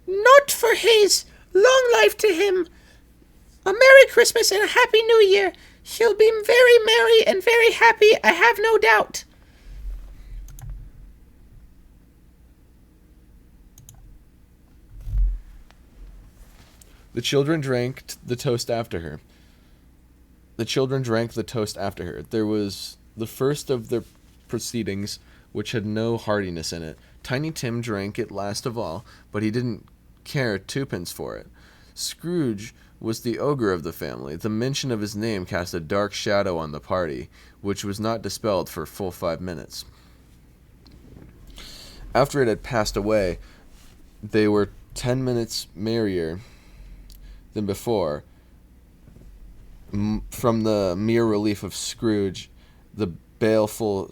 Not for his. Long life to him. A Merry Christmas and a Happy New Year. He'll be very merry and very happy, I have no doubt. The children drank the toast after her. There was the first of their proceedings which had no heartiness in it. Tiny Tim drank it last of all, but he didn't care twopence for it. Scrooge was the ogre of the family. The mention of his name cast a dark shadow on the party, which was not dispelled for full 5 minutes. After it had passed away, they were 10 minutes merrier than before, from the mere relief of Scrooge, the baleful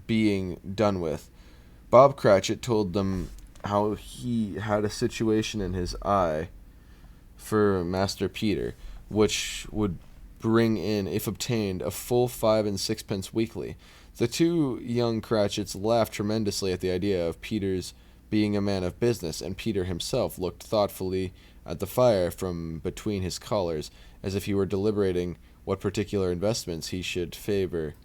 being done with. Bob Cratchit told them how he had a situation in his eye for Master Peter, which would bring in, if obtained, a full 5 and 6 pence weekly. The two young Cratchits laughed tremendously at the idea of Peter's being a man of business, and Peter himself looked thoughtfully at the fire from between his collars, as if he were deliberating what particular investments he should favor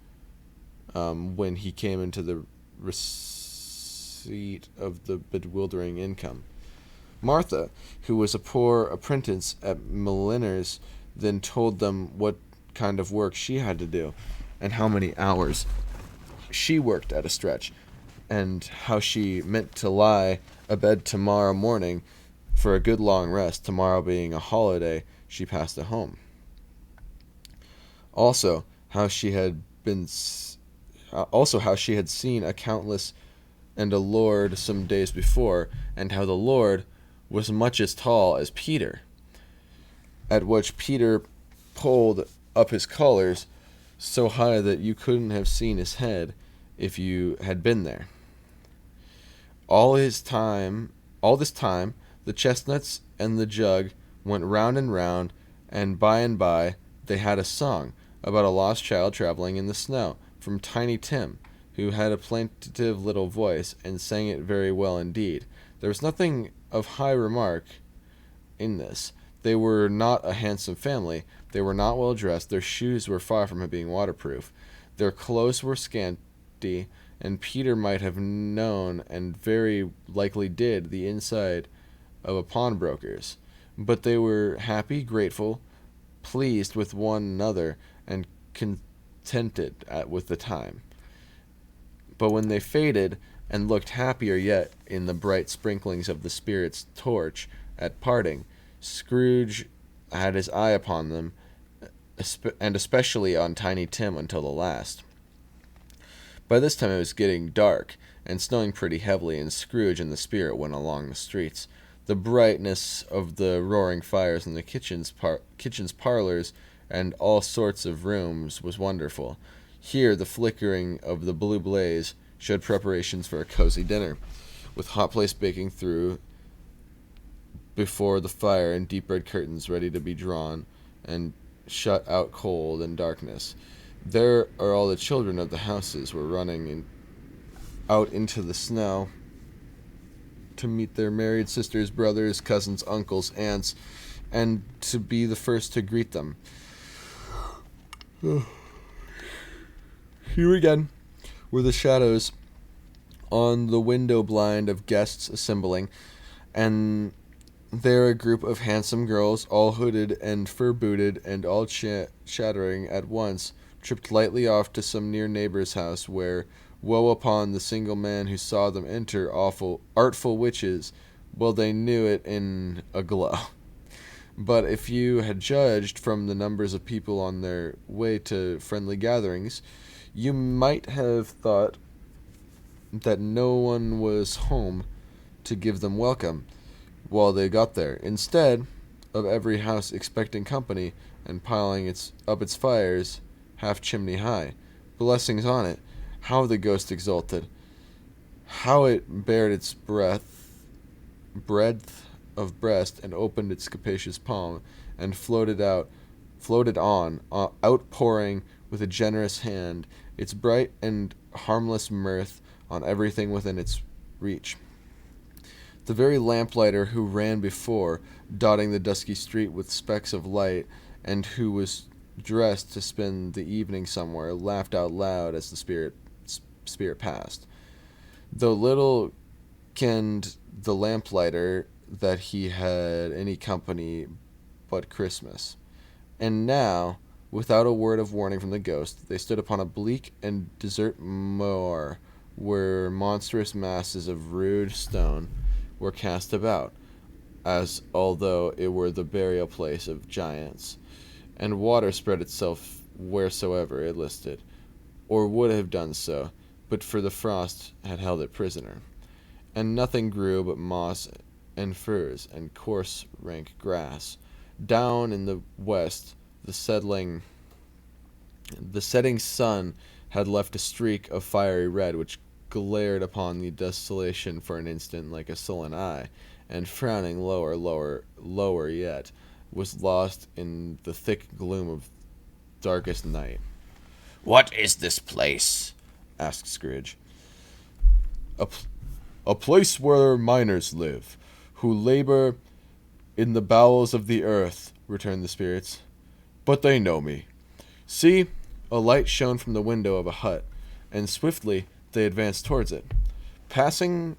when he came into the receipt of the bewildering income. Martha, who was a poor apprentice at milliner's, then told them what kind of work she had to do, and how many hours she worked at a stretch, and how she meant to lie abed tomorrow morning for a good long rest, tomorrow being a holiday she passed at home. Also, how she had seen a countess and a lord some days before, and how the lord was much as tall as Peter, at which Peter pulled up his collars so high that you couldn't have seen his head if you had been there. All this time, the chestnuts and the jug went round and by they had a song about a lost child traveling in the snow, from Tiny Tim, who had a plaintive little voice, and sang it very well indeed. There was nothing of high remark in this. They were not a handsome family. They were not well dressed. Their shoes were far from being waterproof. Their clothes were scanty, and Peter might have known, and very likely did, the inside of a pawnbroker's. But they were happy, grateful, pleased with one another, and contented with the time. But when they faded, and looked happier yet in the bright sprinklings of the spirit's torch at parting, Scrooge had his eye upon them, and especially on Tiny Tim until the last. By this time it was getting dark, and snowing pretty heavily, and Scrooge and the spirit went along the streets. The brightness of the roaring fires in the kitchens, parlors, and all sorts of rooms was wonderful. Here the flickering of the blue blaze showed preparations for a cozy dinner, with hot plates baking through before the fire, and deep red curtains ready to be drawn and shut out cold and darkness. There are all the children of the houses were running out into the snow to meet their married sisters, brothers, cousins, uncles, aunts, and to be the first to greet them. Here again were the shadows on the window blind of guests assembling, and there a group of handsome girls, all hooded and fur-booted, and all chattering at once, tripped lightly off to some near neighbor's house, where woe upon the single man who saw them enter, artful witches. Well, they knew it in a glow. But if you had judged from the numbers of people on their way to friendly gatherings, you might have thought that no one was home to give them welcome while they got there. Instead of every house expecting company and piling up its fires half chimney high. Blessings on it! How the ghost exulted! How it bared its breadth of breast, and opened its capacious palm, and floated on, outpouring with a generous hand its bright and harmless mirth on everything within its reach. The very lamplighter who ran before, dotting the dusky street with specks of light, and who was dressed to spend the evening somewhere, laughed out loud as the spirit passed. Though little kenned the lamplighter that he had any company but Christmas. And now, without a word of warning from the ghost, they stood upon a bleak and desert moor, where monstrous masses of rude stone were cast about, as although it were the burial place of giants, and water spread itself wheresoever it listed, or would have done so, but for the frost had held it prisoner. And nothing grew but moss and furze and coarse rank grass. Down in the west, the setting sun had left a streak of fiery red which glared upon the desolation for an instant like a sullen eye, and frowning lower yet, was lost in the thick gloom of darkest night. "What is this place?" asked Scrooge. A place where miners live, who labor in the bowels of the earth," returned the spirits. "But they know me. See!" A light shone from the window of a hut, and swiftly they advanced towards it. Passing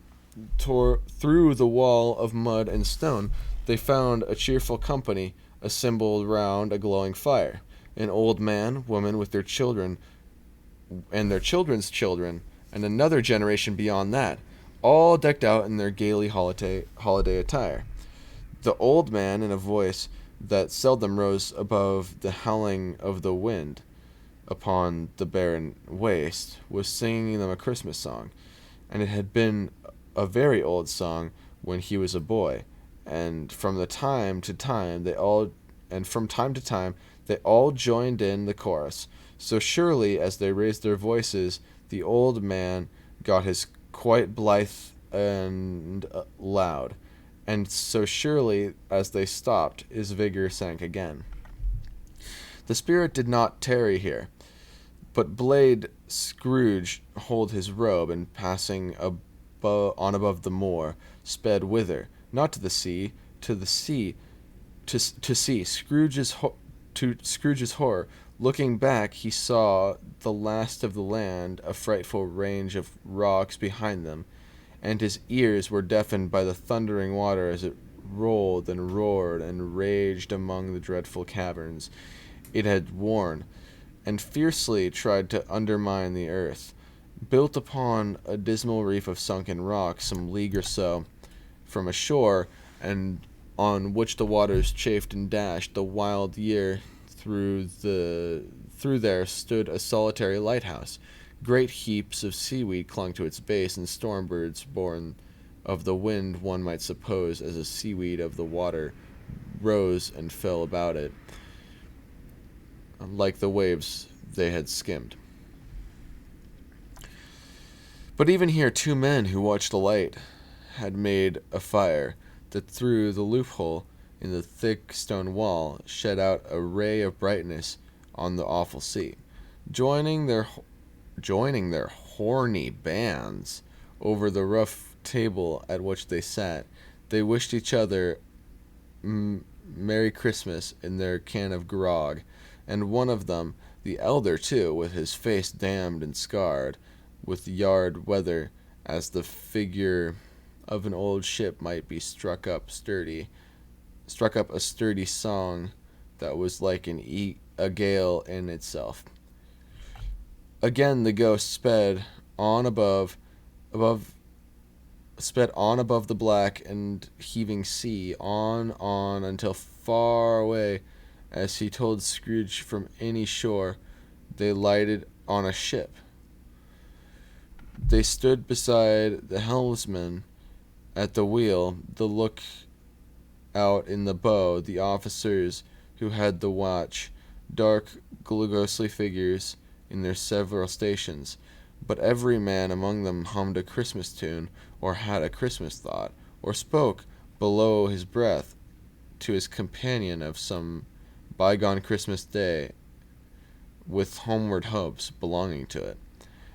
through the wall of mud and stone, they found a cheerful company assembled round a glowing fire. An old man, woman with their children, and their children's children, and another generation beyond that, all decked out in their gaily holiday attire. The old man, in a voice that seldom rose above the howling of the wind upon the barren waste, was singing them a Christmas song, and it had been a very old song when he was a boy, and from time to time they all joined in the chorus. So surely as they raised their voices, the old man got his quite blithe and loud, and so surely as they stopped, his vigor sank again. The spirit did not tarry here, but bade Scrooge hold his robe, and passing on above the moor, sped whither? Not to the sea, to see Scrooge's horror. Looking back, he saw the last of the land, a frightful range of rocks behind them, and his ears were deafened by the thundering water as it rolled and roared and raged among the dreadful caverns it had worn, and fiercely tried to undermine the earth. Built upon a dismal reef of sunken rock, some league or so from a shore, and on which the waters chafed and dashed, the wild year through there stood a solitary lighthouse. Great heaps of seaweed clung to its base, and storm birds, born of the wind, one might suppose, as the seaweed of the water, rose and fell about it, like the waves they had skimmed. But even here 2 men who watched the light had made a fire that through the loophole in the thick stone wall shed out a ray of brightness on the awful sea. Joining their horny bands over the rough table at which they sat, they wished each other Merry Christmas in their can of grog, and one of them, the elder too, with his face damned and scarred with yard weather, as the figure of an old ship might be struck up a sturdy song that was like a gale in itself. Again the ghost sped on above the black and heaving sea, on until far away, as he told Scrooge, from any shore they lighted on a ship. They stood beside the helmsman at the wheel, the look out in the bow, the officers who had the watch, dark, ghostly figures in their several stations, but every man among them hummed a Christmas tune, or had a Christmas thought, or spoke below his breath to his companion of some bygone Christmas day, with homeward hopes belonging to it.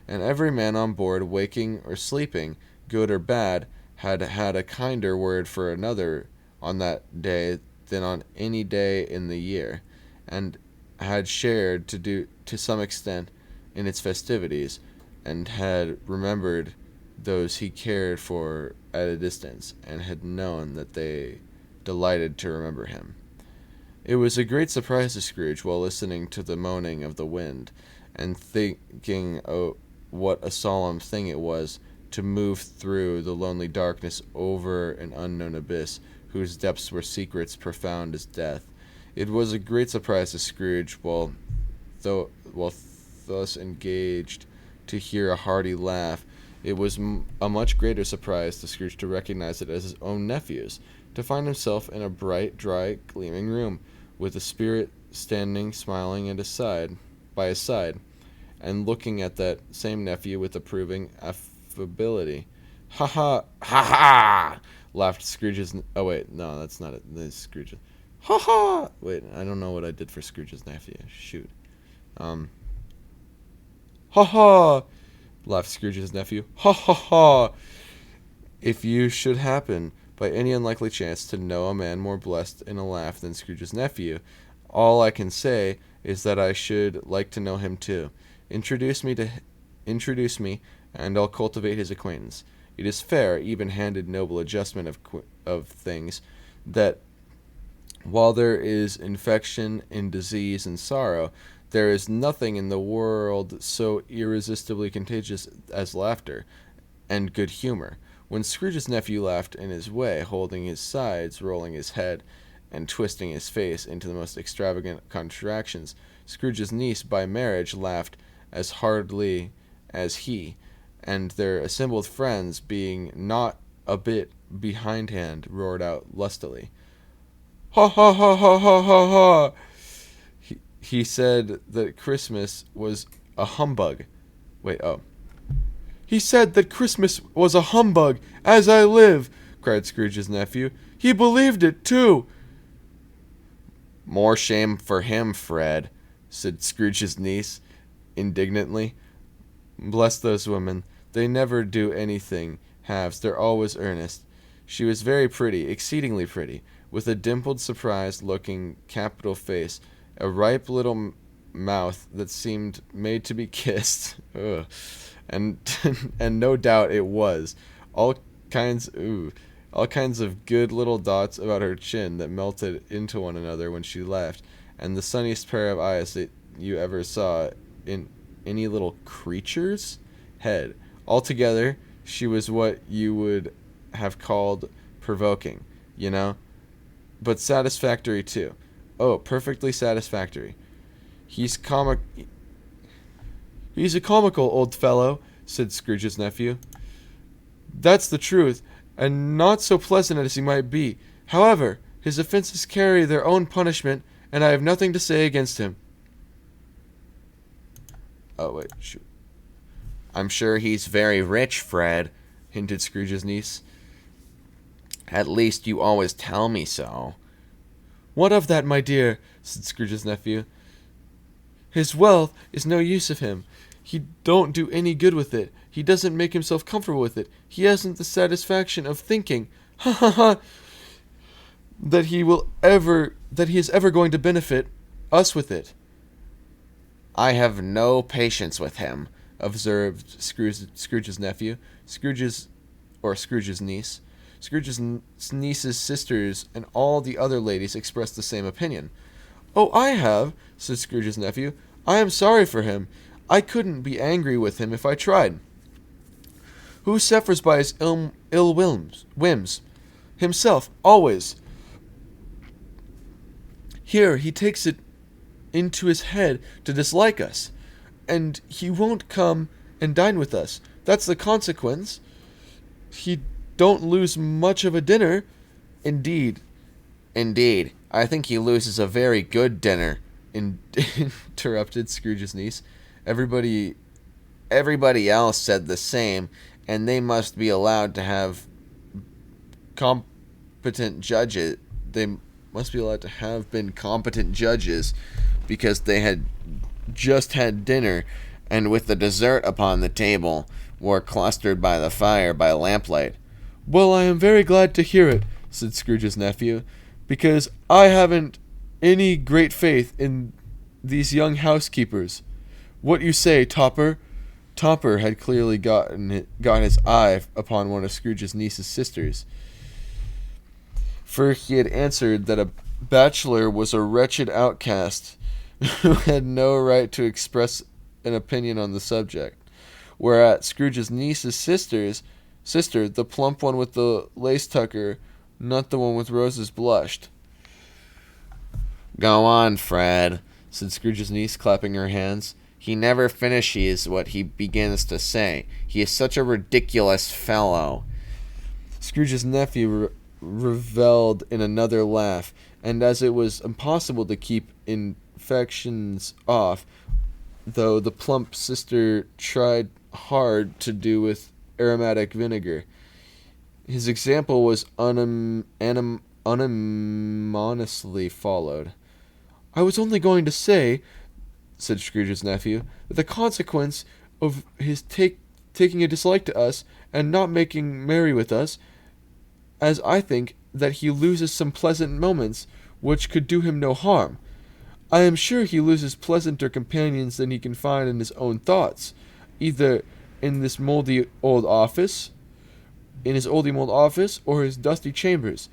And every man on board, waking or sleeping, good or bad, had had a kinder word for another on that day than on any day in the year, and had shared to some extent in its festivities, and had remembered those he cared for at a distance, and had known that they delighted to remember him. It was a great surprise to Scrooge, while listening to the moaning of the wind, and thinking what a solemn thing it was to move through the lonely darkness over an unknown abyss whose depths were secrets profound as death. It was a great surprise to Scrooge, while thus engaged, to hear a hearty laugh. It was a much greater surprise to Scrooge to recognize it as his own nephew's, to find himself in a bright, dry, gleaming room, with the spirit standing smiling at his side, by his side, and looking at that same nephew with approving affability. "Ha ha! Ha ha!" laughed Scrooge's... Oh, wait, no, that's not it. This is Scrooge's... Ha ha! Wait, I don't know what I did for Scrooge's nephew. Shoot. Ha ha! Laughed Scrooge's nephew. Ha ha ha! If you should happen, by any unlikely chance, to know a man more blessed in a laugh than Scrooge's nephew, all I can say is that I should like to know him too. Introduce me, and I'll cultivate his acquaintance. It is fair, even-handed, noble adjustment of things, that while there is infection in disease and sorrow, there is nothing in the world so irresistibly contagious as laughter and good humor. When Scrooge's nephew laughed in his way, holding his sides, rolling his head, and twisting his face into the most extravagant contractions, Scrooge's niece by marriage laughed as heartily as he, and their assembled friends, being not a bit behindhand, roared out lustily. "Ha ha ha ha ha ha ha!" He said that Christmas was a humbug. He said that Christmas was a humbug, as I live, cried Scrooge's nephew. He believed it, too. More shame for him, Fred, said Scrooge's niece, indignantly. Bless those women. They never do anything halves. They're always earnest. She was very pretty, exceedingly pretty, with a dimpled, surprised-looking, capital face, a ripe little mouth that seemed made to be kissed. Ugh. And no doubt it was. All kinds of good little dots about her chin that melted into one another when she laughed, and the sunniest pair of eyes that you ever saw in any little creature's head. Altogether, she was what you would have called provoking, you know, but satisfactory too. Oh, perfectly satisfactory. He's a comical old fellow, said Scrooge's nephew. That's the truth, and not so pleasant as he might be. However, his offenses carry their own punishment, and I have nothing to say against him. Oh, wait, shoot. I'm sure he's very rich, Fred, hinted Scrooge's niece. At least you always tell me so. What of that, my dear? Said Scrooge's nephew. His wealth is no use of him. He don't do any good with it. He doesn't make himself comfortable with it. He hasn't the satisfaction of thinking, ha ha ha, that he is ever going to benefit us with it. I have no patience with him, observed Scrooge's nephew, Scrooge's niece. Scrooge's niece's sisters and all the other ladies expressed the same opinion. Oh, I have, said Scrooge's nephew. I am sorry for him. I couldn't be angry with him if I tried. Who suffers by his ill whims? Himself, always. Here, he takes it into his head to dislike us, and he won't come and dine with us. That's the consequence. He don't lose much of a dinner. Indeed, I think he loses a very good dinner, interrupted Scrooge's niece. Everybody else said the same, and they must be allowed to have competent judges. They must be allowed to have been competent judges, because they had just had dinner, and with the dessert upon the table, were clustered by the fire by lamplight. Well, I am very glad to hear it, said Scrooge's nephew, because I haven't any great faith in these young housekeepers. What you say, Topper? Topper had clearly got his eye upon one of Scrooge's niece's sisters, for he had answered that a bachelor was a wretched outcast who had no right to express an opinion on the subject. whereat Scrooge's niece's sister, the plump one with the lace tucker, not the one with roses, blushed. Go on, Fred, said Scrooge's niece, clapping her hands. he never finishes what he begins to say. He is such a ridiculous fellow. Scrooge's nephew revelled in another laugh, and as it was impossible to keep infections off, though the plump sister tried hard to do with aromatic vinegar, his example was unanimously followed. "I was only going to say," said Scrooge's nephew, "that the consequence of his taking a dislike to us and not making merry with us, as I think that he loses some pleasant moments which could do him no harm. I am sure he loses pleasanter companions than he can find in his own thoughts, either in this moldy old office, or his dusty chambers.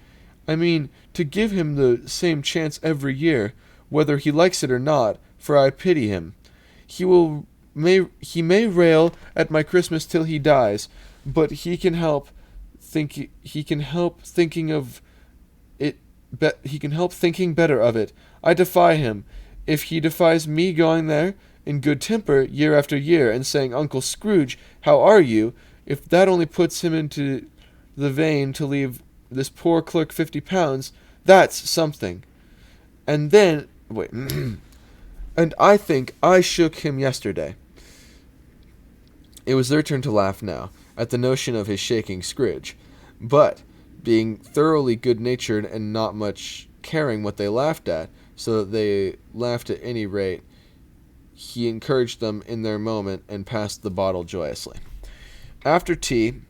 I mean, to give him the same chance every year, whether he likes it or not, for I pity him. He may rail at my Christmas till he dies, but he can help thinking better of it. I defy him. If he defies me going there in good temper year after year and saying, 'Uncle Scrooge, how are you?' if that only puts him into the vein to leave this poor clerk £50, that's something. And then wait, and I think I shook him yesterday." It was their turn to laugh now, at the notion of his shaking Scrooge. But, being thoroughly good-natured and not much caring what they laughed at, so that they laughed at any rate, he encouraged them in their moment and passed the bottle joyously. After tea,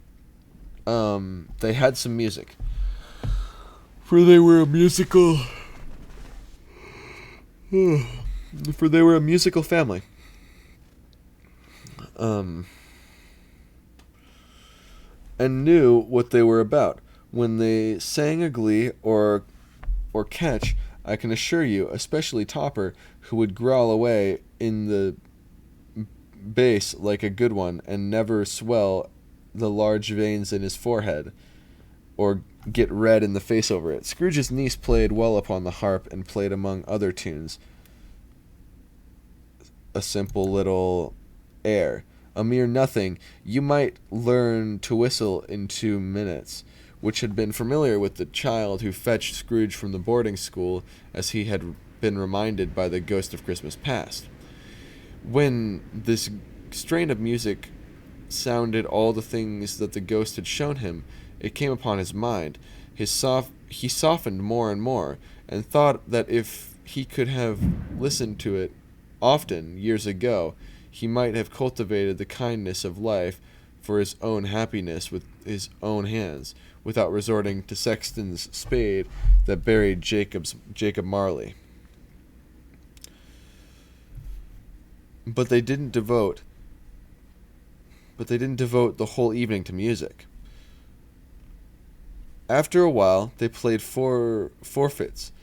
they had some music. For they were a musical family. And knew what they were about. When they sang a glee or catch, I can assure you, especially Topper, who would growl away in the bass like a good one, and never swell the large veins in his forehead, or get red in the face over it. Scrooge's niece played well upon the harp, and played among other tunes a simple little air, a mere nothing you might learn to whistle in 2 minutes, which had been familiar with the child who fetched Scrooge from the boarding school, as he had been reminded by the ghost of Christmas past. When this strain of music sounded all the things that the ghost had shown him, it came upon his mind. He softened more and more, and thought that if he could have listened to it often, years ago, he might have cultivated the kindness of life for his own happiness with his own hands, without resorting to Sexton's spade that buried Jacob Marley. But they didn't devote the whole evening to music. After a while, they played forfeits,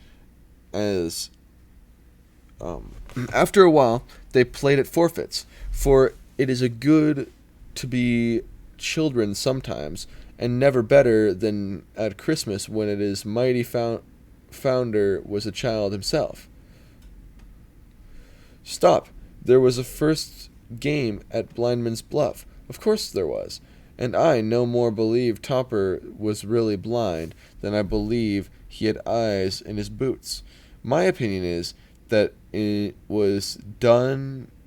After a while, they played at forfeits, for it is a good to be children sometimes, and never better than at Christmas, when it is mighty founder was a child himself. Stop! There was a first game at Blindman's Bluff. Of course there was. And I no more believe Topper was really blind than I believe he had eyes in his boots. My opinion is that it was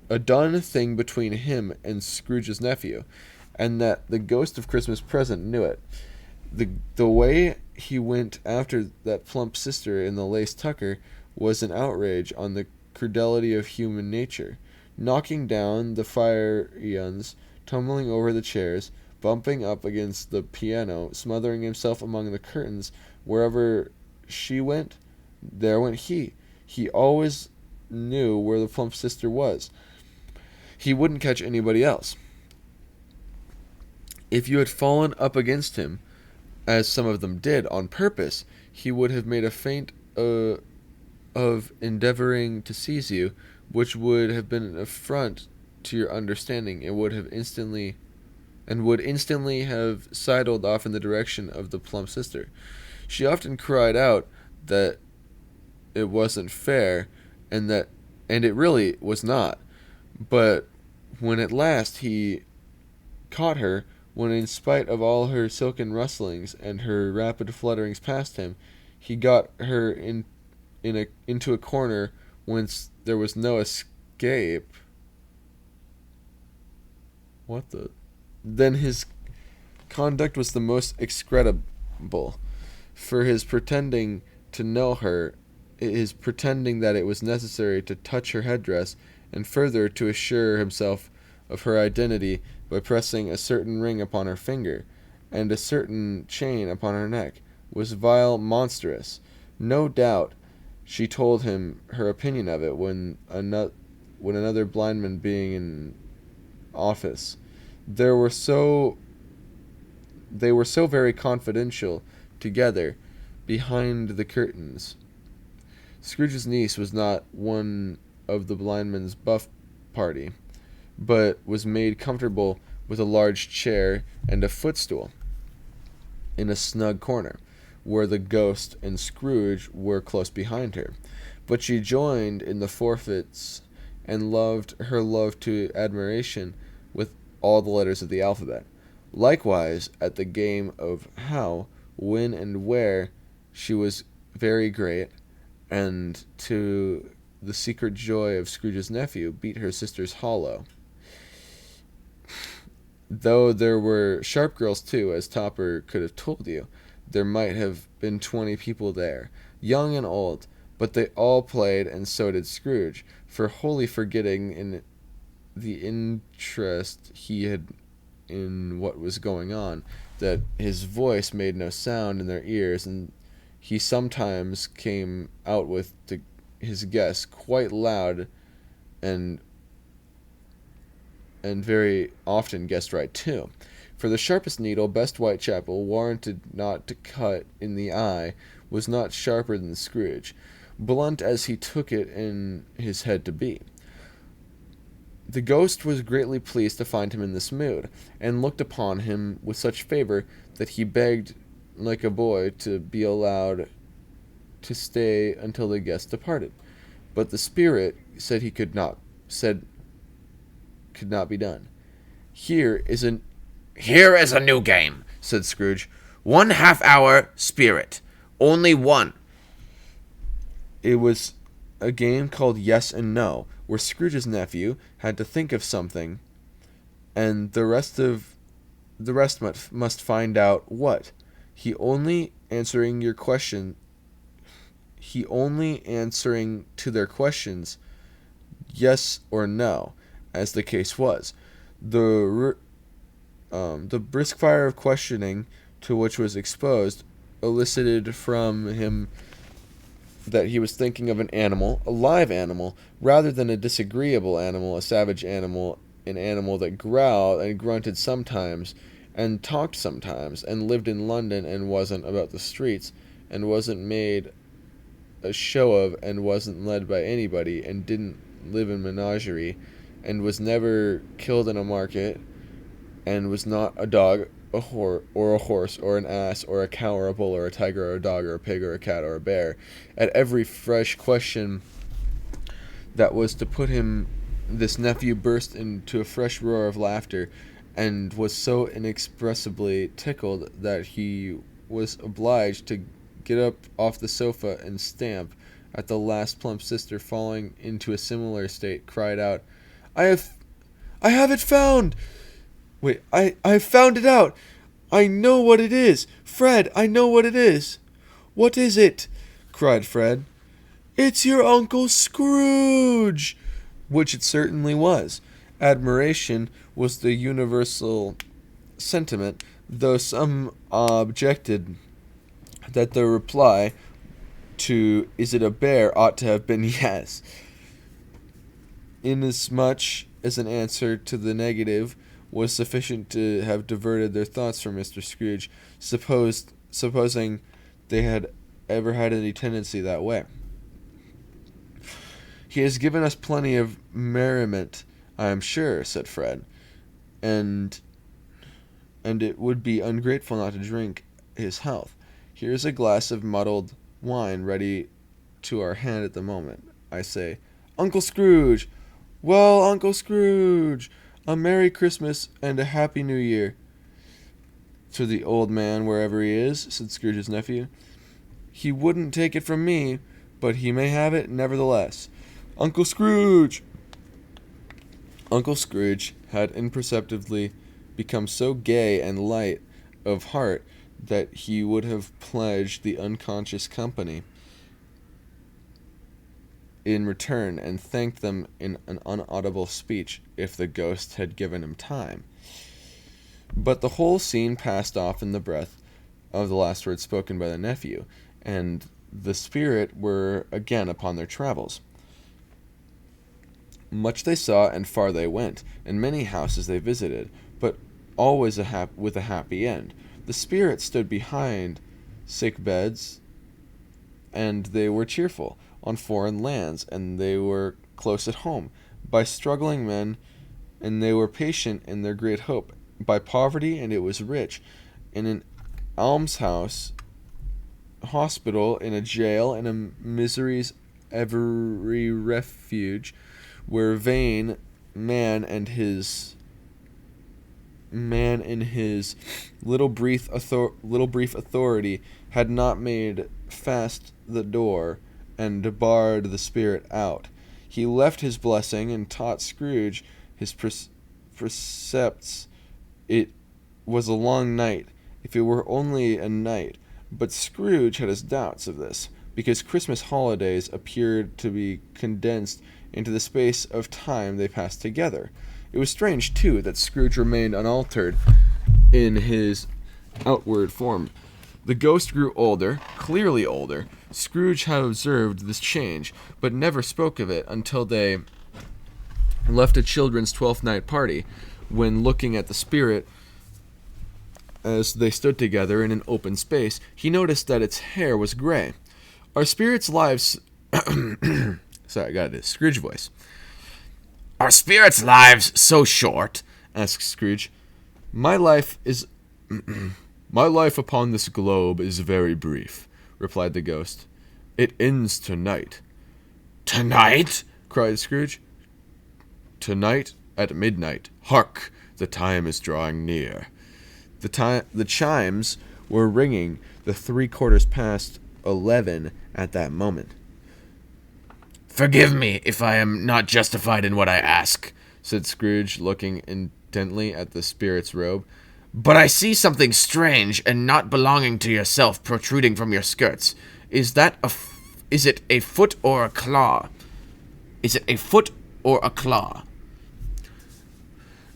a done thing between him and Scrooge's nephew, and that the ghost of Christmas present knew it. The way he went after that plump sister in the lace tucker was an outrage on the credulity of human nature, knocking down the fire irons, tumbling over the chairs, bumping up against the piano, smothering himself among the curtains. Wherever she went, there went he. He always knew where the plump sister was. He wouldn't catch anybody else. If you had fallen up against him, as some of them did, on purpose, he would have made a feint of endeavoring to seize you, which would have been an affront to your understanding, and would instantly have sidled off in the direction of the plump sister. She often cried out that it wasn't fair, and it really was not. But when at last he caught her, when in spite of all her silken rustlings and her rapid flutterings past him, he got her into a corner whence there was no escape. What the? Then his conduct was the most execrable, for his pretending to know her, his pretending that it was necessary to touch her headdress, and further to assure himself of her identity by pressing a certain ring upon her finger, and a certain chain upon her neck, was vile, monstrous. No doubt she told him her opinion of it when another blindman being in office. They were so very confidential together behind the curtains. Scrooge's niece was not one of the blindman's buff party, but was made comfortable with a large chair and a footstool in a snug corner, where the ghost and Scrooge were close behind her. But she joined in the forfeits and loved her love to admiration with all the letters of the alphabet. Likewise, at the game of how, when, and where, she was very great, and to the secret joy of Scrooge's nephew, beat her sisters hollow. Though there were sharp girls too, as Topper could have told you, there might have been 20 people there, young and old, but they all played, and so did Scrooge, for wholly forgetting in the interest he had in what was going on, that his voice made no sound in their ears, and he sometimes came out with his guess quite loud, and very often guessed right too. For the sharpest needle, best Whitechapel, warranted not to cut in the eye, was not sharper than Scrooge, blunt as he took it in his head to be. The ghost was greatly pleased to find him in this mood, and looked upon him with such favor that he begged, like a boy, to be allowed to stay until the guest departed. But the spirit said could not be done. Here is a new game, said Scrooge. 1/2 hour spirit. Only one. It was a game called Yes and No, where Scrooge's nephew had to think of something, and the rest must find out what. He only answering to their questions, yes or no, as the case was. The brisk fire of questioning to which was exposed elicited from him that he was thinking of an animal, a live animal, rather than a disagreeable animal, a savage animal, an animal that growled and grunted sometimes, and talked sometimes, and lived in London, and wasn't about the streets, and wasn't made a show of, and wasn't led by anybody, and didn't live in menagerie, and was never killed in a market, and was not a dog, a horse, or an ass, or a cow, or a bull, or a tiger, or a dog, or a pig, or a cat, or a bear. At every fresh question that was to put him, this nephew burst into a fresh roar of laughter, and was so inexpressibly tickled that he was obliged to get up off the sofa and stamp. At the last, plump sister, falling into a similar state, cried out, I have it found! Wait, I've found it out! I know what it is! Fred, I know what it is! What is it? Cried Fred. It's your Uncle Scrooge! Which it certainly was. Admiration was the universal sentiment, though some objected that the reply to is it a bear ought to have been yes, inasmuch as an answer to the negative was sufficient to have diverted their thoughts from Mr. Scrooge, supposing they had ever had any tendency that way. He has given us plenty of merriment, I am sure, said Fred. And it would be ungrateful not to drink his health. Here is a glass of muddled wine ready to our hand at the moment. I say, Uncle Scrooge! Well, Uncle Scrooge! A Merry Christmas and a Happy New Year. To the old man, wherever he is, said Scrooge's nephew. He wouldn't take it from me, but he may have it nevertheless. Uncle Scrooge! Uncle Scrooge had imperceptibly become so gay and light of heart that he would have pledged the unconscious company in return and thanked them in an unaudible speech if the ghost had given him time. But the whole scene passed off in the breath of the last words spoken by the nephew, and the spirit were again upon their travels. Much they saw, and far they went, and many houses they visited, but always with a happy end. The spirit stood behind sick beds, and they were cheerful. On foreign lands, and they were close at home. By struggling men, and they were patient in their great hope. By poverty, and it was rich. In an almshouse, hospital, in a jail, in a misery's every refuge, where vain man in his little brief authority had not made fast the door and barred the spirit out. He left his blessing and taught Scrooge his precepts. It was a long night, if it were only a night, but Scrooge had his doubts of this, because Christmas holidays appeared to be condensed into the space of time they passed together. It was strange, too, that Scrooge remained unaltered in his outward form. The ghost grew older, clearly older. Scrooge had observed this change, but never spoke of it until they left a children's 12th night party, when looking at the spirit as they stood together in an open space, he noticed that its hair was gray. Our spirits' lives... Sorry, I got it. Scrooge voice. Are spirits' lives so short? Asked Scrooge. My life upon this globe is very brief, replied the ghost. It ends tonight. Tonight? Cried Scrooge. Tonight at midnight. Hark! The time is drawing near. The chimes were ringing the 11:15 at that moment. Forgive me if I am not justified in what I ask, said Scrooge, looking intently at the spirit's robe. But I see something strange and not belonging to yourself protruding from your skirts. Is it a foot or a claw? Is it a foot or a claw?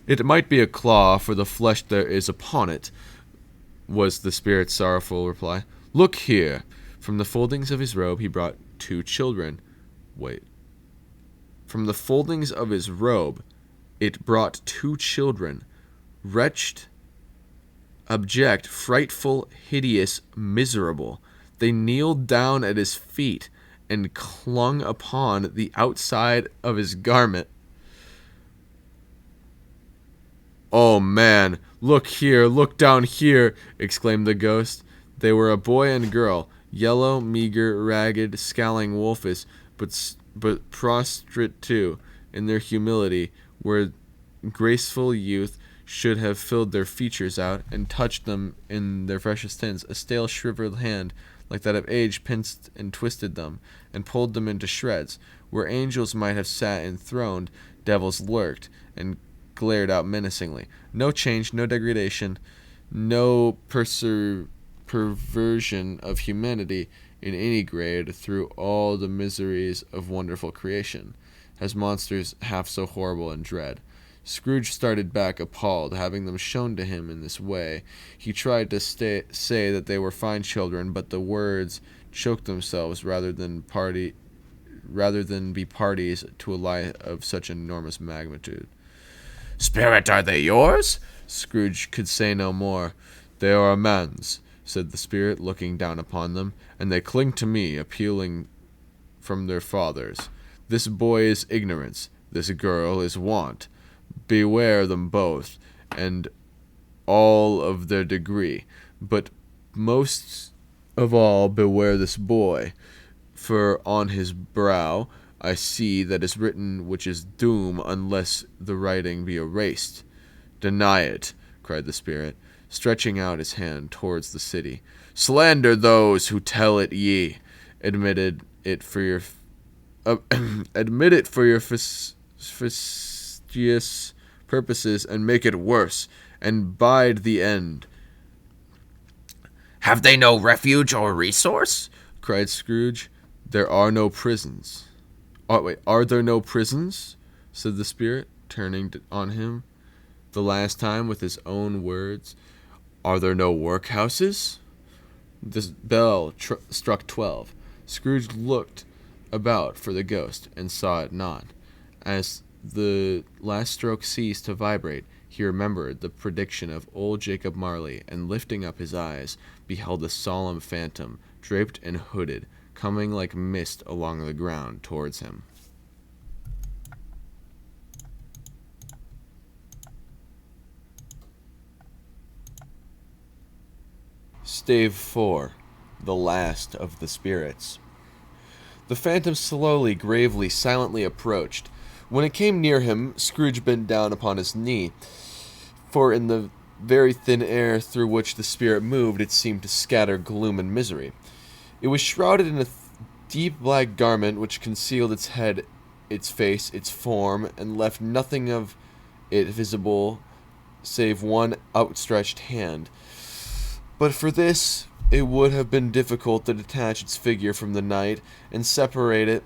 It might be a claw, for the flesh there is upon it, was the spirit's sorrowful reply. Look here. From the foldings of his robe he brought 2 children. From the foldings of his robe it brought 2 children, wretched, abject, frightful, hideous, miserable. They kneeled down at his feet and clung upon the outside of his garment. Oh, man, look here, look down here, exclaimed the ghost. They were a boy and girl, yellow, meager, ragged, scowling wolfish, but prostrate too, in their humility, where graceful youth should have filled their features out and touched them in their freshest tints. A stale, shriveled hand, like that of age, pinched and twisted them, and pulled them into shreds. Where angels might have sat enthroned, devils lurked, and glared out menacingly. No change, no degradation, no perversion of humanity in any grade through all the miseries of wonderful creation, has monsters half so horrible and dread. Scrooge started back appalled, having them shown to him in this way. He tried to say that they were fine children, but the words choked themselves rather than be parties to a lie of such enormous magnitude. Spirit, are they yours? Scrooge could say no more. They are a man's, said the spirit, looking down upon them, and they cling to me, appealing from their fathers. This boy is ignorance, this girl is want. beware them both, and all of their degree, but most of all beware this boy, for on his brow I see that is written which is doom unless the writing be erased. Deny it, cried the spirit, stretching out his hand towards the city. Slander those who tell it ye. Admit it for your fastidious purposes, and make it worse, and bide the end. Have they no refuge or resource? Cried Scrooge. There are no prisons. Are there no prisons? Said the spirit, turning on him the last time with his own words. Are there no workhouses? The bell struck 12. Scrooge looked about for the ghost and saw it not. As the last stroke ceased to vibrate, he remembered the prediction of old Jacob Marley, and lifting up his eyes, beheld a solemn phantom, draped and hooded, coming like mist along the ground towards him. Stave 4. The Last of the Spirits. The phantom slowly, gravely, silently approached. When it came near him, Scrooge bent down upon his knee, for in the very thin air through which the spirit moved, it seemed to scatter gloom and misery. It was shrouded in a deep black garment which concealed its head, its face, its form, and left nothing of it visible save one outstretched hand. But for this, it would have been difficult to detach its figure from the night and separate it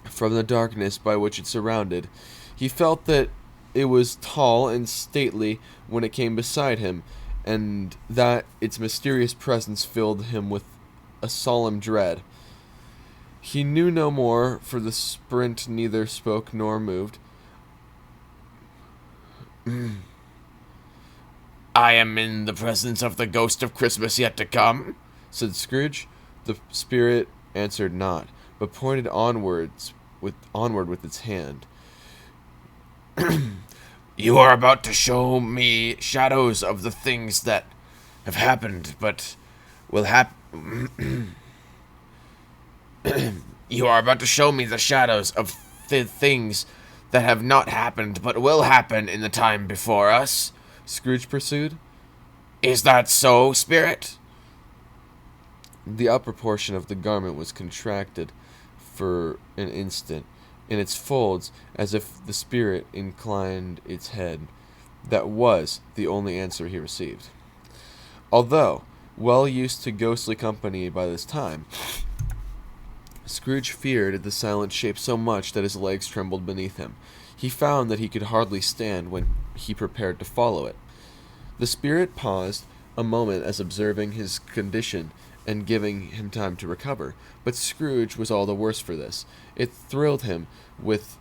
from the darkness by which it surrounded. He felt that it was tall and stately when it came beside him, and that its mysterious presence filled him with a solemn dread. He knew no more, for the sprint neither spoke nor moved. I am in the presence of the ghost of Christmas yet to come, said Scrooge. The spirit answered not, but pointed onward with its hand. You are about to show me shadows of the things that have happened, but will happen. You are about to show me the shadows of the things that have not happened, but will happen in the time before us, Scrooge pursued. Is that so, spirit? The upper portion of the garment was contracted for an instant in its folds, as if the spirit inclined its head. That was the only answer he received. Although well used to ghostly company by this time, Scrooge feared the silent shape so much that his legs trembled beneath him. He found that he could hardly stand when he prepared to follow it. The spirit paused a moment as observing his condition and giving him time to recover, but Scrooge was all the worse for this. It thrilled him with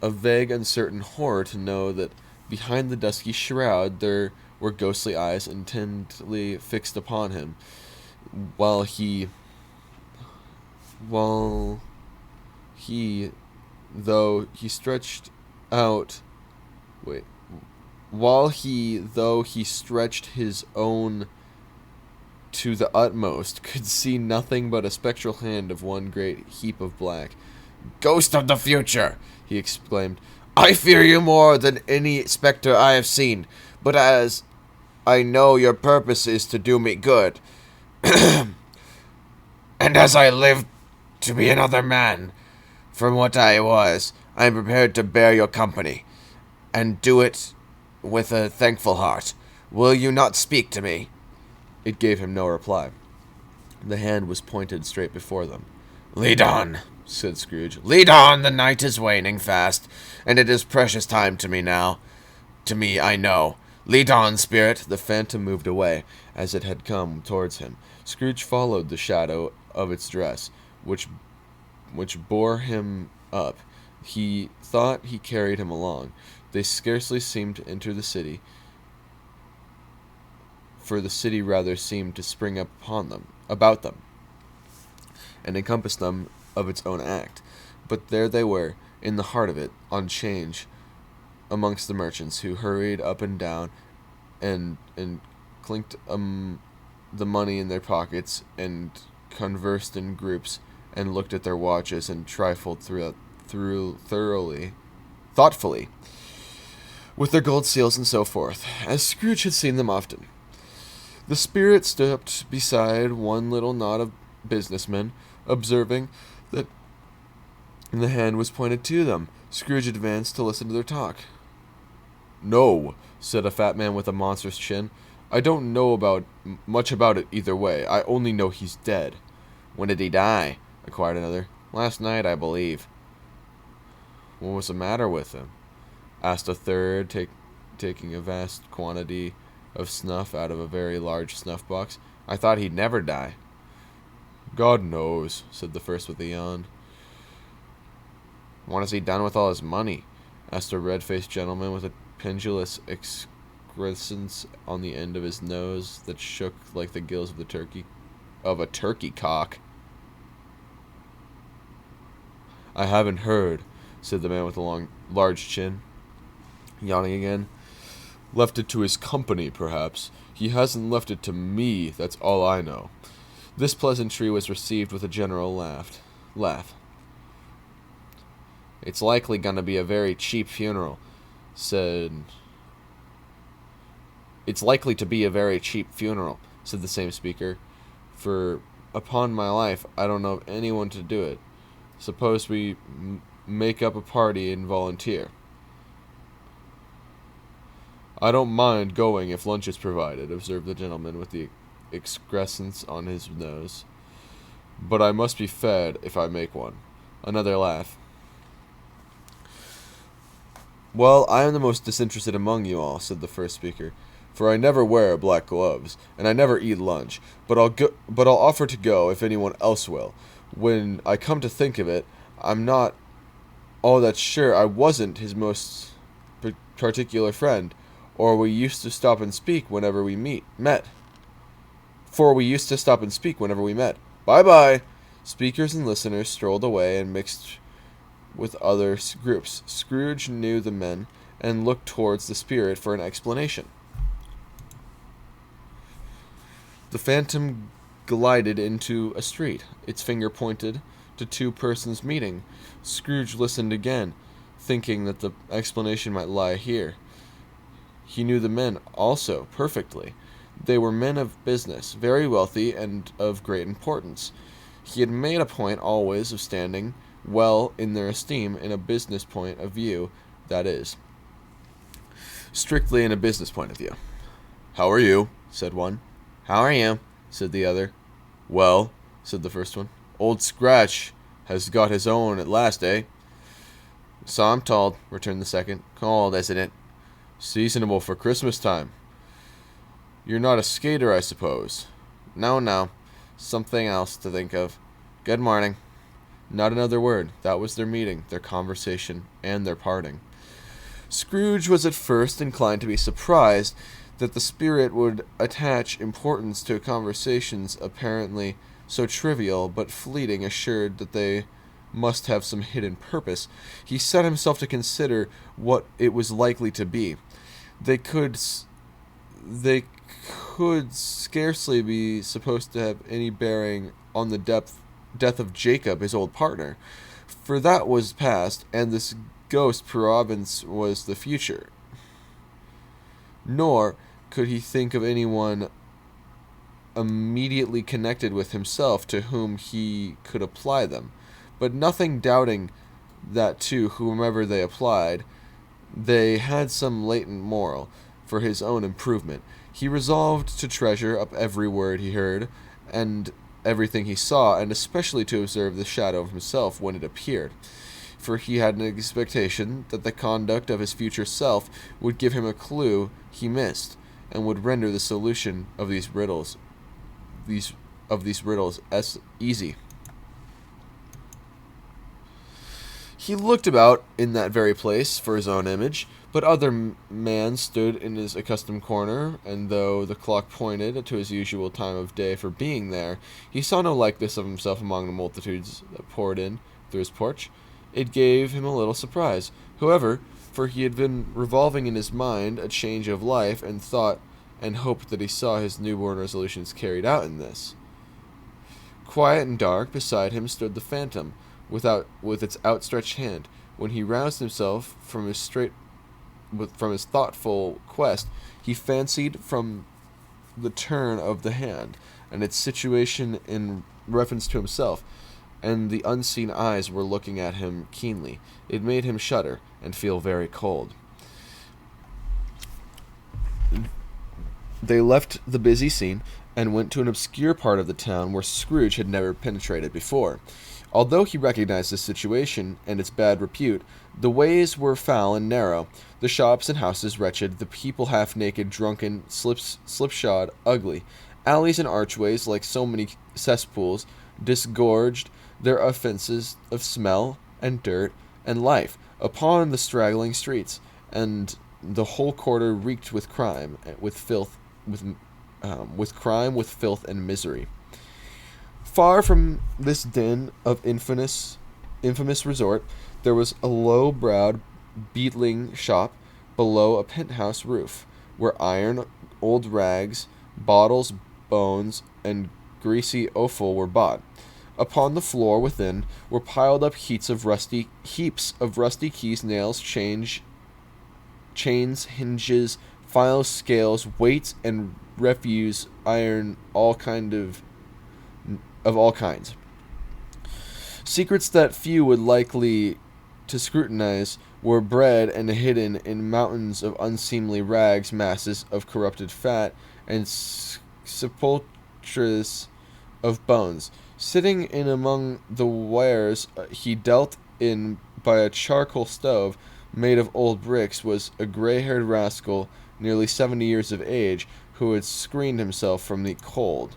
a vague, uncertain horror to know that behind the dusky shroud there were ghostly eyes intently fixed upon him, while he, though he stretched his own to the utmost, could see nothing but a spectral hand of one great heap of black. Ghost of the future, he exclaimed, I fear you more than any spectre I have seen, but as I know your purpose is to do me good, and as I live to be another man from what I was, I am prepared to bear your company, and do it with a thankful heart. Will you not speak to me? It gave him no reply. The hand was pointed straight before them. Lead on, said Scrooge. Lead on, the night is waning fast, and it is precious time to me now. To me, I know. Lead on, spirit. The phantom moved away, as it had come towards him. Scrooge followed the shadow of its dress, which bore him up. He thought he carried him along. They scarcely seemed to enter the city, for the city rather seemed to spring up about them, and encompass them of its own act. But there they were, in the heart of it, on 'Change, amongst the merchants, who hurried up and down and clinked the money in their pockets, and conversed in groups, and looked at their watches, and trifled thoughtfully, with their gold seals and so forth, as Scrooge had seen them often. The spirit stopped beside one little knot of businessmen, observing that the hand was pointed to them. Scrooge advanced to listen to their talk. "No," said a fat man with a monstrous chin. "I don't know much about it either way. I only know he's dead." "When did he die?" inquired another. "Last night, I believe." "What was the matter with him?" asked a third, taking a vast quantity of snuff out of a very large snuff box. "I thought he'd never die." "God knows," said the first with a yawn. "What has he done with all his money?" asked a red-faced gentleman with a pendulous excrescence on the end of his nose that shook like the gills of a turkey cock. "I haven't heard," said the man with the large chin, yawning again. "Left it to his company, perhaps. He hasn't left it to me, that's all I know." This pleasantry was received with a general laugh. "It's likely gonna be a very cheap funeral," "It's likely to be a very cheap funeral," said the same speaker, "for, upon my life, I don't know of anyone to do it. Suppose we make up a party and volunteer." "I don't mind going if lunch is provided," observed the gentleman with the excrescence on his nose. "But I must be fed if I make one." Another laugh. "Well, I am the most disinterested among you all," said the first speaker, "for I never wear black gloves, and I never eat lunch. But I'll offer to go if anyone else will. When I come to think of it, I'm not all that sure I wasn't his most particular friend, or we used to stop and speak whenever we met. Bye-bye." Speakers and listeners strolled away and mixed with other groups. Scrooge knew the men and looked towards the spirit for an explanation. The phantom glided into a street. Its finger pointed to two persons meeting. Scrooge listened again, thinking that the explanation might lie here. He knew the men also perfectly. They were men of business, very wealthy and of great importance. He had made a point always of standing well in their esteem in a business point of view, that is. Strictly in a business point of view. "How are you?" said one. "How are you?" said the other. "Well," said the first one, "Old Scratch has got his own at last, eh?" "So I'm told," returned the second. "Cold, isn't it?" "Seasonable for Christmas time." "You're not a skater, I suppose?" No. Something else to think of. Good morning." Not another word. That was their meeting, their conversation, and their parting. Scrooge was at first inclined to be surprised that the spirit would attach importance to conversations apparently so trivial but fleeting, assured that they must have some hidden purpose. He set himself to consider what it was likely to be. They could scarcely be supposed to have any bearing on the death of Jacob, his old partner, for that was past, and this ghost province was the future. Nor could he think of anyone immediately connected with himself to whom he could apply them, but nothing doubting that to whomever they applied, they had some latent moral for his own improvement. He resolved to treasure up every word he heard, and everything he saw, and especially to observe the shadow of himself when it appeared, for he had an expectation that the conduct of his future self would give him a clue he missed, and would render the solution of these riddles easy. He looked about in that very place for his own image, but other man stood in his accustomed corner, and though the clock pointed to his usual time of day for being there, he saw no likeness of himself among the multitudes that poured in through his porch. It gave him a little surprise, however, for he had been revolving in his mind a change of life, and thought and hoped that he saw his newborn resolutions carried out in this. Quiet and dark, beside him stood the phantom, with its outstretched hand. When he roused himself from his thoughtful quest, he fancied from the turn of the hand, and its situation in reference to himself, and the unseen eyes were looking at him keenly. It made him shudder and feel very cold. They left the busy scene and went to an obscure part of the town where Scrooge had never penetrated before. Although he recognized the situation and its bad repute, the ways were foul and narrow, the shops and houses wretched, the people half-naked, drunken, slipshod, ugly. Alleys and archways, like so many cesspools, disgorged their offences of smell and dirt and life upon the straggling streets, and the whole quarter reeked with crime, with filth, with filth and misery. Far from this din of infamous resort, there was a low-browed, beetling shop below a penthouse roof, where iron, old rags, bottles, bones, and greasy offal were bought. Upon the floor within were piled up heaps of rusty keys, nails, chains, hinges, files, scales, weights, and refuse iron, all kinds. Secrets that few would likely to scrutinize were bred and hidden in mountains of unseemly rags, masses of corrupted fat, and sepulchres of bones. Sitting in among the wares he dealt in by a charcoal stove made of old bricks was a gray-haired rascal, nearly 70 years of age, who had screened himself from the cold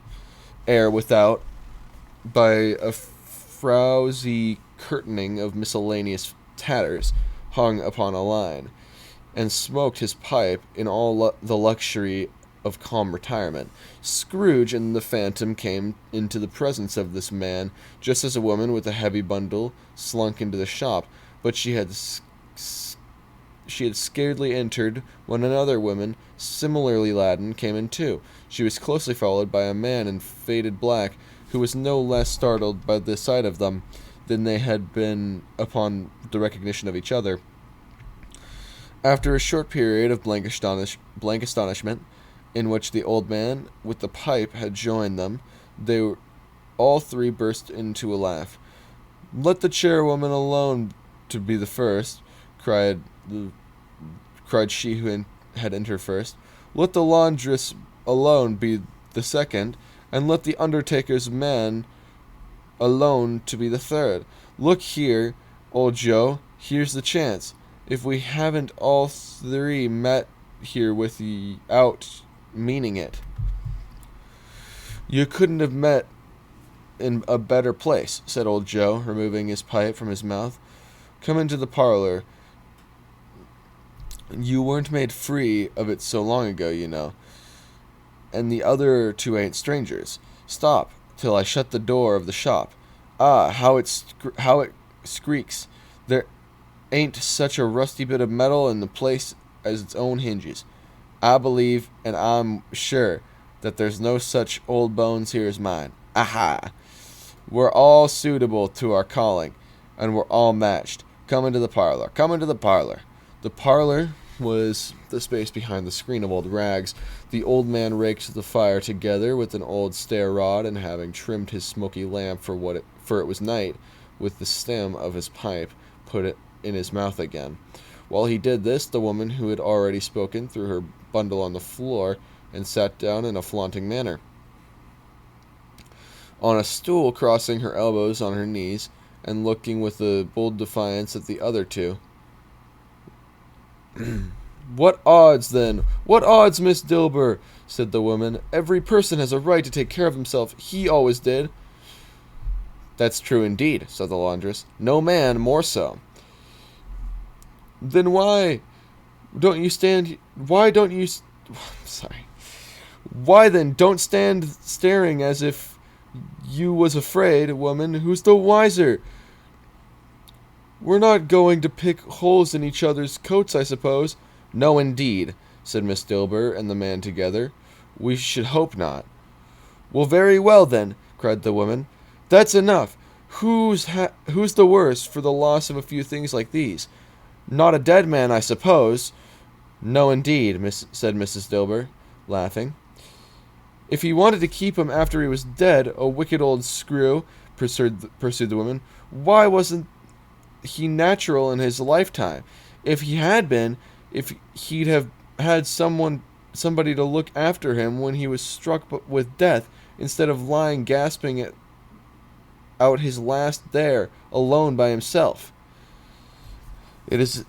air without by a frowsy curtaining of miscellaneous tatters hung upon a line, and smoked his pipe in all the luxury of calm retirement. Scrooge and the Phantom came into the presence of this man just as a woman with a heavy bundle slunk into the shop, but she had scarcely entered when another woman, similarly laden, came in too. She was closely followed by a man in faded black, who was no less startled by the sight of them than they had been upon the recognition of each other. After a short period of blank astonishment, in which the old man with the pipe had joined them, they all three burst into a laugh. "Let the chairwoman alone to be the first," cried she who had entered first. "Let the laundress alone be the second, and let the undertaker's man alone to be the third. Look here, old Joe, here's the chance. If we haven't all three met here without meaning it." "You couldn't have met in a better place," said old Joe, removing his pipe from his mouth. "Come into the parlor. You weren't made free of it so long ago, you know. And the other two ain't strangers. Stop till I shut the door of the shop. Ah, how it squeaks! There ain't such a rusty bit of metal in the place as its own hinges. I believe, and I'm sure, that there's no such old bones here as mine. Aha! We're all suitable to our calling, and we're all matched. Come into the parlor. Come into the parlor." The parlor was the space behind the screen of old rags. The old man raked the fire together with an old stair rod, and having trimmed his smoky lamp for it was night, with the stem of his pipe, put it in his mouth again. While he did this, the woman who had already spoken threw her bundle on the floor and sat down in a flaunting manner on a stool, crossing her elbows on her knees, and looking with a bold defiance at the other two. "What odds, then? What odds, Miss Dilber?" said the woman. "Every person has a right to take care of himself. He always did." "That's true indeed," said the laundress. "No man more so." "Then why don't you Why then don't stand staring as if you was afraid, woman? Who's the wiser? We're not going to pick holes in each other's coats, I suppose. No, indeed, said Miss Dilber and the man together. We should hope not. Well, very well, then, cried the woman. That's enough. Who's the worse for the loss of a few things like these? Not a dead man, I suppose. No, indeed, said Mrs. Dilber, laughing. If he wanted to keep him after he was dead, a wicked old screw, pursued the woman, why wasn't he natural in his lifetime? If he had been, if he'd have had somebody to look after him when he was struck with death, instead of lying gasping out his last there, alone by himself. It's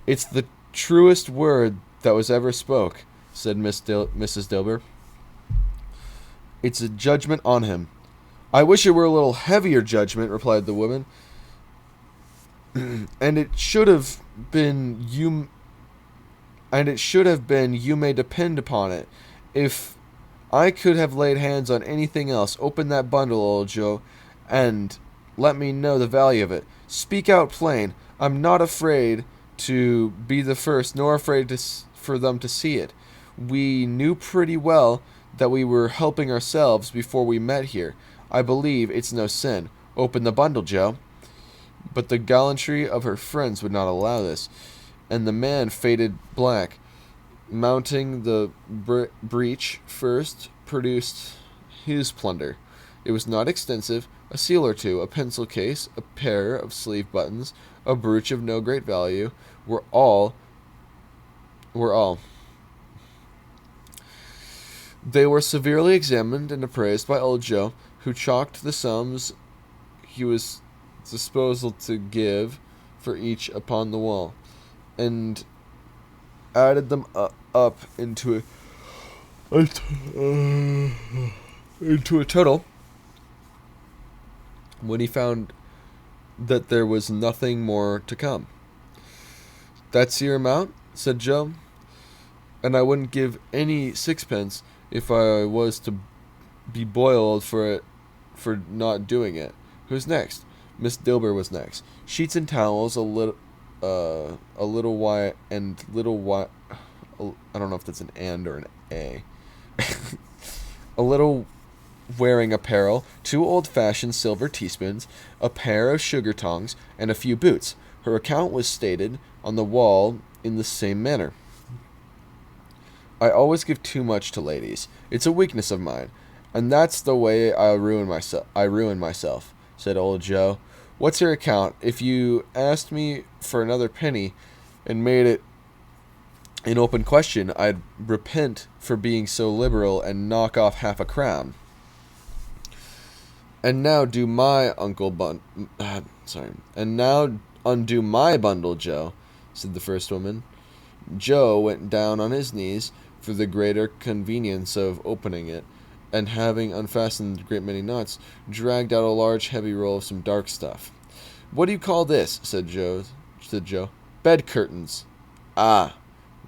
the truest word that was ever spoke, said Mrs. Dilber. It's a judgment on him. I wish it were a little heavier judgment, replied the woman. And it should have been you may depend upon it. If I could have laid hands on anything else, open that bundle, old Joe, and let me know the value of it. Speak out plain. I'm not afraid to be the first, nor afraid for them to see it. We knew pretty well that we were helping ourselves before we met here. I believe it's no sin. Open the bundle, Joe. But the gallantry of her friends would not allow this, and the man faded black. Mounting the breech first, produced his plunder. It was not extensive. A seal or two, a pencil case, a pair of sleeve buttons, a brooch of no great value, were all. They were severely examined and appraised by old Joe, who chalked the sums he was disposed to give for each upon the wall, and added them up into a total. When he found that there was nothing more to come. That's your amount, said Joe, and I wouldn't give any sixpence if I was to be boiled for it for not doing it. Who's next? Miss Dilber was next. Sheets and towels, a little white. I don't know if that's an and or an a. A little wearing apparel, 2 old-fashioned silver teaspoons, a pair of sugar tongs, and a few boots. Her account was stated on the wall in the same manner. I always give too much to ladies. It's a weakness of mine, and that's the way I ruin myself, said old Joe. What's your account? If you asked me for another penny and made it an open question, I'd repent for being so liberal and knock off half a crown. And now undo my bundle, Joe, said the first woman. Joe went down on his knees for the greater convenience of opening it, and having unfastened a great many knots, dragged out a large heavy roll of some dark stuff. What do you call this? said Joe. Bed curtains. Ah,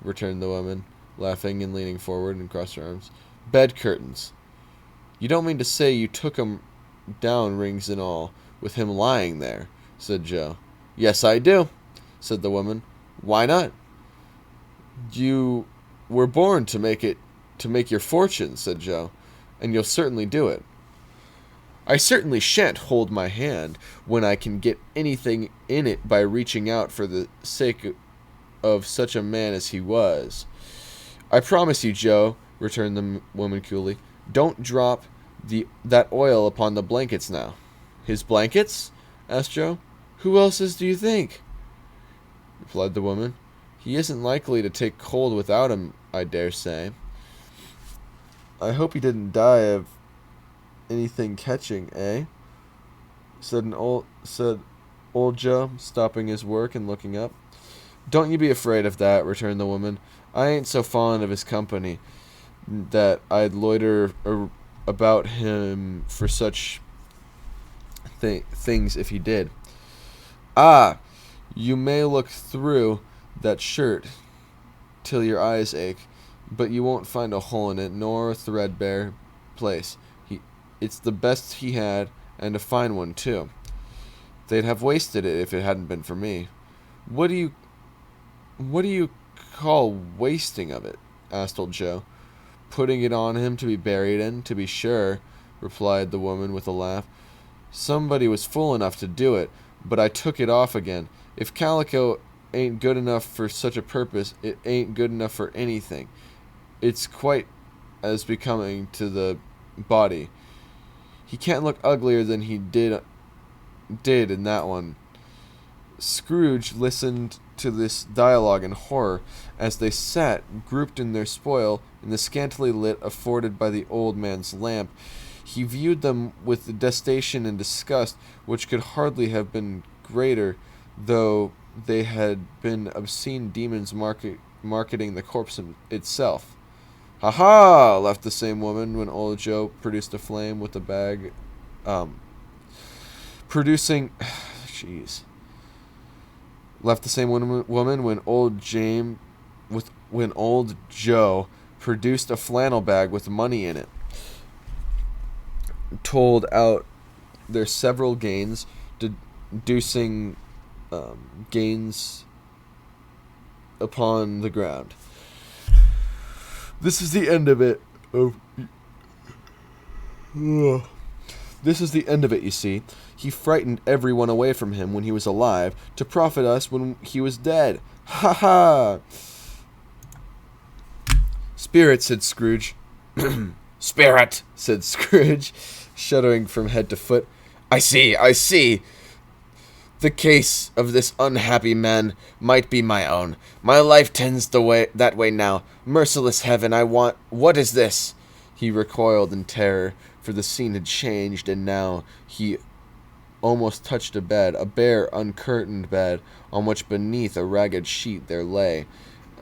returned the woman, laughing and leaning forward and crossed her arms. Bed curtains. You don't mean to say you took 'em down, rings and all, with him lying there, said Joe. Yes, I do, said the woman. Why not? You were born to make your fortune, said Joe, and you'll certainly do it. I certainly shan't hold my hand when I can get anything in it by reaching out for the sake of such a man as he was. I promise you, Joe, returned the woman coolly, don't drop that oil upon the blankets now. His blankets? asked Joe. Who else's do you think? Replied the woman. He isn't likely to take cold without him, I dare say. I hope he didn't die of anything catching, eh? said old Joe, stopping his work and looking up. Don't you be afraid of that, returned the woman. I ain't so fond of his company that I'd loiter about him for such things if he did. Ah, you may look through that shirt till your eyes ache, but you won't find a hole in it, nor a threadbare place. It's the best he had, and a fine one, too. They'd have wasted it if it hadn't been for me. What do you call wasting of it? Asked old Joe. Putting it on him to be buried in, to be sure, replied the woman with a laugh. Somebody was fool enough to do it, but I took it off again. If calico ain't good enough for such a purpose, it ain't good enough for anything. It's quite as becoming to the body. He can't look uglier than he did in that one. Scrooge listened to this dialogue in horror as they sat grouped in their spoil in the scantily lit afforded by the old man's lamp. He viewed them with the detestation and disgust which could hardly have been greater, though they had been obscene demons marketing the corpse itself. "Ha ha!" laughed the same woman when old Joe produced a flame with a bag. Left the same woman when old Joe produced a flannel bag with money in it, told out their several gains, deducing gains upon the ground. This is the end of it. This is the end of it, you see. He frightened everyone away from him when he was alive, to profit us when he was dead. Ha ha! Spirit, said Scrooge. Spirit, said Scrooge, shuddering from head to foot. I see. The case of this unhappy man might be my own. My life tends that way now. Merciless heaven, what is this? He recoiled in terror, for the scene had changed, and now he almost touched a bed, a bare, uncurtained bed, on which beneath a ragged sheet there lay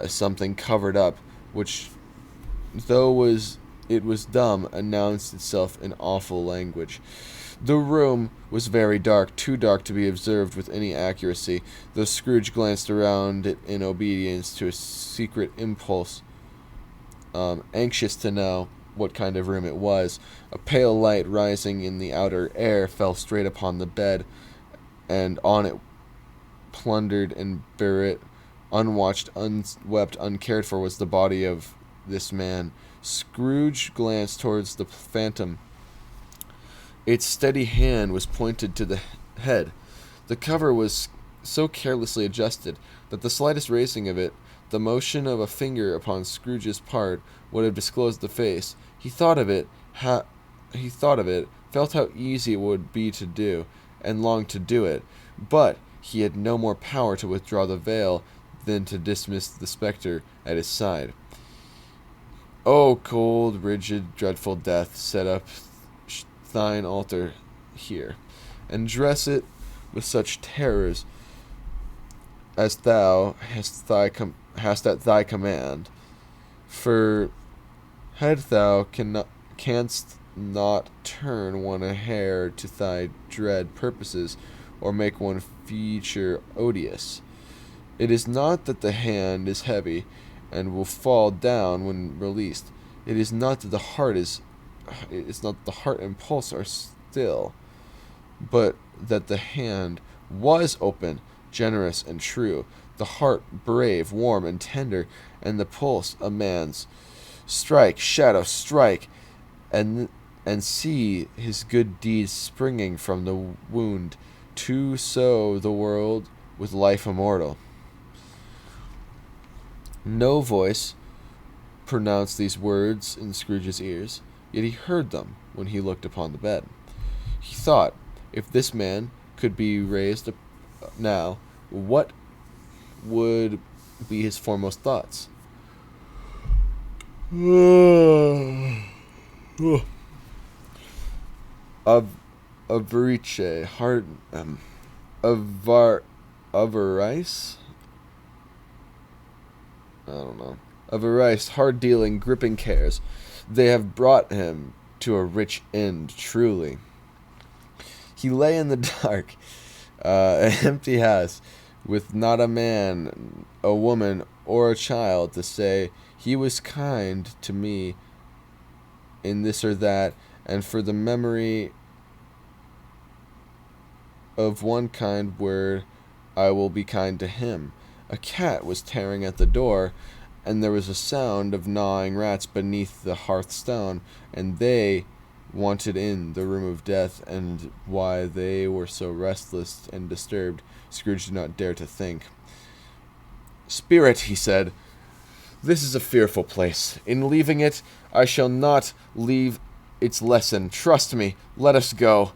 something covered up, which, though it was dumb, announced itself in awful language. The room was very dark, too dark to be observed with any accuracy, though Scrooge glanced around it in obedience to a secret impulse, anxious to know what kind of room it was. A pale light rising in the outer air fell straight upon the bed, and on it, plundered and bare, unwatched, unwept, uncared for, was the body of this man. Scrooge glanced towards the phantom. Its steady hand was pointed to the head. The cover was so carelessly adjusted that the slightest raising of it, the motion of a finger upon Scrooge's part, would have disclosed the face. He thought of it, felt how easy it would be to do, and longed to do it, but he had no more power to withdraw the veil than to dismiss the spectre at his side. O cold, rigid, dreadful death, set up thine altar here, and dress it with such terrors as thou hast at thy command. For had thou canst not turn one hair to thy dread purposes, or make one feature odious. It is not that the hand is heavy, and will fall down when released. It is not that the heart and pulse are still, but that the hand was open, generous, and true, the heart brave, warm, and tender, and the pulse a man's. Strike, shadow, strike, and see his good deeds springing from the wound, to sow the world with life immortal. No voice pronounced these words in Scrooge's ears, yet he heard them when he looked upon the bed. He thought, if this man could be raised now, what would be his foremost thoughts? Avarice, hard, avarice? I don't know. Avarice, hard-dealing, gripping cares. They have brought him to a rich end, truly. He lay in the dark, an empty house, with not a man, a woman, or a child to say, he was kind to me in this or that, and for the memory of one kind where I will be kind to him. A cat was tearing at the door, and there was a sound of gnawing rats beneath the hearthstone, and they wanted in the room of death, and why they were so restless and disturbed, Scrooge did not dare to think. "Spirit," he said, "this is a fearful place. In leaving it, I shall not leave its lesson. Trust me. Let us go."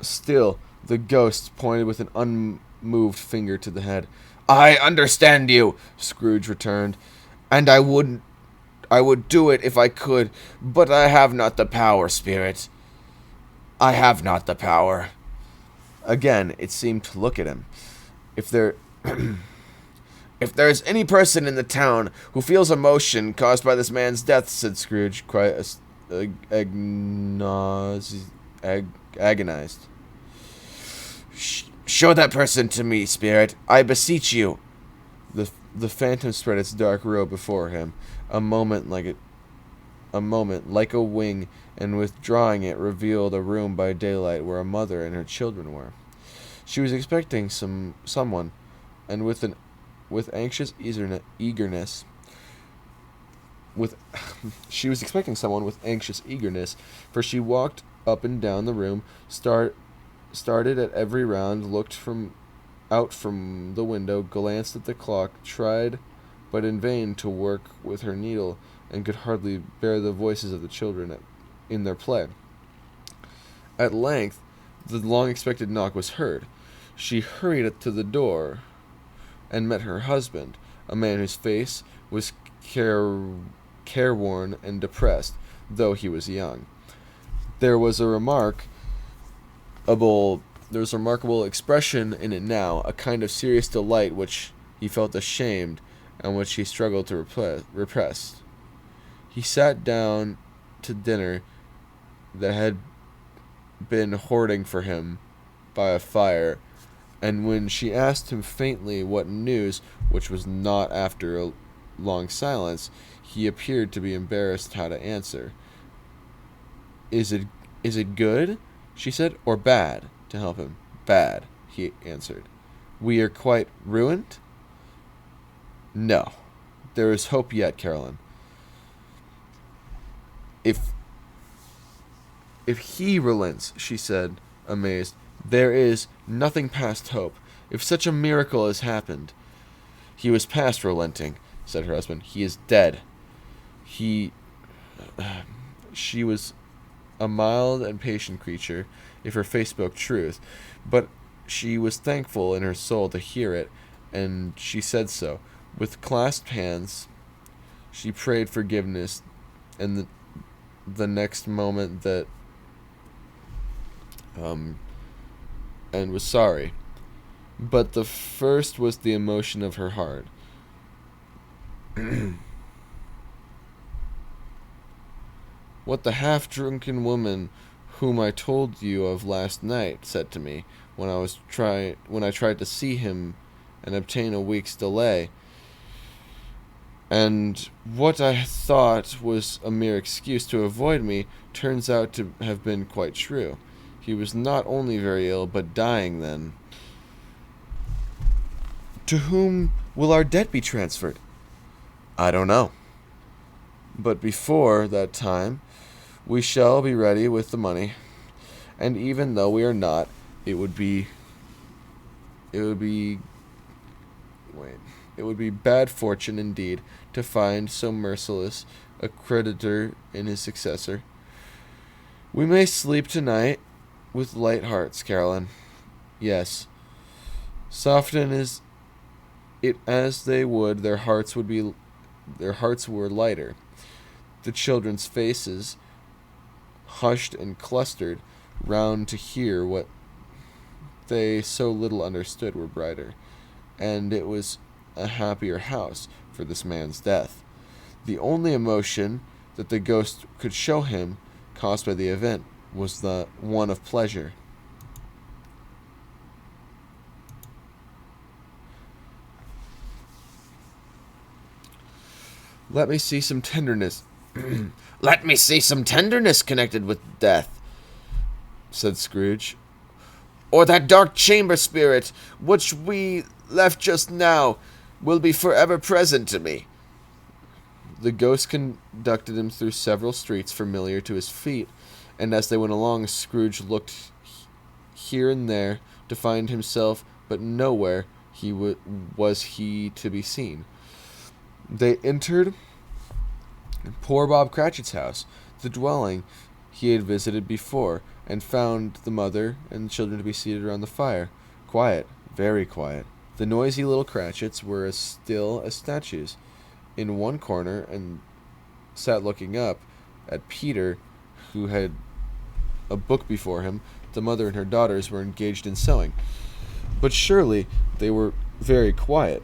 Still, the ghost pointed with an unmoved finger to the head. "I understand you," Scrooge returned, "and I would do it if I could, but I have not the power, Spirit. I have not the power." Again, it seemed to look at him. If there is any person in the town who feels emotion caused by this man's death," said Scrooge, quite agonized. "Show that person to me, Spirit. I beseech you." The phantom spread its dark robe before him, a moment like a wing, and withdrawing it revealed a room by daylight where a mother and her children were. She was expecting someone, and with anxious eagerness. She was expecting someone with anxious eagerness, for she walked up and down the room, started at every round, looked out from the window, glanced at the clock, tried, but in vain, to work with her needle, and could hardly bear the voices of the children in their play. At length, the long-expected knock was heard. She hurried to the door, and met her husband, a man whose face was careworn and depressed, though he was young. There was a remarkable expression in it now, a kind of serious delight which he felt ashamed, and which he struggled to repress. He sat down to dinner that had been hoarding for him by a fire, and when she asked him faintly what news, which was not after a long silence, he appeared to be embarrassed how to answer. Is it good?" she said, "or bad?" to help him. "Bad," he answered. "We are quite ruined?" "No. There is hope yet, Caroline." If he relents," she said, amazed, "there is nothing past hope. If such a miracle has happened—" "He was past relenting," said her husband. "He is dead." She was a mild and patient creature, if her face spoke truth, but she was thankful in her soul to hear it, and she said so. With clasped hands, she prayed forgiveness, and the next moment and was sorry. But the first was the emotion of her heart. "What the half-drunken woman whom I told you of last night said to me when I tried to see him and obtain a week's delay, and what I thought was a mere excuse to avoid me, turns out to have been quite true. He was not only very ill, but dying then." "To whom will our debt be transferred?" "I don't know. But before that time, we shall be ready with the money. And even though we are not, it would be bad fortune indeed to find so merciless a creditor in his successor. We may sleep tonight with light hearts, Caroline. Yes, soften it as they would, their hearts were lighter. The children's faces, hushed and clustered round to hear what they so little understood, were brighter, and it was a happier house for this man's death. The only emotion that the ghost could show him, caused by the event, was the one of pleasure. "Let me see some tenderness." "Let me see some tenderness connected with death," said Scrooge. or that dark chamber spirit which we left just now will be forever present to me. The ghost conducted him through several streets familiar to his feet, and as they went along, Scrooge looked here and there to find himself, but nowhere was he to be seen. They entered poor Bob Cratchit's house, the dwelling he had visited before, and found the mother and the children to be seated around the fire, quiet, very quiet. The noisy little Cratchits were as still as statues in one corner, and sat looking up at Peter, who had a book before him. The mother and her daughters were engaged in sewing, but surely they were very quiet.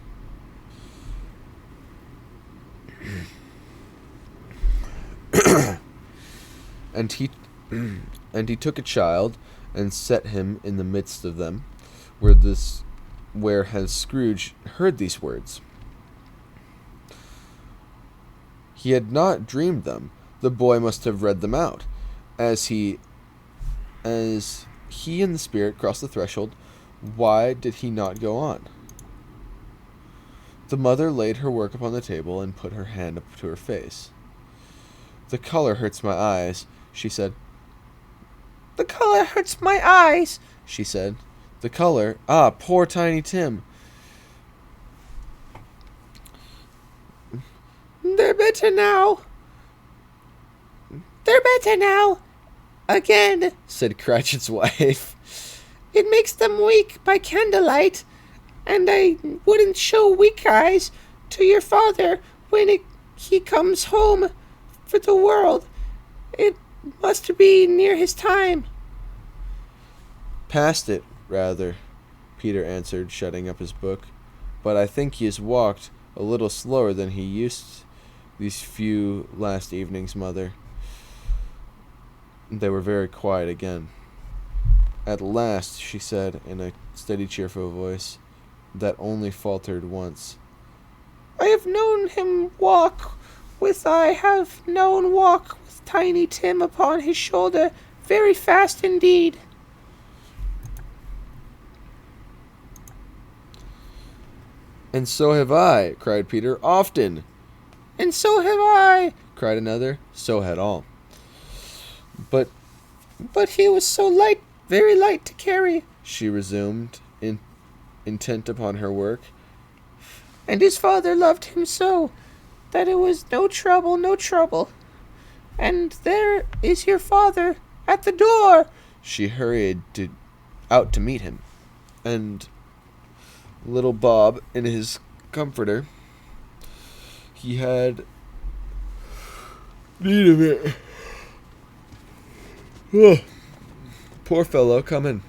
And he took a child and set him in the midst of them, where has Scrooge heard these words. He had not dreamed them. The boy must have read them out. As he and the spirit crossed the threshold, why did he not go on? The mother laid her work upon the table and put her hand up to her face. "The color hurts my eyes," she said. "The color hurts my eyes," she said. "The color? Ah, poor Tiny Tim." "They're better now. They're better now. Again," said Cratchit's wife. "It makes them weak by candlelight, and I wouldn't show weak eyes to your father when he comes home for the world. It must be near his time." "Past it, rather," Peter answered, shutting up his book. "But I think he has walked a little slower than he used these few last evenings, Mother." They were very quiet again. At last, she said, in a steady, cheerful voice that only faltered once, "I have known walk with Tiny Tim upon his shoulder very fast indeed." "And so have I," cried Peter, "often." "And so have I," cried another. So had all. But he was so light, very light to carry," she resumed, intent upon her work. "And his father loved him so, that it was no trouble, no trouble. And there is your father at the door." She hurried out to meet him, and little Bob in his comforter. He had need of it. Poor fellow, come in.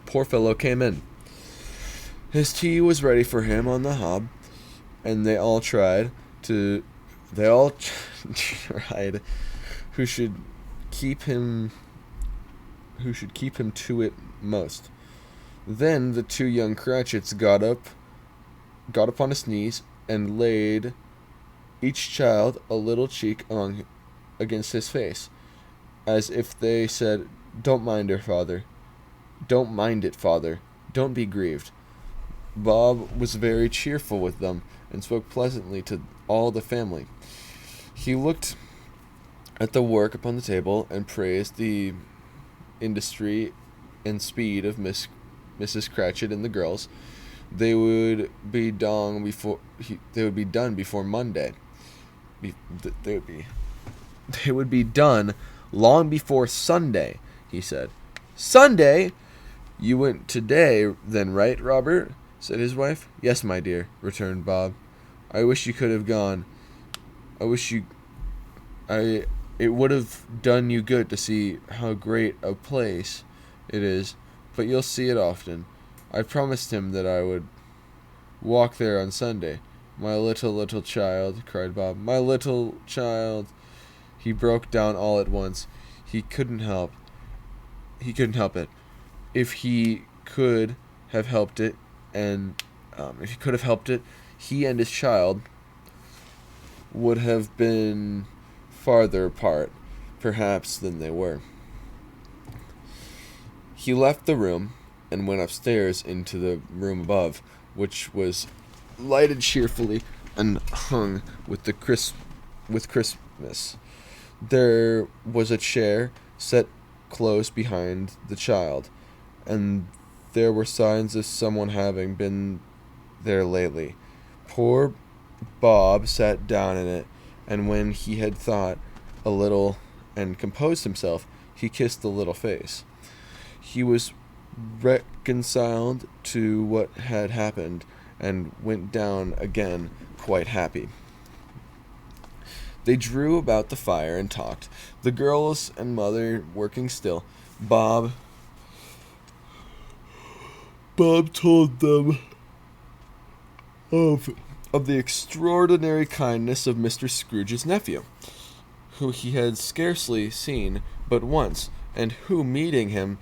Poor fellow came in. His tea was ready for him on the hob, and they all tried who should keep him to it most. Then the two young Cratchits got upon his knees and laid each child a little cheek against his face, as if they said, "Don't mind it, father. Don't mind it, father. Don't be grieved." Bob was very cheerful with them, and spoke pleasantly to all the family. He looked at the work upon the table, and praised the industry and speed of Mrs. Cratchit and the girls. They would be done before Monday. They would be done long before Sunday, he said. "Sunday? You went today, then, right, Robert?" said his wife. "Yes, my dear," returned Bob. "I wish you could have gone. It would have done you good to see how great a place it is, but you'll see it often. I promised him that I would walk there on Sunday." "My little child," cried Bob. "My little child." He broke down all at once. He couldn't help it. If he could have helped it, he and his child would have been farther apart, perhaps, than they were. He left the room and went upstairs into the room above, which was lighted cheerfully and hung with Christmas. There was a chair set close behind the child, and there were signs of someone having been there lately. Poor Bob sat down in it, and when he had thought a little and composed himself, he kissed the little face. He was reconciled to what had happened and went down again quite happy. They drew about the fire and talked, the girls and mother working still. Bob told them of the extraordinary kindness of Mr. Scrooge's nephew, who he had scarcely seen but once, and who meeting him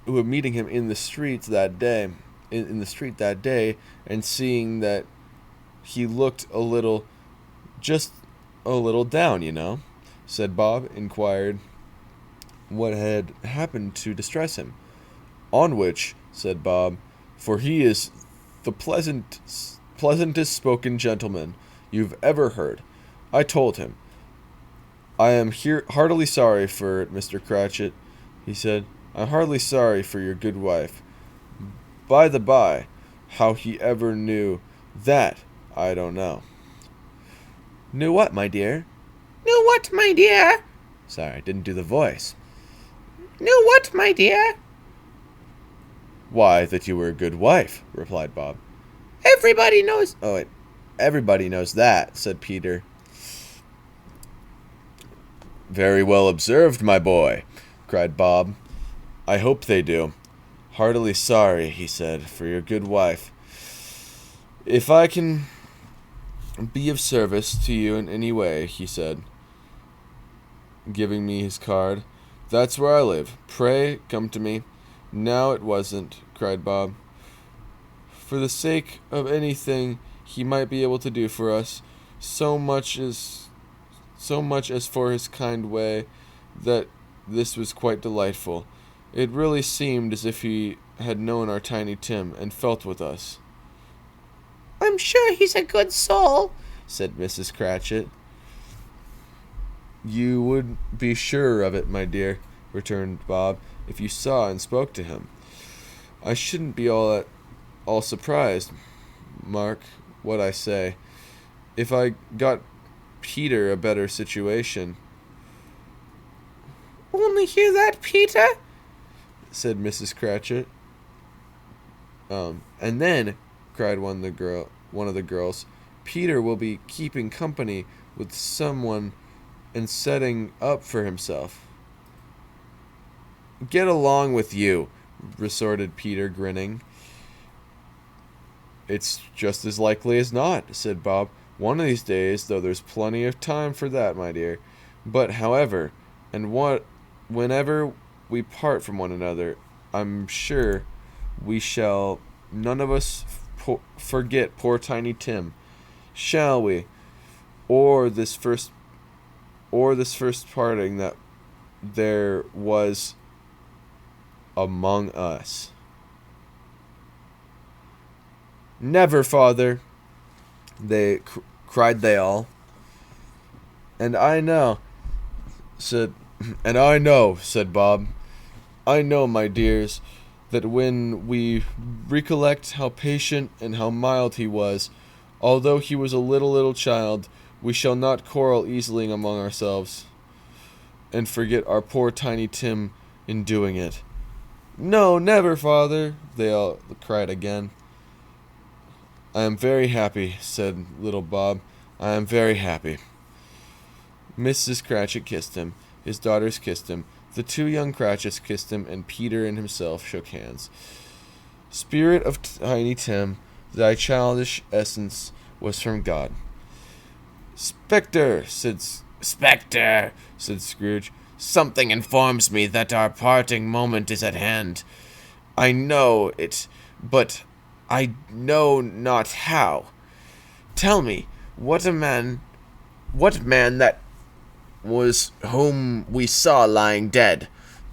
in the street that day, and seeing that he looked just a little down, said Bob, inquired what had happened to distress him. On which, said Bob, for he is the pleasantest spoken gentleman you've ever heard, I told him, I am heartily sorry for it, Mr. Cratchit, he said. I'm heartily sorry for your good wife. By the by, how he ever knew that, I don't know. Knew what, my dear? Knew what, my dear? Sorry, I didn't do the voice. Knew what, my dear? Why, that you were a good wife, replied Bob. Everybody knows. Oh, wait. Everybody knows that, said Peter. Very well observed, my boy, cried Bob. I hope they do. Heartily sorry, he said, for your good wife. If I can be of service to you in any way, he said, giving me his card, that's where I live. Pray come to me. Now it wasn't, cried Bob. For the sake of anything he might be able to do for us, so much as for his kind way, that this was quite delightful. It really seemed as if he had known our Tiny Tim and felt with us. I'm sure he's a good soul, said Mrs. Cratchit. You would be sure of it, my dear, returned Bob, if you saw and spoke to him. I shouldn't be all surprised, mark what I say, if I got Peter a better situation. Only hear that, Peter? Said Mrs. Cratchit. And then, cried one of the girls, Peter will be keeping company with someone and setting up for himself. Get along with you, resorted Peter, grinning. It's just as likely as not, said Bob. One of these days, though there's plenty of time for that, my dear. But, however, whenever we part from one another, I'm sure we shall none of us forget poor Tiny Tim, shall we? Or this first parting that there was among us. Never, father, cried they all. And I know, said Bob. I know, my dears, that when we recollect how patient and how mild he was, although he was a little child, we shall not quarrel easily among ourselves, and forget our poor Tiny Tim in doing it. No, never, father, they all cried again. I am very happy, said little Bob. I am very happy. Mrs. Cratchit kissed him. His daughters kissed him. The two young Cratchits kissed him, and Peter and himself shook hands. Spirit of Tiny Tim, thy childish essence was from God. Spectre, said Scrooge. Something informs me that our parting moment is at hand. I know it, but I know not how. Tell me, what man that was whom we saw lying dead,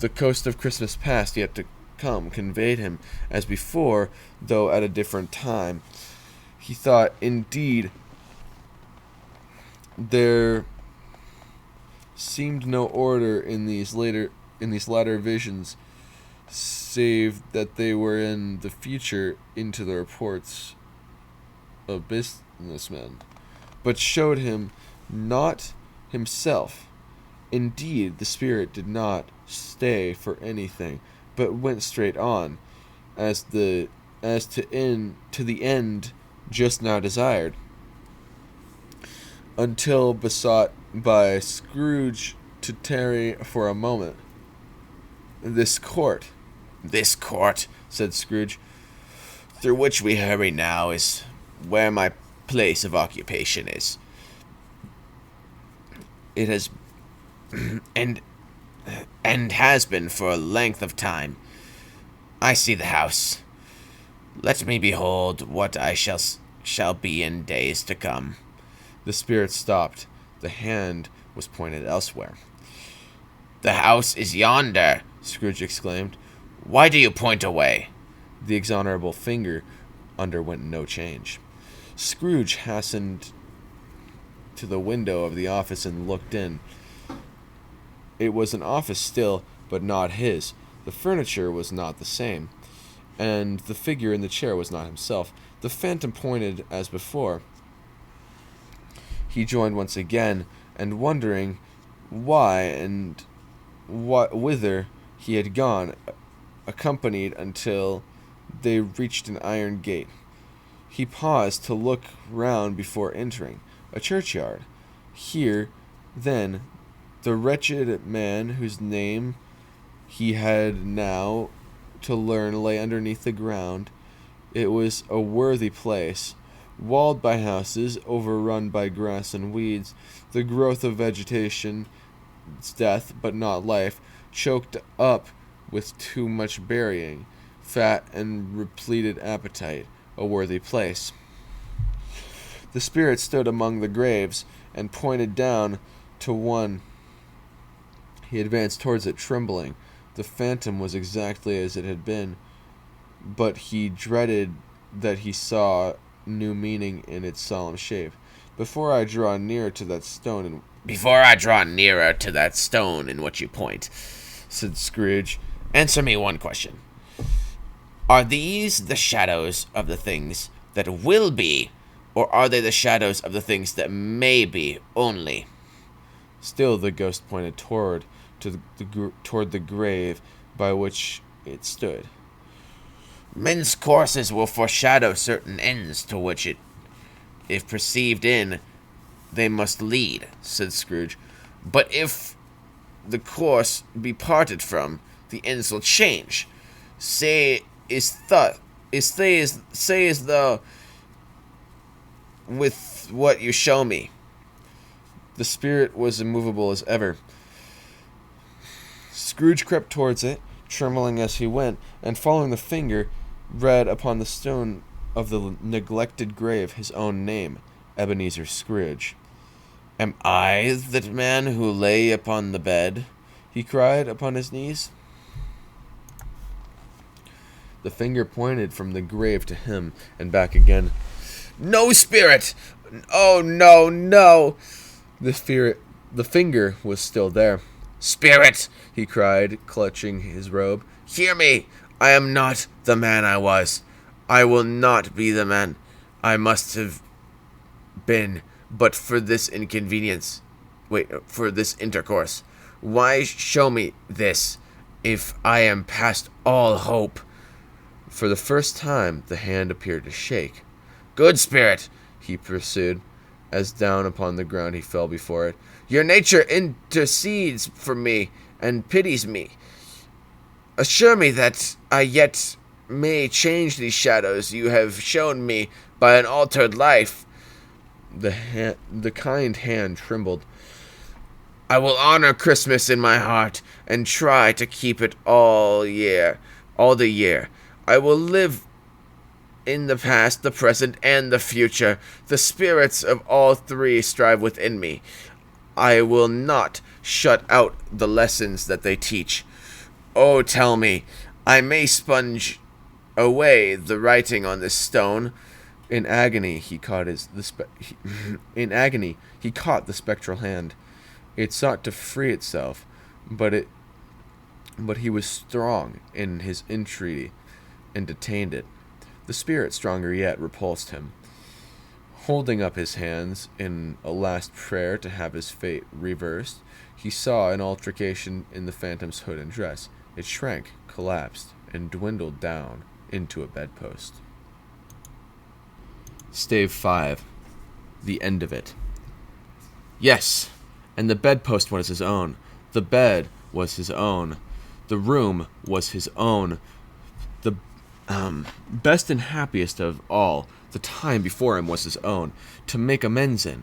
The coast of Christmas past yet to come conveyed him as before, though at a different time. He thought, indeed, there seemed no order in these latter visions, save that they were in the future into the reports of businessmen, but showed him not himself. Indeed, the spirit did not stay for anything, but went straight on, as to the end just now desired, until besought by Scrooge to tarry for a moment. This court, said Scrooge, through which we hurry now, is where my place of occupation is. It has and has been for a length of time. I see the house. Let me behold what I shall be in days to come. The spirit stopped. The hand was pointed elsewhere. The house is yonder, Scrooge exclaimed. Why do you point away? The exonerable finger underwent no change. Scrooge hastened to the window of the office and looked in. It was an office still, but not his. The furniture was not the same, and the figure in the chair was not himself. The phantom pointed as before. He joined once again, and wondering why and whither he had gone, accompanied until they reached an iron gate. He paused to look round before entering. A churchyard. Here, then, the wretched man whose name he had now to learn lay underneath the ground. It was a worthy place, walled by houses, overrun by grass and weeds, the growth of vegetation, its death, but not life, choked up with too much burying, fat and repleted appetite, a worthy place. The spirit stood among the graves and pointed down to one. He advanced towards it, trembling. The phantom was exactly as it had been, but he dreaded that he saw new meaning in its solemn shape. Before I draw nearer to that stone in which you point, said Scrooge, answer me one question. Are these the shadows of the things that will be, or are they the shadows of the things that may be only? Still the ghost pointed toward the grave by which it stood. Men's courses will foreshadow certain ends to which if perceived in, they must lead, said Scrooge. But if the course be parted from, the ends will change. Say as though with what you show me. The spirit was immovable as ever. Scrooge crept towards it, trembling as he went, and following the finger, read upon the stone of the neglected grave his own name, Ebenezer Scrooge. Am I that man who lay upon the bed? He cried upon his knees. The finger pointed from the grave to him and back again. No, spirit! Oh, no, no! The finger was still there. Spirit, he cried, clutching his robe. Hear me! I am not the man I was. I will not be the man I must have been, but for this intercourse. Why show me this, if I am past all hope? For the first time, the hand appeared to shake. Good spirit, he pursued, as down upon the ground he fell before it. Your nature intercedes for me and pities me. Assure me that I yet may change these shadows you have shown me by an altered life. The kind hand trembled. I will honor Christmas in my heart and try to keep it all the year. I will live in the past, the present, and the future. The spirits of all three strive within me. I will not shut out the lessons that they teach. Oh, tell me, I may sponge away the writing on this stone. In agony, he caught in agony, he caught the spectral hand. It sought to free itself, but he was strong in his entreaty, and detained it. The spirit, stronger yet, repulsed him. Holding up his hands in a last prayer to have his fate reversed, he saw an altercation in the phantom's hood and dress. It shrank, collapsed, and dwindled down into a bedpost. Stave 5. The end of it. Yes, and the bedpost was his own. The bed was his own. The room was his own. The best and happiest of all, the time before him was his own, to make amends in.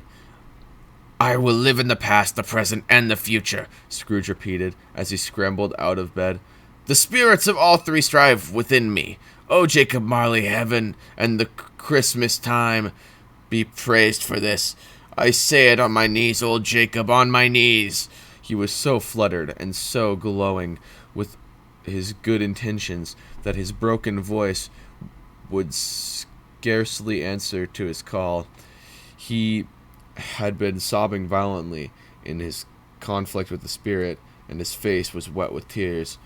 I will live in the past, the present, and the future, Scrooge repeated as he scrambled out of bed. The spirits of all three strive within me. O Jacob Marley, heaven and the Christmas time be praised for this. I say it on my knees, old Jacob, on my knees. He was so fluttered and so glowing with his good intentions that his broken voice would scarcely answer to his call. He had been sobbing violently in his conflict with the spirit, and his face was wet with tears.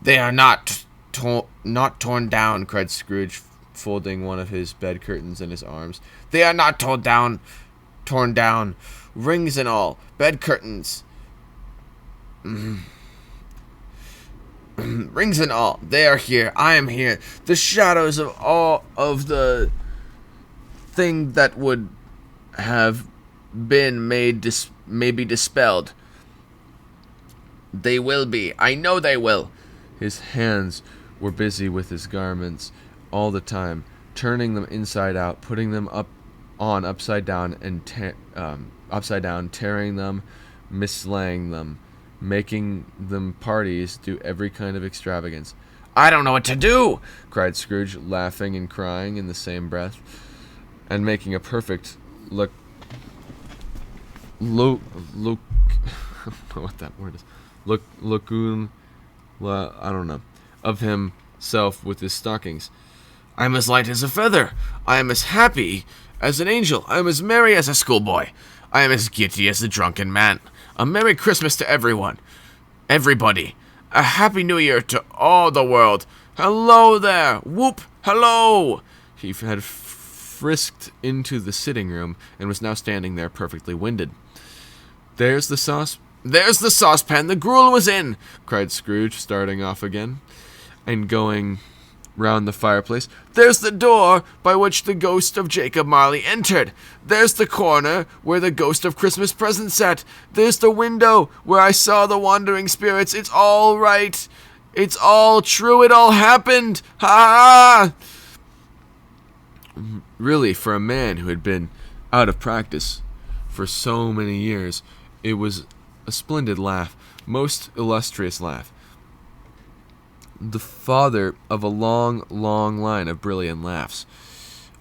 They are not torn down, cried Scrooge, folding one of his bed curtains in his arms. They are not torn down, rings and all, bed curtains. Rings and all, they are here, I am here. The shadows of all of the thing that would have been may be dispelled. They will be, I know they will. His hands were busy with his garments all the time, turning them inside out, putting them upside down, and tearing them, mislaying them, making them parties do every kind of extravagance. I don't know what to do, cried Scrooge, laughing and crying in the same breath, and making a perfect I don't know what that word is. I don't know, of himself with his stockings. I am as light as a feather. I am as happy as an angel. I am as merry as a schoolboy. I am as giddy as a drunken man. A Merry Christmas to everyone. Everybody. A Happy New Year to all the world. Hello there. Whoop. Hello. He had frisked into the sitting room and was now standing there perfectly winded. There's the saucepan the gruel was in, cried Scrooge, starting off again, and going round the fireplace. There's the door by which the ghost of Jacob Marley entered. There's the corner where the ghost of Christmas present sat. There's the window where I saw the wandering spirits. It's all right. It's all true. It all happened. Ha ha! Really, for a man who had been out of practice for so many years, it was a splendid laugh, most illustrious laugh. The father of a long, long line of brilliant laughs.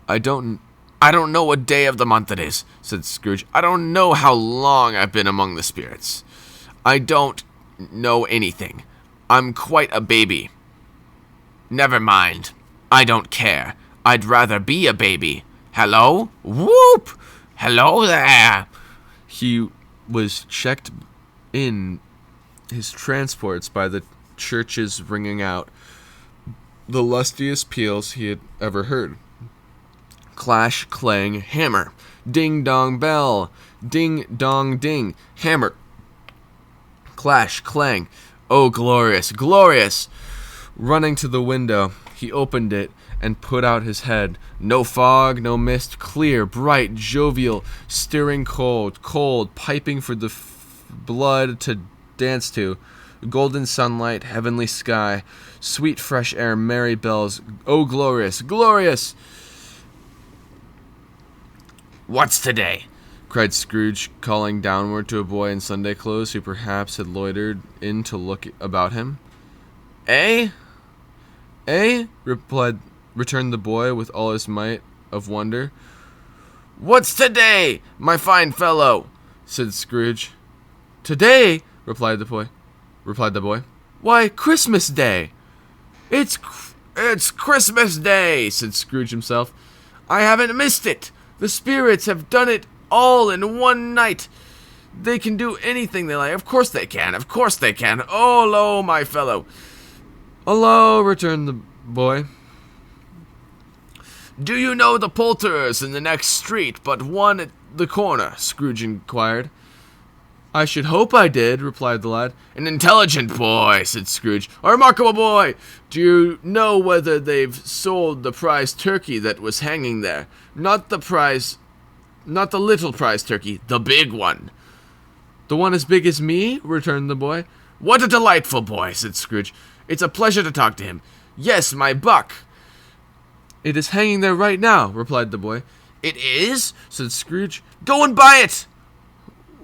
I don't know what day of the month it is, said Scrooge. I don't know how long I've been among the spirits. I don't know anything. I'm quite a baby. Never mind. I don't care. I'd rather be a baby. Hello? Whoop! Hello there! He was checked in his transports by the churches ringing out the lustiest peals he had ever heard. Clash, clang, hammer. Ding, dong, bell. Ding, dong, ding. Hammer. Clash, clang. Oh, glorious, glorious! Running to the window, he opened it and put out his head. No fog, no mist, clear, bright, jovial, stirring cold, piping for the blood to dance to. Golden sunlight, heavenly sky, sweet fresh air, merry bells. Oh, glorious, glorious! What's today? Cried Scrooge, calling downward to a boy in Sunday clothes who perhaps had loitered in to look about him. Eh? Eh? Returned the boy with all his might of wonder. What's today, my fine fellow? Said Scrooge. Today? Replied the boy. Why, Christmas Day! It's Christmas Day, said Scrooge himself. I haven't missed it. The spirits have done it all in one night. They can do anything they like. Of course they can. Of course they can. Oh, hello, my fellow. Hello, returned the boy. Do you know the poulterers in the next street, but one at the corner? Scrooge inquired. I should hope I did, replied the lad. An intelligent boy, said Scrooge. A remarkable boy. Do you know whether they've sold the prize turkey that was hanging there? Not the little prize turkey, the big one. The one as big as me? Returned the boy. What a delightful boy, said Scrooge. It's a pleasure to talk to him. Yes, my buck. It is hanging there right now, replied the boy. It is? Said Scrooge. Go and buy it.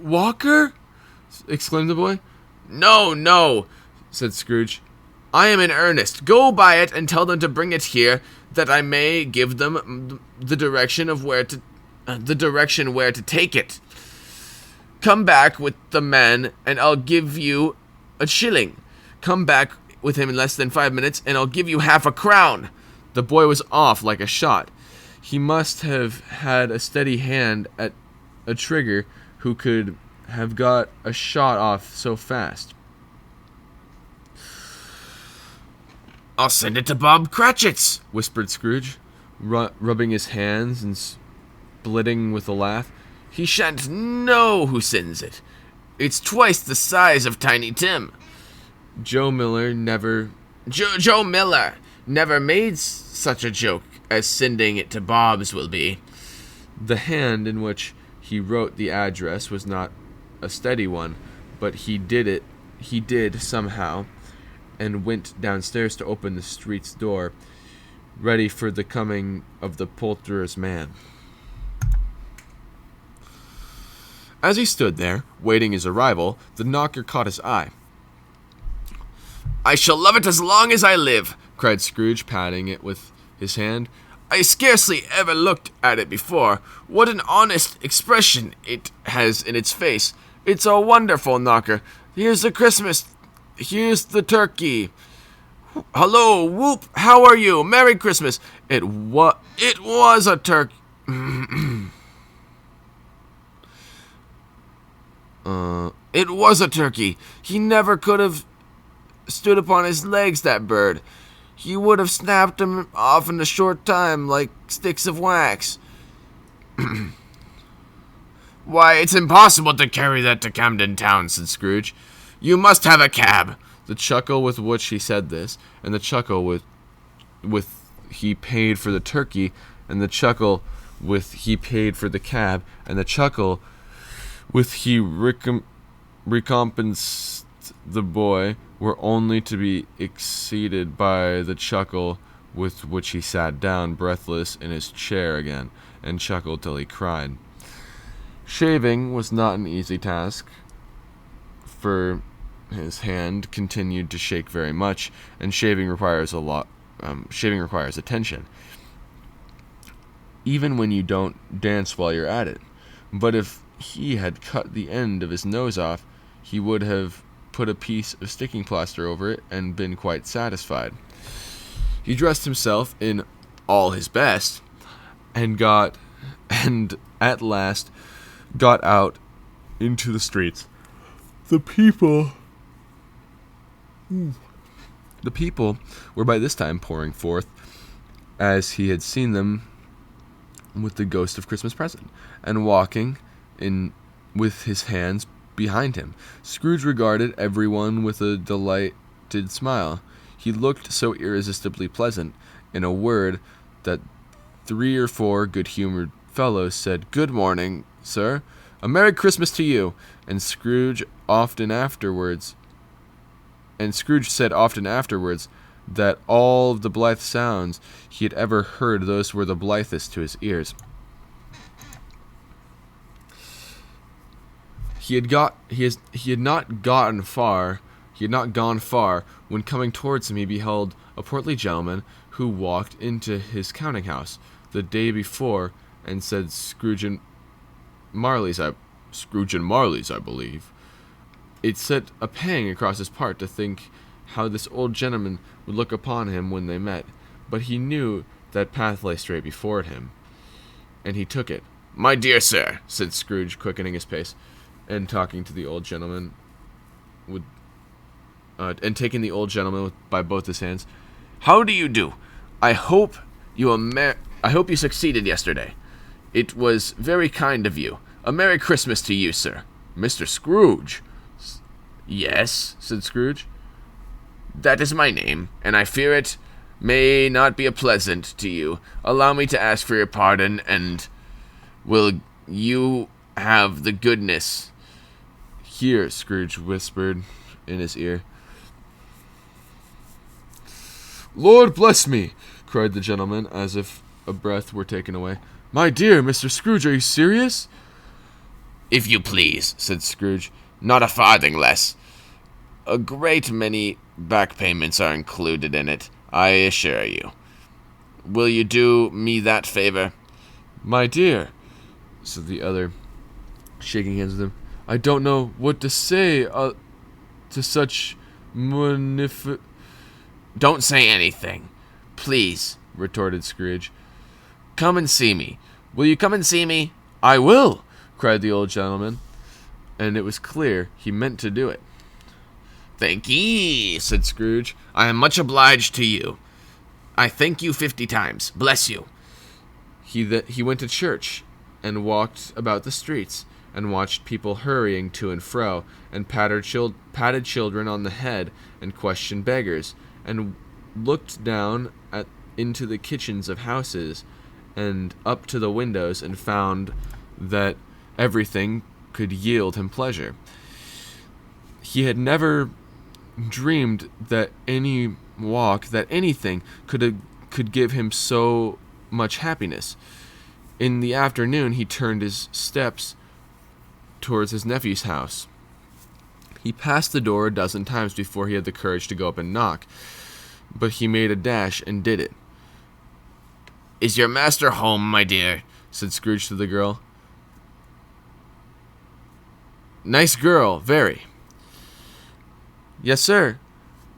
Walker? Exclaimed the boy. No, said Scrooge. I am in earnest. Go buy it and tell them to bring it here, that I may give them the direction where to take it. Come back with the man, and I'll give you a shilling. Come back with him in less than 5 minutes, and I'll give you half a crown. The boy was off like a shot. He must have had a steady hand at a trigger who could have got a shot off so fast. I'll send it to Bob Cratchit's, whispered Scrooge, rubbing his hands and splitting with a laugh. He shan't know who sends it. It's twice the size of Tiny Tim. Joe Miller never made such a joke as sending it to Bob's will be. The hand in which he wrote the address was not a steady one, but he did somehow, and went downstairs to open the street's door, ready for the coming of the poulterer's man. As he stood there, waiting his arrival, the knocker caught his eye. I shall love it as long as I live, cried Scrooge, patting it with his hand. I scarcely ever looked at it before. What an honest expression it has in its face. It's a wonderful knocker. Here's the turkey. Hello, Whoop, how are you? Merry Christmas. It was a turkey. It was a turkey. He never could have stood upon his legs, that bird. He would have snapped them off in a short time like sticks of wax. Why, it's impossible to carry that to Camden Town, said Scrooge. You must have a cab. The chuckle with which he said this, and the chuckle with he paid for the turkey, and the chuckle with he paid for the cab, and the chuckle with he recompensed the boy, were only to be exceeded by the chuckle with which he sat down breathless in his chair again, and chuckled till he cried. Shaving was not an easy task, for his hand continued to shake very much, and shaving requires attention, even when you don't dance while you're at it. But if he had cut the end of his nose off, he would have put a piece of sticking plaster over it and been quite satisfied. He dressed himself in all his best, and at last got out into the streets. The people were by this time pouring forth, as he had seen them with the ghost of Christmas present, and walking in with his hands behind him. Scrooge regarded everyone with a delighted smile. He looked so irresistibly pleasant, in a word, that 3 or 4 good-humored fellows said, "Good morning, sir. A Merry Christmas to you." And Scrooge said often afterwards that all of the blithe sounds he had ever heard, those were the blithest to his ears. He had not gone far when, coming towards him, he beheld a portly gentleman who walked into his counting house the day before and said, Scrooge and Marley's, I believe. It set a pang across his heart to think how this old gentleman would look upon him when they met, but he knew that path lay straight before him, and he took it. "My dear sir," said Scrooge, quickening his pace, and talking to the old gentleman and taking the old gentleman by both his hands. "How do you do? I hope you succeeded yesterday. It was very kind of you. A Merry Christmas to you, sir." "Mr. Scrooge." "Yes," said Scrooge. "That is my name, and I fear it may not be pleasant to you. Allow me to ask for your pardon, and will you have the goodness—" "Here," Scrooge whispered in his ear. "Lord bless me!" cried the gentleman, as if a breath were taken away. "My dear Mr. Scrooge, are you serious?" "If you please," said Scrooge. "Not a farthing less. A great many back payments are included in it, I assure you. Will you do me that favor?" "My dear," said the other, shaking hands with him, "I don't know what to say to such "Don't say anything, please," retorted Scrooge. "Come and see me. Will you come and see me?" "I will," cried the old gentleman, and it was clear he meant to do it. "Thank ye," said Scrooge. "I am much obliged to you. I thank you 50 times. Bless you." He went to church, and walked about the streets, and watched people hurrying to and fro, and patted children on the head, and questioned beggars, and looked down into the kitchens of houses, and up to the windows, and found that everything could yield him pleasure. He had never dreamed that anything could give him so much happiness. In the afternoon, he turned his steps towards his nephew's house. He passed the door a dozen times before he had the courage to go up and knock, but he made a dash and did it. "Is your master home, my dear?" said Scrooge to the girl. "Nice girl, very." "Yes, sir."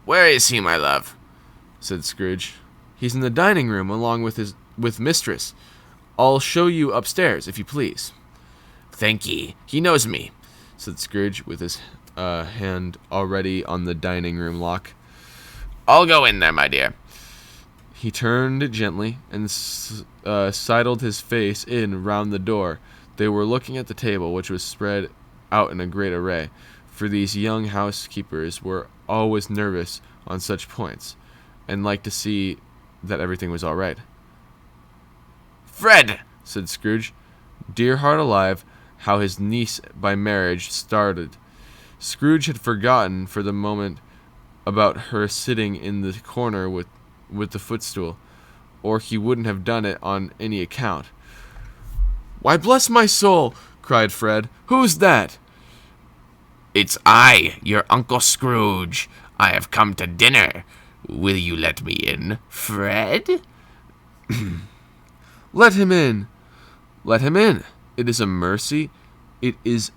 "Where is he, my love?" said Scrooge. "He's in the dining room along with mistress. I'll show you upstairs, if you please." "Thank ye. He knows me," said Scrooge, with his hand already on the dining room lock. "I'll go in there, my dear." He turned it gently and sidled his face in round the door. They were looking at the table, which was spread out in a great array, for these young housekeepers were always nervous on such points, and liked to see that everything was all right. "Fred!" said Scrooge. Dear heart alive, how his niece by marriage started. Scrooge had forgotten for the moment about her sitting in the corner with the footstool, or he wouldn't have done it on any account. "Why, bless my soul!" cried Fred. "Who's that?" "It's I, your Uncle Scrooge. I have come to dinner. Will you let me in, Fred?" "Let him in. Let him in. It is a mercy. It is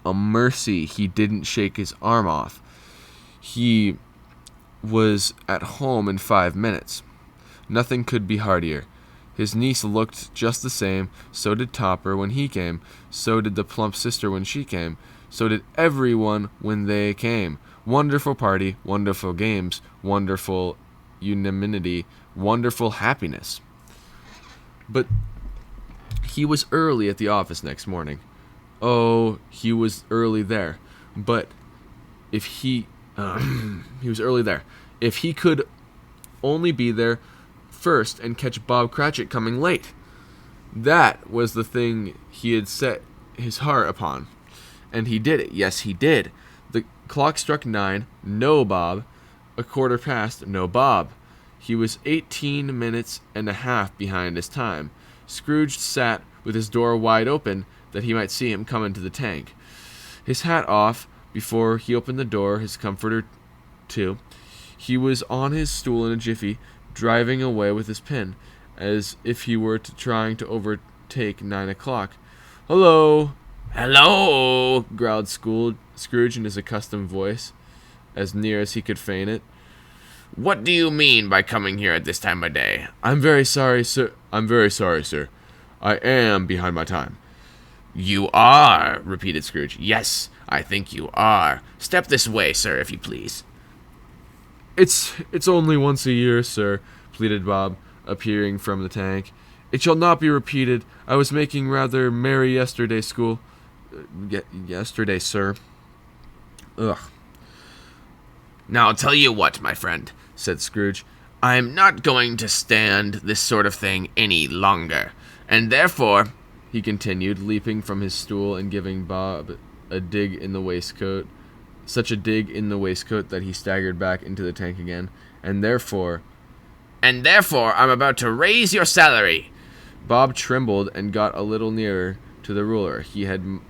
a mercy he didn't shake his arm off. He was at home in 5 minutes. Nothing could be heartier. His niece looked just the same. So did Topper when he came. So did the plump sister when she came. So did everyone when they came. Wonderful party, wonderful games, wonderful unanimity, wonderful happiness." But he was early at the office next morning. Oh, he was early there. But if he was early there. If he could only be there first and catch Bob Cratchit coming late. That was the thing he had set his heart upon. And he did it. Yes, he did. The clock struck 9. No Bob. 1:15. No Bob. He was 18 minutes and a half behind his time. Scrooge sat with his door wide open that he might see him come into the tank. His hat off before he opened the door, his comforter too. He was on his stool in a jiffy, driving away with his pen, as if he were trying to overtake 9 o'clock. "Hello!" "Hello!" growled Scrooge in his accustomed voice, as near as he could feign it. What do you mean by coming here at this time of day? I'm very sorry, sir. I am behind my time. You are, repeated Scrooge. Yes, I think you are. Step this way, sir, if you please. It's only once a year, sir, pleaded Bob, appearing from the tank. It shall not be repeated. I was making rather merry yesterday, school. Yesterday, sir. Ugh. Now, I'll tell you what, my friend, said Scrooge. I'm not going to stand this sort of thing any longer. And therefore, he continued, leaping from his stool and giving Bob a dig in the waistcoat, such a dig in the waistcoat that he staggered back into the tank again. And therefore, I'm about to raise your salary. Bob trembled and got a little nearer to the ruler. He had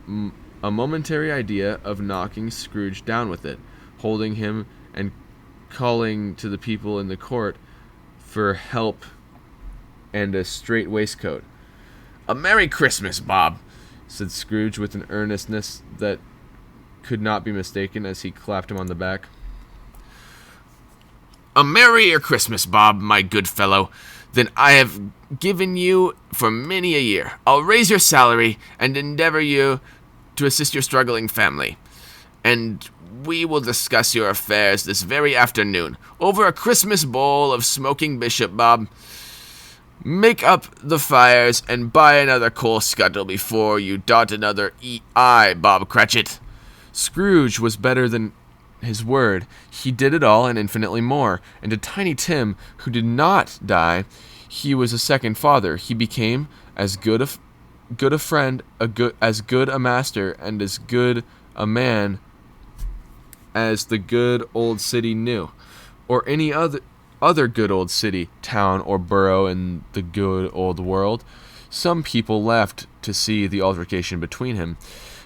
a momentary idea of knocking Scrooge down with it, holding him and calling to the people in the court for help and a straight waistcoat. A Merry Christmas, Bob, said Scrooge with an earnestness that could not be mistaken as he clapped him on the back. A merrier Christmas, Bob, my good fellow, than I have given you for many a year. I'll raise your salary and endeavor you to assist your struggling family. And we will discuss your affairs this very afternoon over a Christmas bowl of smoking bishop, Bob. Make up the fires and buy another coal scuttle before you dot another E-I, Bob Cratchit. Scrooge was better than his word. He did it all and infinitely more. And to Tiny Tim, who did not die, he was a second father. He became as good a friend, as good a master, and as good a man as the good old city knew, or any other good old city, town, or borough in the good old world. Some people laughed to see the altercation between him,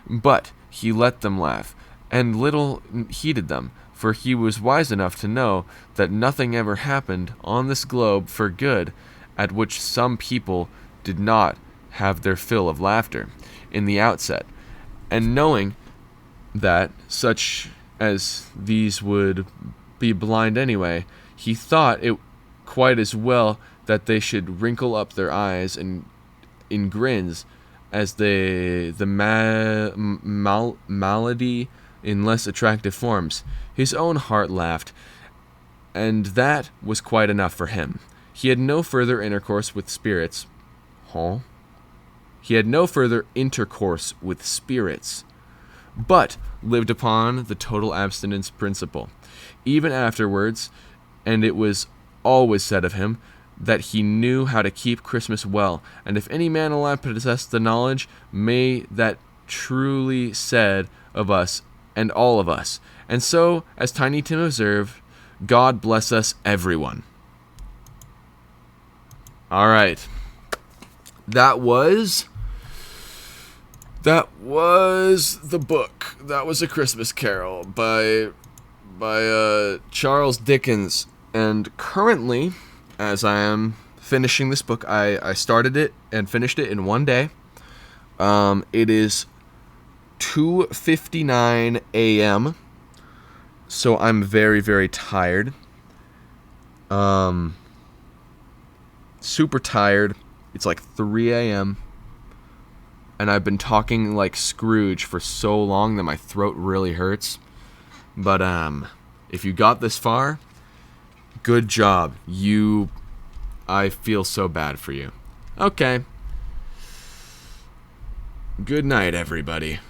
but he let them laugh, and little heeded them, for he was wise enough to know that nothing ever happened on this globe for good at which some people did not have their fill of laughter in the outset, and knowing that such as these would be blind anyway, he thought it quite as well that they should wrinkle up their eyes and in grins as the malady in less attractive forms. His own heart laughed, and that was quite enough for him. He had no further intercourse with spirits. He had no further intercourse with spirits, but lived upon the total abstinence principle. Even afterwards, and it was always said of him that he knew how to keep Christmas well, and if any man alive possessed the knowledge, may that truly said of us and all of us. And so, as Tiny Tim observed, God bless us, everyone. All right. That was the book. That was A Christmas Carol by Charles Dickens. And currently, as I am finishing this book, I started it and finished it in one day. It is 2:59 a.m. So I'm very, very tired. Super tired. It's like 3 a.m. And I've been talking like Scrooge for so long that my throat really hurts. But if you got this far, good job. I feel so bad for you. Okay. Good night, everybody.